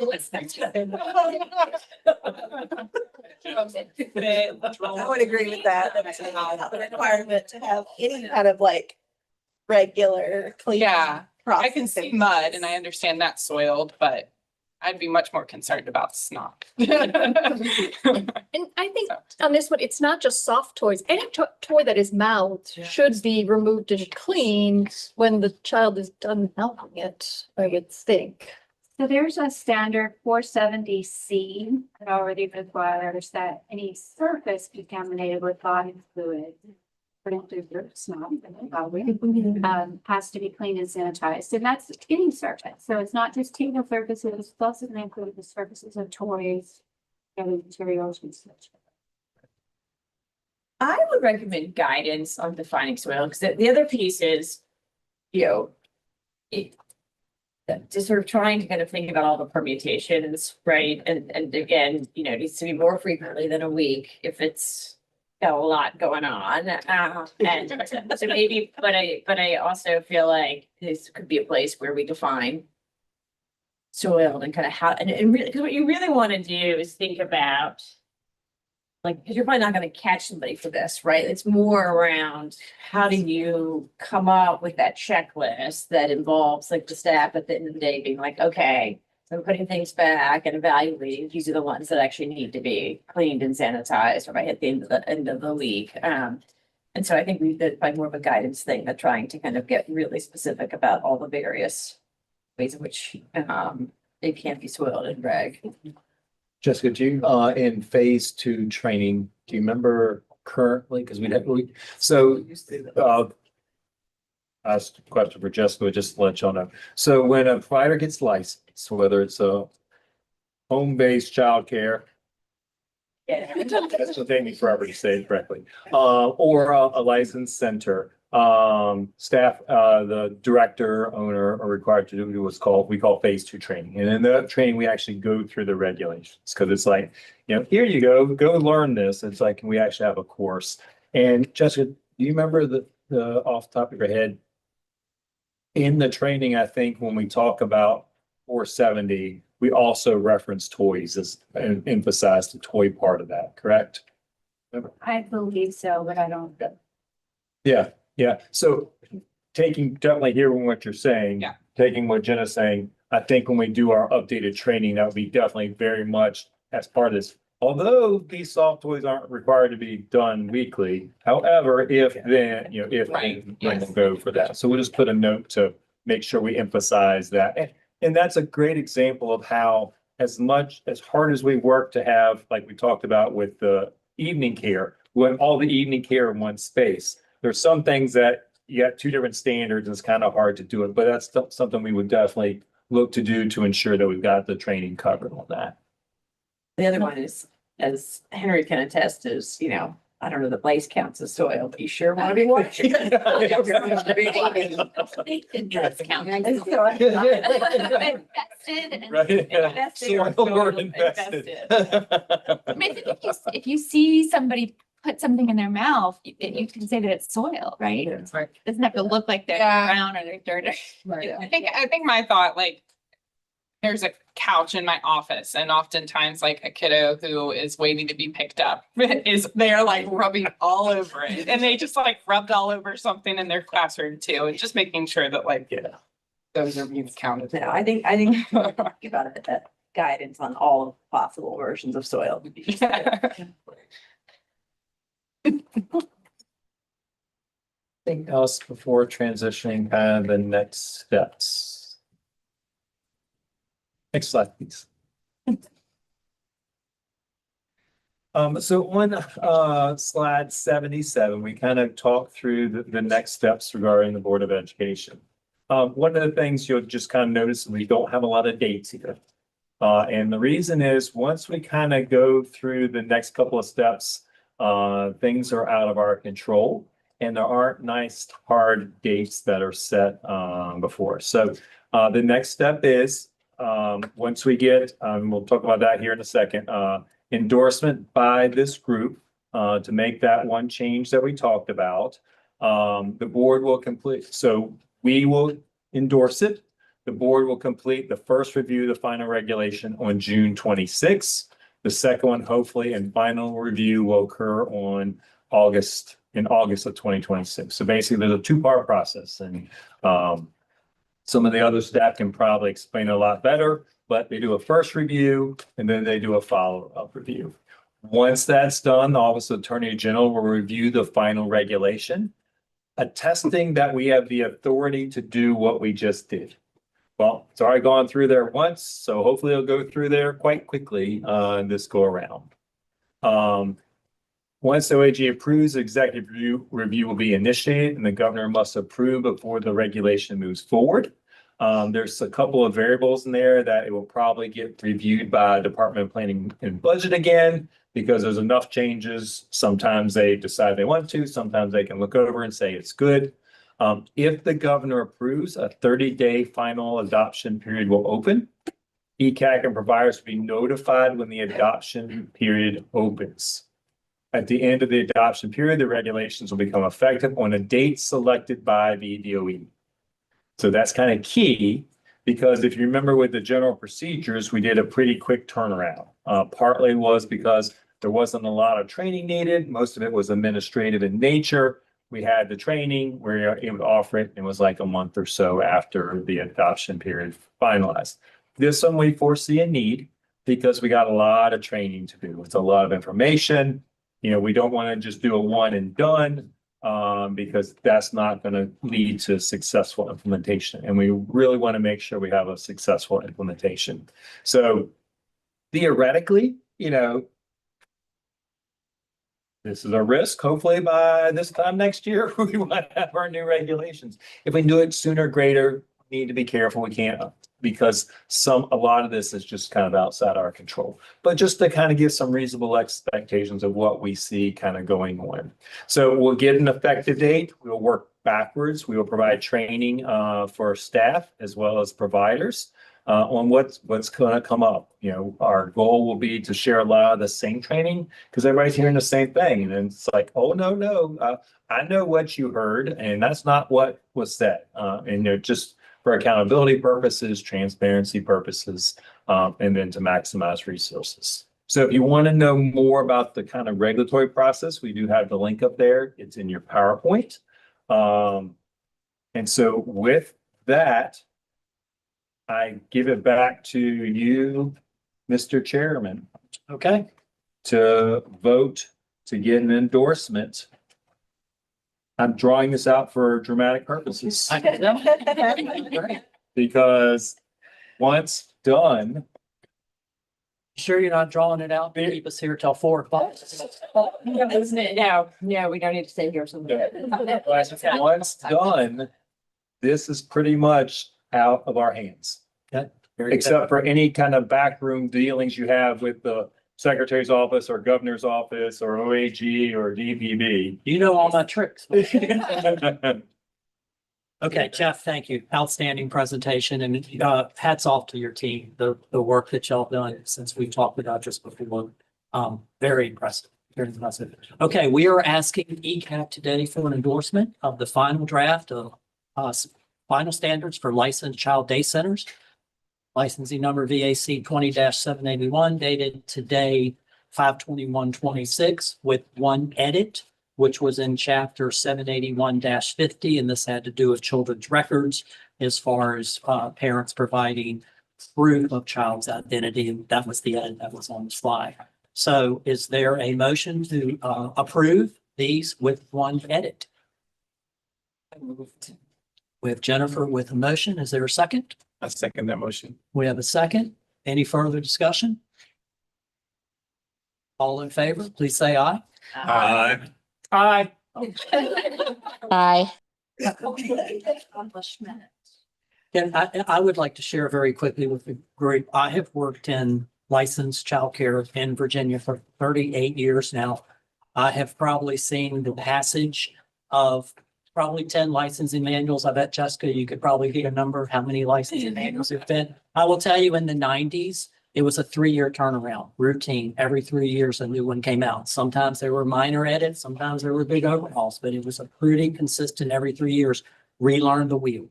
would agree with that. That's not the requirement to have any kind of like regular clean. Yeah, I can process. see mud and I understand that's soiled, but I'd be much more concerned about snot. And I think on this one, it's not just soft toys. Any toy that is mouthed should be removed and cleaned when the child is done mouthing it, I would think. So there's a standard 470C that already requires that any surface contaminated with body fluid, particularly snot, has to be cleaned and sanitized, and that's any surface. So it's not just table surfaces, it doesn't include the surfaces of toys, and materials and such. I would recommend guidance on defining soil, because the other piece is, just sort of trying to kind of think about all the permutations, right? And again, it needs to be more frequently than a week if it's got a lot going on. And so maybe, but I also feel like this could be a place where we define soiled and kind of how, and really, because what you really want to do is think about, like, because you're probably not going to catch somebody for this, right? It's more around how do you come up with that checklist that involves like the staff at the end of the day being like, okay, so we're putting things back and evaluating. These are the ones that actually need to be cleaned and sanitized right at the end of the week. And so I think we did by more of a guidance thing than trying to kind of get really specific about all the various ways in which it can't be soiled in reg. Jessica, do you, in phase 2 training, do you remember currently, because asked a question for Jessica, just to let y'all know. So when a provider gets licensed, whether it's a home-based childcare, that's what they need forever to say it correctly, or a licensed center, staff, the director, owner are required to do what's we call phase 2 training. And in that training, we actually go through the regulations, because it's like, here you go learn this. It's like, we actually have a course. And Jessica, do you remember the off the top of your head? In the training, I think when we talk about 470, we also reference toys and emphasize the toy part of that, correct? I believe so, but I don't. Yeah. So definitely hearing what you're saying. Yeah. Taking what Jenna's saying, I think when we do our updated training, that would be definitely very much as part of this. Although these soft toys aren't required to be done weekly, however, if then, if Right, then yes. we'll go for that. So we'll just put a note to make sure we emphasize that. And that's a great example of how as hard as we work to have, like we talked about with the evening care, when all the evening care in one space, there's some things that you have two different standards and it's kind of hard to do it, but that's something we would definitely look to do to ensure that we've got the training covered on that. The other one is, as Henry can attest, is, I don't know that place counts as soil, but you sure want to be watching. It does count. Right. Invested. Soil or invested. I mean, if you see somebody put something in their mouth, you can say that it's soil, right? Right. Doesn't have to look like they're Yeah. brown or they're dirt. I think my thought, like, there's a couch in my office and oftentimes like a kiddo who is waiting to be picked up is they're like rubbing all over it. And they just like rubbed all over something in their classroom too. And just making sure that like, those are being counted. No, I think about it, that guidance on all possible versions of soil would be. Anything else before transitioning kind of the next steps? Next slide, please. So on slide 77, we kind of talked through the next steps regarding the Board of Education. One of the things you'll just kind of notice, we don't have a lot of dates here. And the reason is once we kind of go through the next couple of steps, things are out of our control and there aren't nice hard dates that are set before. So the next step is once we get, we'll talk about that here in a second, endorsement by this group to make that one change that we talked about. The board will complete, so we will endorse it. The board will complete the first review of the final regulation on June 26th. The second one, hopefully, and final review will occur in August of 2026. So basically, there's a two-part process, and some of the other staff can probably explain it a lot better, but they do a first review and then they do a follow-up review. Once that's done, the Office of Attorney General will review the final regulation, attesting that we have the authority to do what we just did. Well, it's already gone through there once, so hopefully it'll go through there quite quickly this go around. Once the OAG approves, executive review will be initiated and the governor must approve before the regulation moves forward. There's a couple of variables in there that it will probably get reviewed by Department of Planning and Budget again, because there's enough changes. Sometimes they decide they want to, sometimes they can look over and say it's good. If the governor approves, a 30-day final adoption period will open. ECAC and providers will be notified when the adoption period opens. At the end of the adoption period, the regulations will become effective on a date selected by the DOE. So that's kind of key, because if you remember with the general procedures, we did a pretty quick turnaround. Partly was because there wasn't a lot of training needed. Most of it was administrative in nature. We had the training, we were able to offer it. It was like a month or so after the adoption period finalized. This one we foresee a need because we got a lot of training to do. It's a lot of information. We don't want to just do a one and done because that's not going to lead to successful implementation. And we really want to make sure we have a successful implementation. So theoretically, this is a risk. Hopefully by this time next year, we might have our new regulations. If we do it sooner or greater, we need to be careful. We can't, because a lot of this is just kind of outside our control, but just to kind of give some reasonable expectations of what we see kind of going on. So we'll get an effective date. We'll work backwards. We will provide training for staff as well as providers on what's going to come up. Our goal will be to share a lot of the same training because everybody's hearing the same thing. And it's like, oh, no, I know what you heard and that's not what was said. And just for accountability purposes, transparency purposes, and then to maximize resources. So if you want to know more about the kind of regulatory process, we do have the link up there. It's in your PowerPoint. And so with that, I give it back to you, Mr. Chairman, Okay, to vote to get an endorsement. I'm drawing this out for dramatic purposes because once done, sure you're not drawing it out to keep us here till 4 o'clock? No, we don't need to stay here. once done, this is pretty much out of our hands. Okay, very good. Except for any kind of backroom dealings you have with the secretary's office or governor's office or OAG or DPB. You know all my tricks. Okay, Jeff, thank you. Outstanding presentation and hats off to your team, the work that y'all done since we talked about just before. Very impressive, very impressive. Okay, we are asking ECAC today for an endorsement of the final draft of final standards for licensed child day centers. Licensing number VAC 20-781 dated today, 5/21/26 with one edit, which was in chapter 781-50, and this had to do with children's records as far as parents providing proof of child's identity, and that was the edit that was on the slide. So is there a motion to approve these with one edit? With Jennifer with a motion, is there a second? I second that motion. We have a second. Any further discussion? All in favor, please say aye. Aye. Aye. Aye. Accomplishment. And I would like to share very quickly with the group. I have worked in licensed childcare in Virginia for 38 years now. I have probably seen the passage of probably 10 licensing manuals. I bet, Jessica, you could probably get a number of how many licensing manuals have been. I will tell you in the 90s, it was a 3-year turnaround routine. Every 3 years, a new one came out. Sometimes there were minor edits, sometimes there were big overhauls, but it was a pretty consistent every 3 years, relearn the wheel.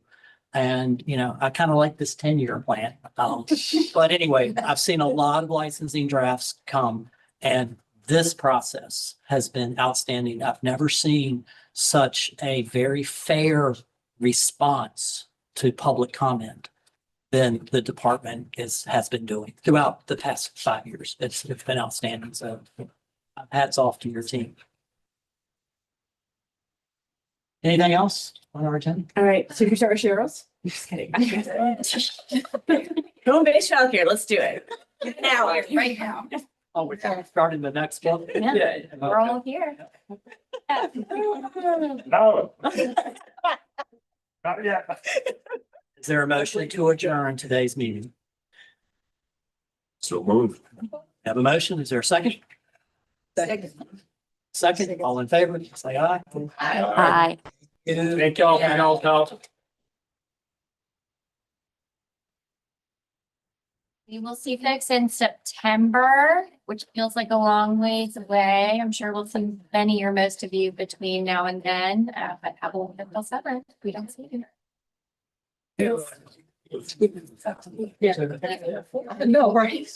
And, you know, I kind of like this 10-year plan. But anyway, I've seen a lot of licensing drafts come, and this process has been outstanding. I've never seen such a very fair response to public comment than the department has been doing throughout the past 5 years. It's been outstanding. So hats off to your team. Anything else on our agenda? All right, so you start with Cheryl's? I'm just kidding. Home-based childcare, let's do it. Now, right now. Oh, we're starting the next one. Yeah, we're all here. No. Not yet. Is there a motion to adjourn today's meeting? So moved. Have a motion? Is there a second? Second, all in favor, say aye. Aye. Thank y'all for y'all's help. We will see folks in September, which feels like a long ways away. I'm sure we'll see many or most of you between now and then, but have a wonderful summer. if we don't see you. No, right?